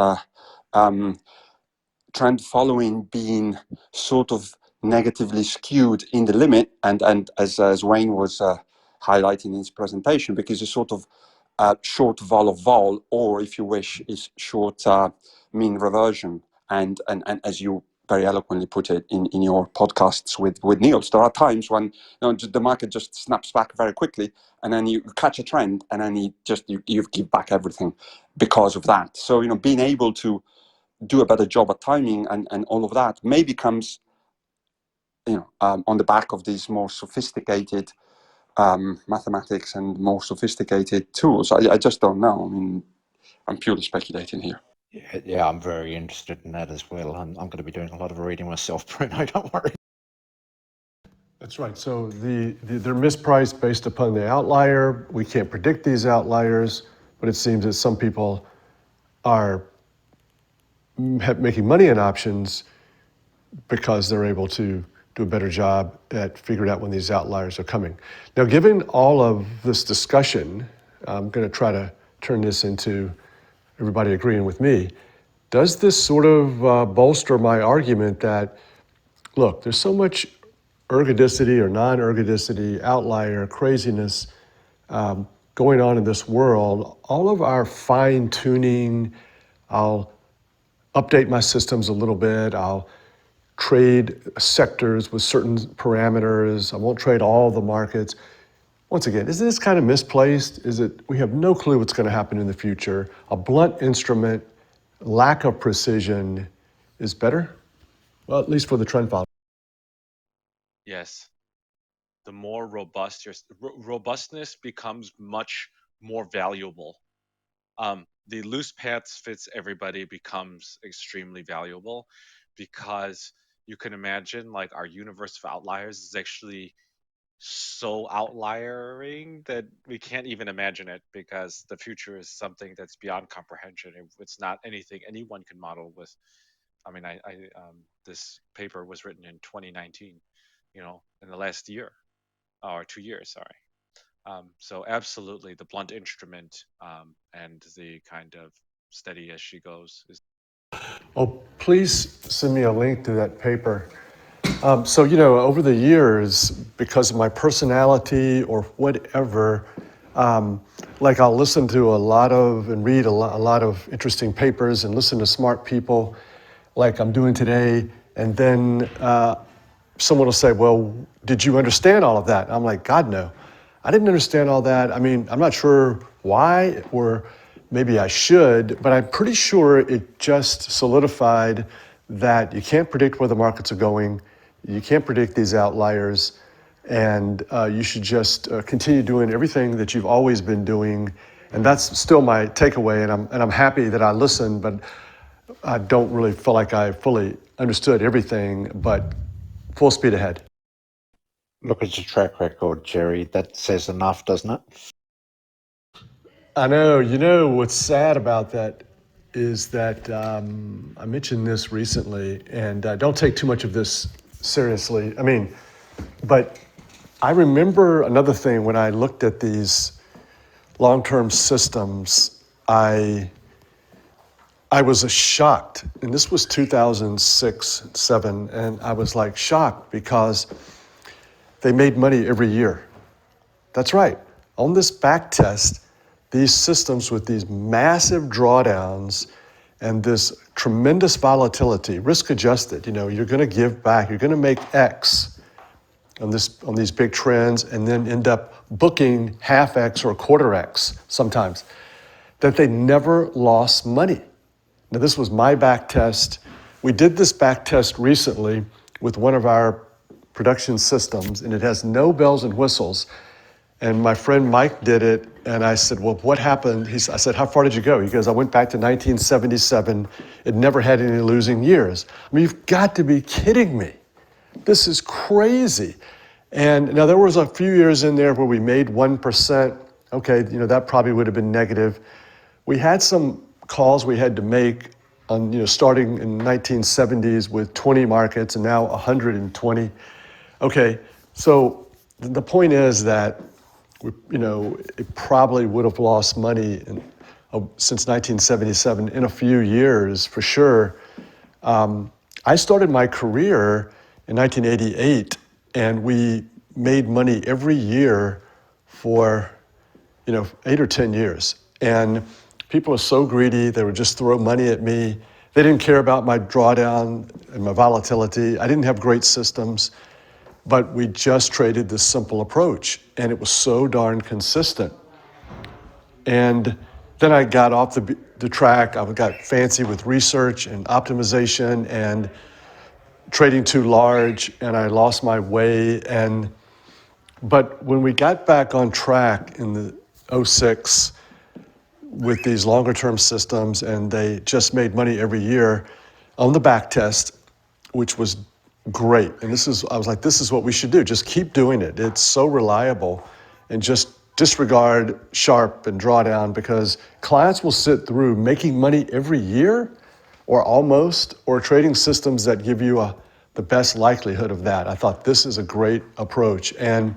trend following being sort of negatively skewed in the limit, and as Wayne was highlighting in his presentation, because it's sort of short vol of vol, or if you wish, is short mean reversion. And as you very eloquently put it in your podcasts with Niels, there are times when the market just snaps back very quickly, and then you catch a trend, and then you give back everything because of that. So being able to do a better job at timing and all of that maybe comes on the back of these more sophisticated mathematics and more sophisticated tools. I just don't know. I mean, I'm purely speculating here. Yeah, I'm very interested in that as well. I'm going to be doing a lot of reading myself, Bruno, don't worry. That's right. So they're mispriced based upon the outlier. We can't predict these outliers, but it seems that some people are making money in options because they're able to do a better job at figuring out when these outliers are coming. Now, given all of this discussion, I'm going to try to turn this into everybody agreeing with me. Does this sort of bolster my argument that, look, there's so much ergodicity or non-ergodicity, outlier, craziness going on in this world, all of our fine-tuning, I'll update my systems a little bit, I'll trade sectors with certain parameters, I won't trade all the markets. once again, isn't this kind of misplaced? Is it, we have no clue what's going to happen in the future. A blunt instrument, lack of precision is better? Well, at least for the trend follower. Yes. The more robust robustness becomes much more valuable. The loose paths fits everybody becomes extremely valuable because you can imagine like our universe of outliers is actually so outliering that we can't even imagine it because the future is something that's beyond comprehension. It's not anything anyone can model with. I mean, this paper was written in 2019, in the last year or 2 years, sorry. So absolutely, the blunt instrument and the kind of steady as she goes is. Oh, please send me a link to that paper. So, over the years, because of my personality or whatever, like I'll listen to a lot of and read a lot of interesting papers and listen to smart people like I'm doing today. And then someone will say, well, did you understand all of that? I'm like, God, no. I didn't understand all that. I mean, I'm not sure why, or maybe I should, but I'm pretty sure it just solidified that you can't predict where the markets are going. You can't predict these outliers. And you should just continue doing everything that you've always been doing. And that's still my takeaway. And I'm happy that I listened, but I don't really feel like I fully understood everything, but full speed ahead. Look at your track record, Jerry. That says enough, doesn't it? I know, what's sad about that is that I mentioned this recently, and don't take too much of this seriously. I mean, but I remember another thing when I looked at these long-term systems, I was shocked, and this was 2006, 7, and I was like shocked because they made money every year. That's right. On this back test, these systems with these massive drawdowns and this tremendous volatility, risk adjusted, you're going to give back, you're going to make X on these big trends and then end up booking half X or a quarter X sometimes, that they never lost money. Now, this was my back test. We did this back test recently with one of our production systems, and it has no bells and whistles. And my friend Mike did it, and I said, well, what happened? I said, how far did you go? He goes, I went back to 1977. It never had any losing years. I mean, you've got to be kidding me. This is crazy. And now there was a few years in there where we made 1%. Okay, that probably would have been negative. We had some calls we had to make on, starting in 1970s with 20 markets and now 120. Okay, so the point is that it probably would have lost money since 1977 in a few years for sure. I started my career in 1988, and we made money every year for 8 or 10 years. And people are so greedy, they would just throw money at me. They didn't care about my drawdown and my volatility. I didn't have great systems, but we just traded this simple approach, and it was so darn consistent. And then I got off the track. I got fancy with research and optimization and trading too large, and I lost my way. But when we got back on track in the 06 with these longer term systems, and they just made money every year on the back test, which was great. And I was like, this is what we should do. Just keep doing it. It's so reliable, and just disregard Sharp and drawdown, because clients will sit through making money every year or almost, or trading systems that give you the best likelihood of that. I thought this is a great approach. And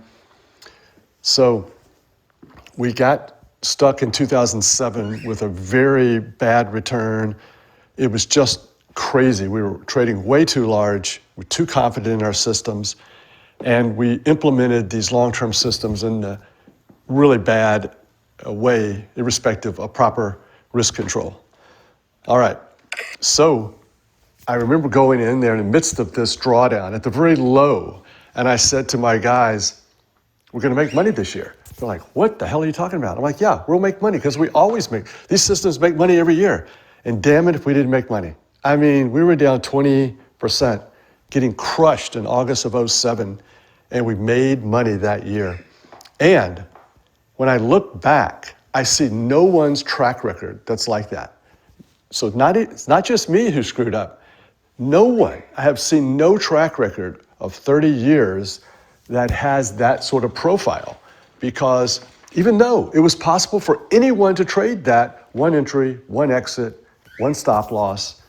so we got stuck in 2007 with a very bad return. It was just crazy. We were trading way too large. We're too confident in our systems. And we implemented these long-term systems in a really bad way, irrespective of proper risk control. All right. So I remember going in there in the midst of this drawdown at the very low, and I said to my guys, we're going to make money this year. They're like, what the hell are you talking about? I'm like, yeah, we'll make money because we always make, these systems make money every year. And damn it if we didn't make money. I mean, we were down 20%, getting crushed in August of '07, and we made money that year. And when I look back, I see no one's track record that's like that. So it's not just me who screwed up. No one, I have seen no track record of 30 years that has that sort of profile, because even though it was possible for anyone to trade that, one entry, one exit, one stop loss,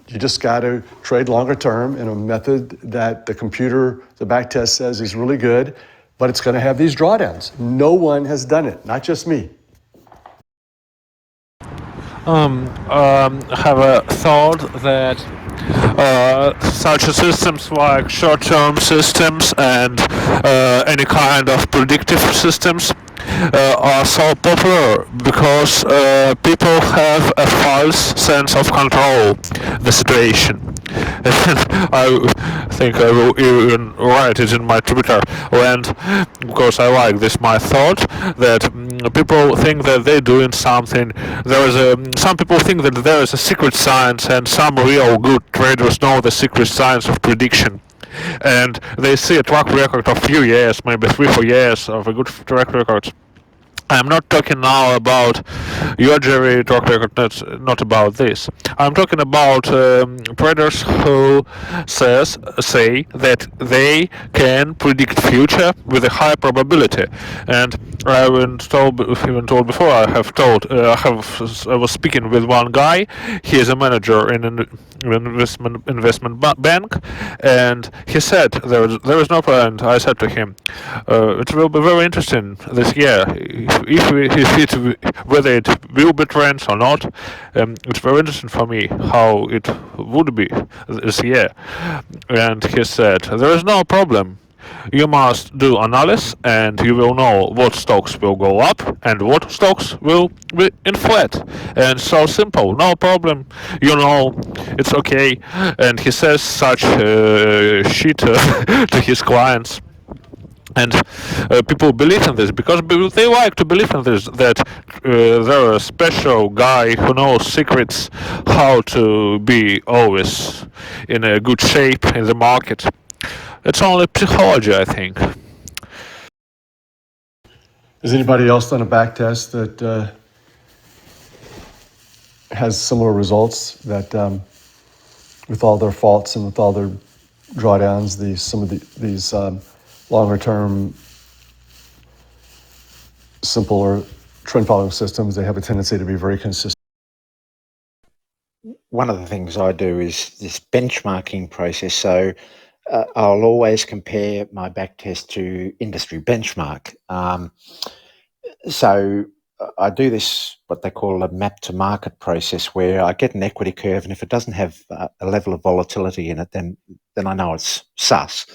you just got to trade longer term in a method that the computer, the back test says is really good, but it's going to have these drawdowns. No one has done it, not just me. Have a thought that such systems like short-term systems and any kind of predictive systems are so popular because people have a false sense of control the situation. I think I will even write it in my Twitter land, because I like this my thought that people think that they're doing something. Some people think that there is a secret science, and some real good traders know the secret science of prediction. And they see a track record of few years, maybe 3-4 years of a good track record. I'm not talking now about your Jerry track record, not about this. I'm talking about traders who say that they can predict future with a high probability. And I even told before. I was speaking with one guy. He is a manager in an investment bank, and he said there is no point. I said to him, it will be very interesting this year whether it will be trends or not. It's very interesting for me how it would be this year. And he said, there is no problem. You must do analysis, and you will know what stocks will go up and what stocks will be in flat. And so simple, no problem. You know, it's okay. And he says such shit to his clients. And people believe in this because they like to believe in this, that there is a special guy who knows secrets how to be always in a good shape in the market. It's only psychology, I think. Has anybody else done a back test that has similar results, that with all their faults and with all their drawdowns, these longer term, simpler trend following systems, they have a tendency to be very consistent? One of the things I do is this benchmarking process. So I'll always compare my back test to industry benchmark. So I do this, what they call a map to market process, where I get an equity curve, and if it doesn't have a level of volatility in it, then I know it's sus.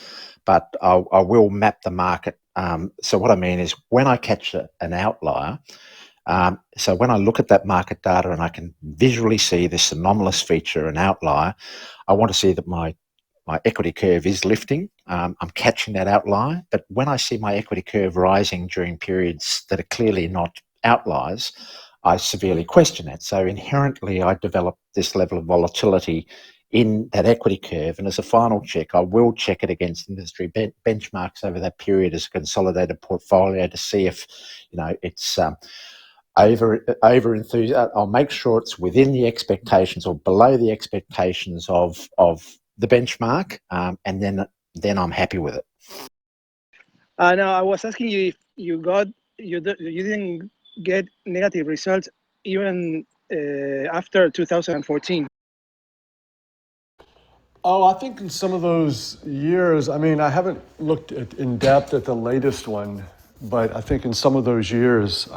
But I will map the market. So what I mean is, when I catch an outlier, so when I look at that market data and I can visually see this anomalous feature, an outlier, I want to see that my equity curve is lifting. I'm catching that outlier. But when I see my equity curve rising during periods that are clearly not outliers, I severely question that. So inherently, I develop this level of volatility in that equity curve. And as a final check, I will check it against industry benchmarks over that period as a consolidated portfolio to see if, it's over enthusiastic. I'll make sure it's within the expectations or below the expectations of the benchmark, and then I'm happy with it. No, I was asking you if you didn't get negative results even after 2014. Oh, I think in some of those years, I mean, I haven't looked in depth at the latest one, but I think in some of those years,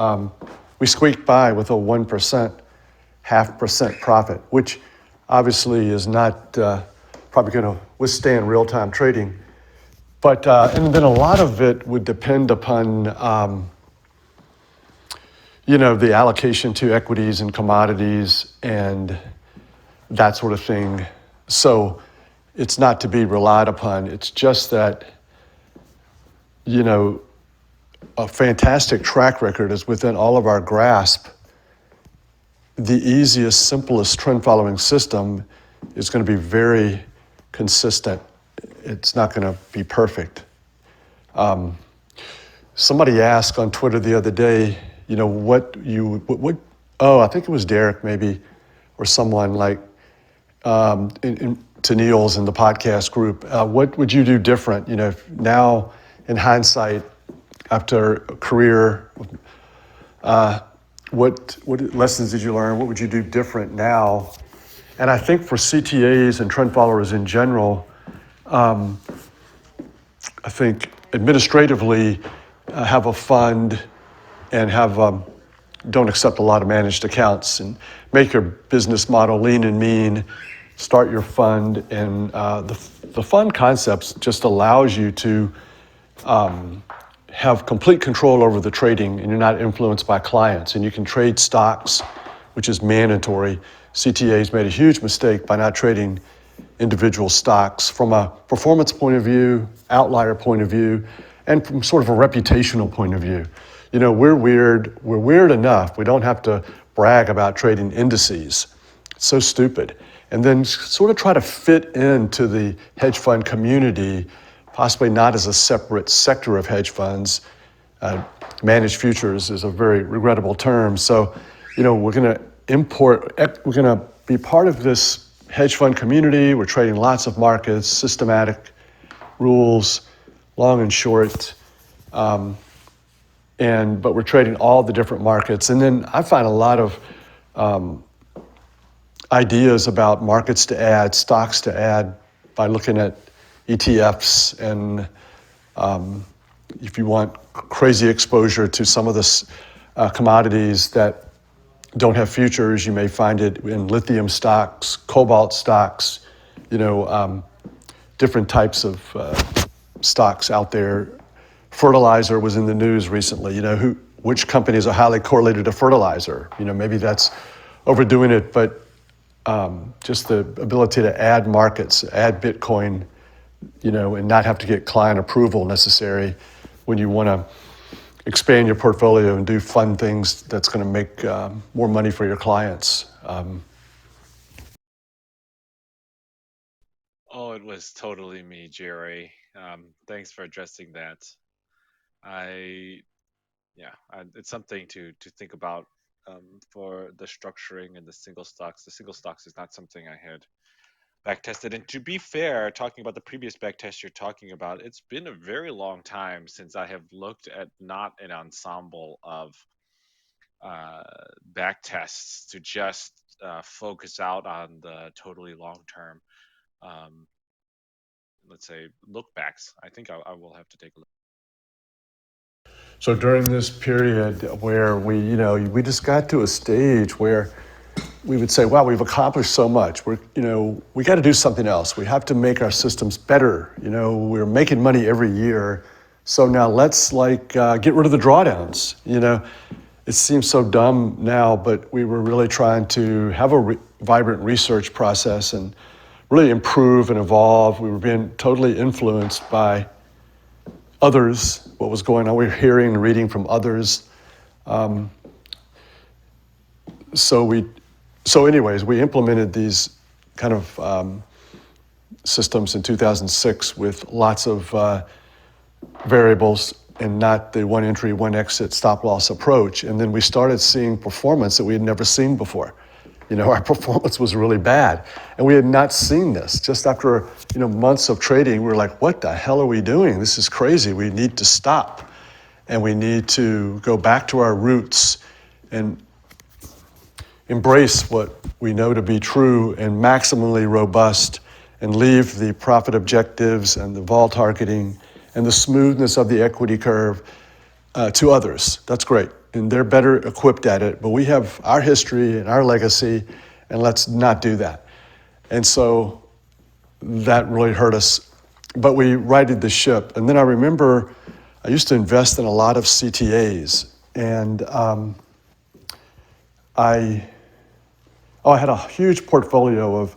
we squeaked by with a 1%, 0.5% profit, which obviously is not probably going to withstand real-time trading. But, and then a lot of it would depend upon, the allocation to equities and commodities and that sort of thing. So it's not to be relied upon. It's just that, a fantastic track record is within all of our grasp. The easiest, simplest trend following system is going to be very consistent. It's not going to be perfect. Somebody asked on Twitter the other day, what I think it was Derek maybe, or someone like, to Niels in the podcast group, what would you do different? If now in hindsight, after a career, what lessons did you learn? What would you do different now? And I think for CTAs and trend followers in general, I think administratively have a fund and don't accept a lot of managed accounts, and make your business model lean and mean. Start your fund, and the fund concepts just allows you to have complete control over the trading, and you're not influenced by clients, and you can trade stocks, which is mandatory. CTAs made a huge mistake by not trading individual stocks from a performance point of view, outlier point of view, and from sort of a reputational point of view. We're weird enough. We don't have to brag about trading indices. It's so stupid. And then sort of try to fit into the hedge fund community, possibly not as a separate sector of hedge funds. Managed futures is a very regrettable term. So, we're going to be part of this hedge fund community. We're trading lots of markets, systematic rules, long and short. But we're trading all the different markets. And then I find a lot of ideas about markets to add, stocks to add, by looking at ETFs, and if you want crazy exposure to some of the commodities that don't have futures, you may find it in lithium stocks, cobalt stocks, different types of stocks out there. Fertilizer was in the news recently. Which companies are highly correlated to fertilizer? Maybe that's overdoing it, but just the ability to add markets, add Bitcoin, and not have to get client approval necessary when you want to expand your portfolio and do fun things that's going to make more money for your clients. Oh, it was totally me, Jerry. Thanks for addressing that. It's something to think about for the structuring and the single stocks. The single stocks is not something I had backtested. And to be fair, talking about the previous backtest you're talking about, it's been a very long time since I have looked at not an ensemble of backtests to just focus out on the totally long-term, let's say, look backs. I think I will have to take a look. So during this period where we just got to a stage where we would say, wow, we've accomplished so much. We got to do something else. We have to make our systems better. We're making money every year. So now let's get rid of the drawdowns. It seems so dumb now, but we were really trying to have a vibrant research process and really improve and evolve. We were being totally influenced by others, what was going on. We were hearing and reading from others. So anyways, we implemented these kind of systems in 2006 with lots of variables and not the one entry, one exit stop loss approach. And then we started seeing performance that we had never seen before. Our performance was really bad. And we had not seen this. Just after, months of trading, we were like, what the hell are we doing? This is crazy. We need to stop. And we need to go back to our roots and embrace what we know to be true and maximally robust, and leave the profit objectives and the vol targeting and the smoothness of the equity curve to others. That's great. And they're better equipped at it, but we have our history and our legacy, and let's not do that. And so that really hurt us, but we righted the ship. And then I remember I used to invest in a lot of CTAs, and I had a huge portfolio of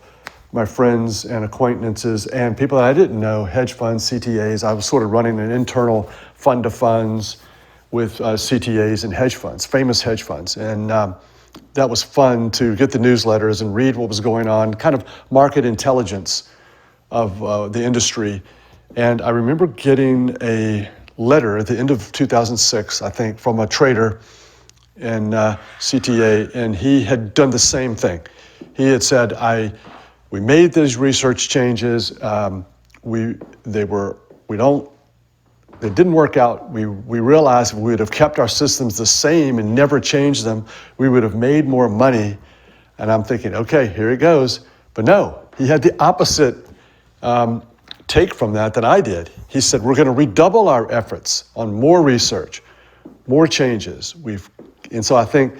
my friends and acquaintances and people that I didn't know, hedge funds, CTAs. I was sort of running an internal fund of funds with CTAs and hedge funds, famous hedge funds. And that was fun to get the newsletters and read what was going on, kind of market intelligence of the industry. And I remember getting a letter at the end of 2006, I think, from a trader in CTA, and he had done the same thing. He had said, we made these research changes. They didn't work out. We realized if we would have kept our systems the same and never changed them, we would have made more money. And I'm thinking, okay, here it goes. But no, he had the opposite take from that than I did. He said, we're going to redouble our efforts on more research, more changes. And so I think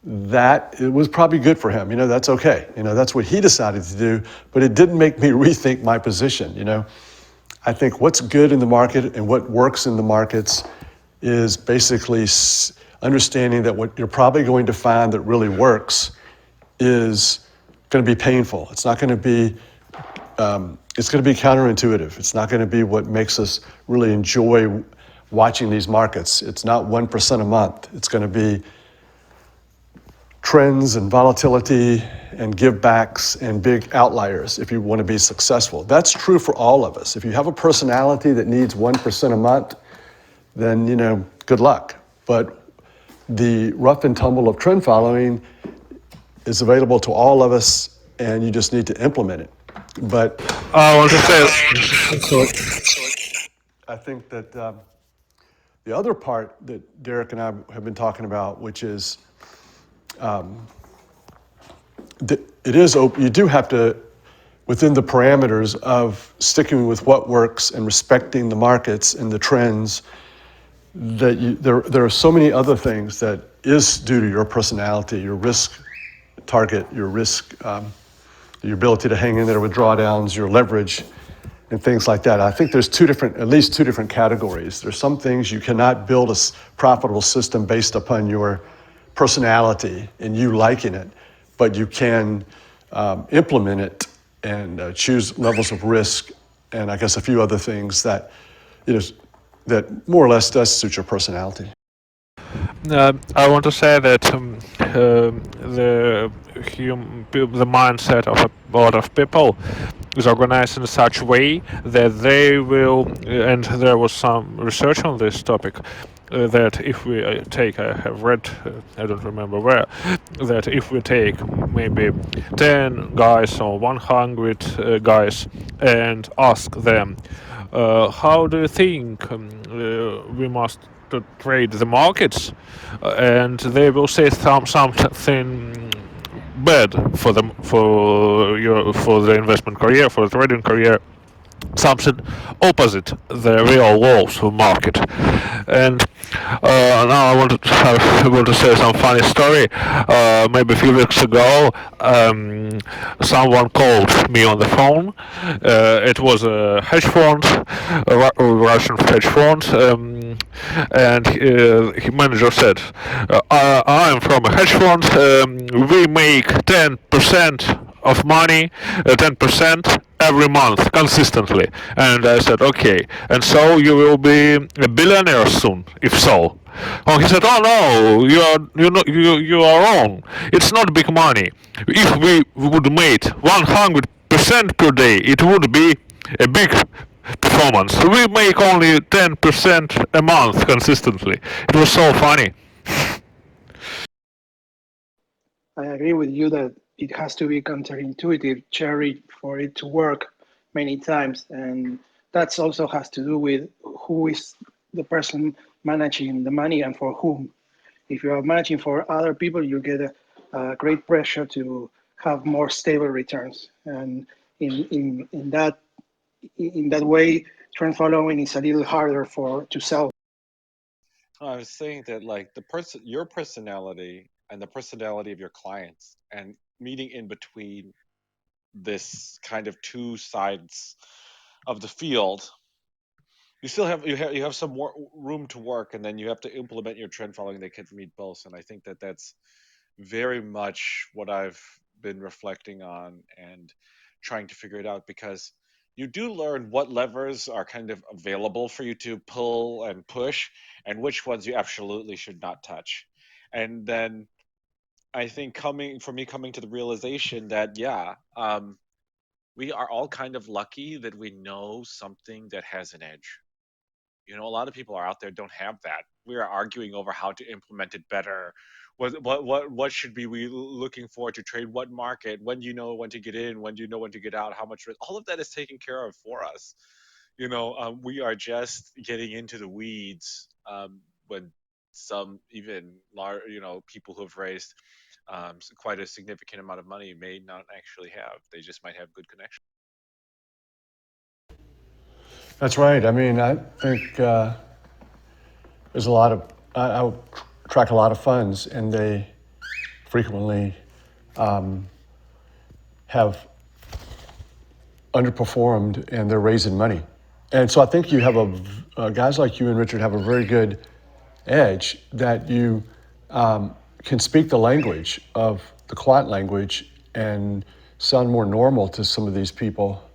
that it was probably good for him. That's okay. That's what he decided to do, but it didn't make me rethink my position. I think what's good in the market and what works in the markets is basically understanding that what you're probably going to find that really works is going to be painful. It's not going to be, it's going to be counterintuitive. It's not going to be what makes us really enjoy watching these markets. It's not 1% a month. It's going to be trends and volatility and give backs and big outliers if you want to be successful. That's true for all of us. If you have a personality that needs 1% a month, then good luck. But the rough and tumble of trend following is available to all of us, and you just need to implement it. But I want to say, I think that the other part that Derek and I have been talking about, which is you do have to, within the parameters of sticking with what works and respecting the markets and the trends, there are so many other things that is due to your personality, your risk target, your risk, your ability to hang in there with drawdowns, your leverage, and things like that. I think there's at least two different categories. There's some things you cannot build a profitable system based upon your personality and you liking it, but you can implement it and choose levels of risk and I guess a few other things that that more or less does suit your personality. I want to say that the mindset of a lot of people is organized in such a way that they will, and there was some research on this topic, that if we take, I have read, I don't remember where, that if we take maybe 10 guys or 100 guys and ask them, how do you think we must to trade the markets, and they will say something bad for them, for the investment career, for the trading career, something opposite the real laws of market. And now I want to say some funny story. Maybe a few weeks ago, someone called me on the phone. It was a hedge fund, a Russian hedge fund, and his manager said, I am from a hedge fund. We make 10% of money, 10% every month consistently. And I said, okay, and so you will be a billionaire soon, if so. Oh, he said, oh no, you are wrong. It's not big money. If we would make 100% per day, it would be a big performance. We make only 10% a month consistently. It was so funny. I agree with you that it has to be counterintuitive, Cherry, for it to work many times. And that's also has to do with who is the person managing the money and for whom. If you are managing for other people, you get a great pressure to have more stable returns. And in that way, trend following is a little harder to sell. I was saying that like your personality and the personality of your clients and meeting in between this kind of two sides of the field, you still have you have some more room to work, and then you have to implement your trend following that can meet both. And I think that that's very much what I've been reflecting on and trying to figure it out, because you do learn what levers are kind of available for you to pull and push, and which ones you absolutely should not touch. And then I think coming to the realization that we are all kind of lucky that we know something that has an edge. A lot of people are out there don't have that. We are arguing over how to implement it better. What should be we looking for to trade what market? When do you know when to get in? When do you know when to get out? How much risk? All of that is taken care of for us. We are just getting into the weeds when some even large, people who have raised quite a significant amount of money may not actually have. They just might have good connections. That's right. I mean, I think there's a lot of, I track a lot of funds, and they frequently have underperformed, and they're raising money. And so I think you have guys like you and Richard have a very good edge that you can speak the language of the quant language and sound more normal to some of these people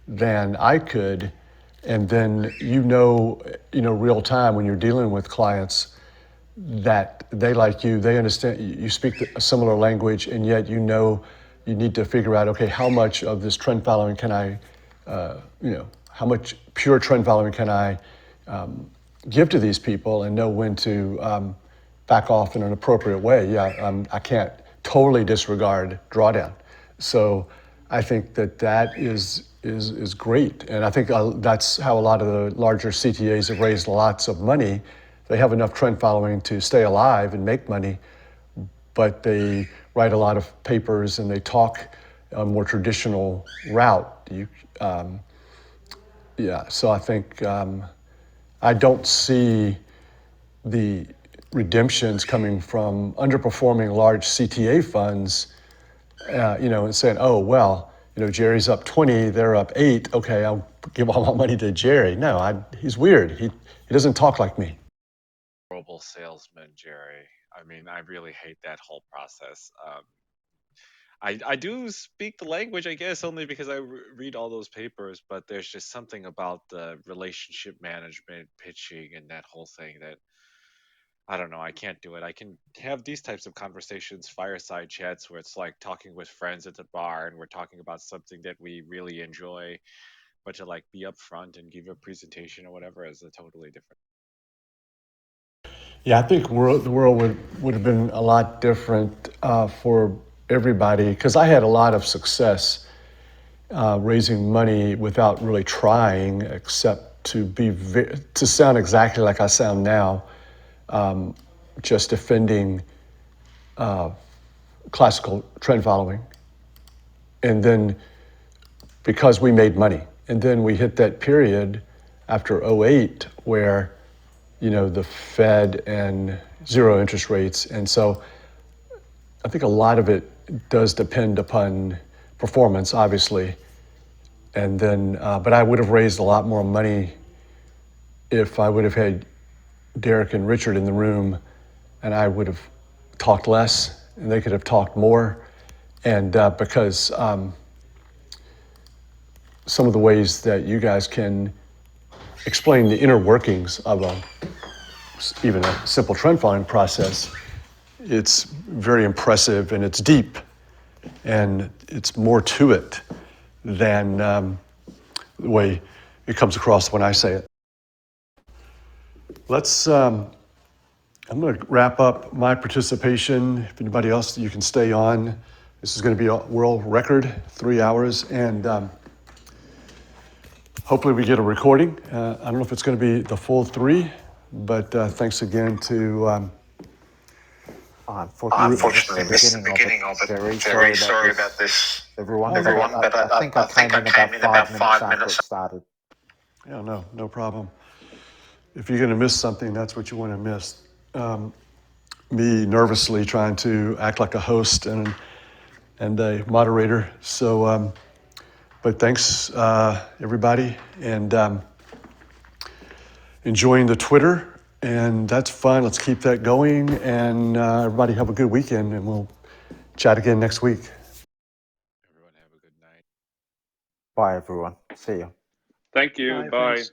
than I could. And then real time when you're dealing with clients that they like you, they understand you speak a similar language, and yet you need to figure out, okay, how much of this trend following can I, how much pure trend following can I give to these people, and know when to back off in an appropriate way. I can't totally disregard drawdown. So I think that is great, and I think that's how a lot of the larger CTAs have raised lots of money. They have enough trend following to stay alive and make money, but they write a lot of papers and they talk a more traditional route. So I think I don't see the redemptions coming from underperforming large CTA funds, and saying, oh, well, Jerry's up 20, they're up 8. Okay, I'll give all my money to Jerry. No, he's weird. He doesn't talk like me. Horrible salesman, Jerry. I mean, I really hate that whole process. I do speak the language, I guess, only because I read all those papers, but there's just something about the relationship management, pitching, and that whole thing that I don't know. I can't do it. I can have these types of conversations, fireside chats, where it's like talking with friends at the bar and we're talking about something that we really enjoy, but to like be upfront and give a presentation or whatever is a totally different. Yeah, I think the world would have been a lot different for everybody, because I had a lot of success raising money without really trying, except to sound exactly like I sound now, just defending classical trend following, and then because we made money, and then we hit that period after '08 where the Fed and zero interest rates. And so I think a lot of it does depend upon performance, obviously. And then, but I would have raised a lot more money if I would have had Derek and Richard in the room, and I would have talked less and they could have talked more. And because some of the ways that you guys can explain the inner workings of even a simple trend following process, it's very impressive, and it's deep, and it's more to it than the way it comes across when I say it. I'm going to wrap up my participation. If anybody else, you can stay on. This is going to be a world record, 3 hours, and hopefully we get a recording. I don't know if it's going to be the full 3, but thanks again to Unfortunately, missed the beginning of it. Very sorry about this, everyone. But I think I came in about 5 minutes after it started. Yeah, no problem. If you're going to miss something, that's what you want to miss. Me nervously trying to act like a host and a moderator. So, but thanks, everybody, and enjoying the Twitter, and that's fun. Let's keep that going, and everybody have a good weekend, and we'll chat again next week. Everyone have a good night. Bye, everyone. See you. Thank you. Bye, Bye. thanks.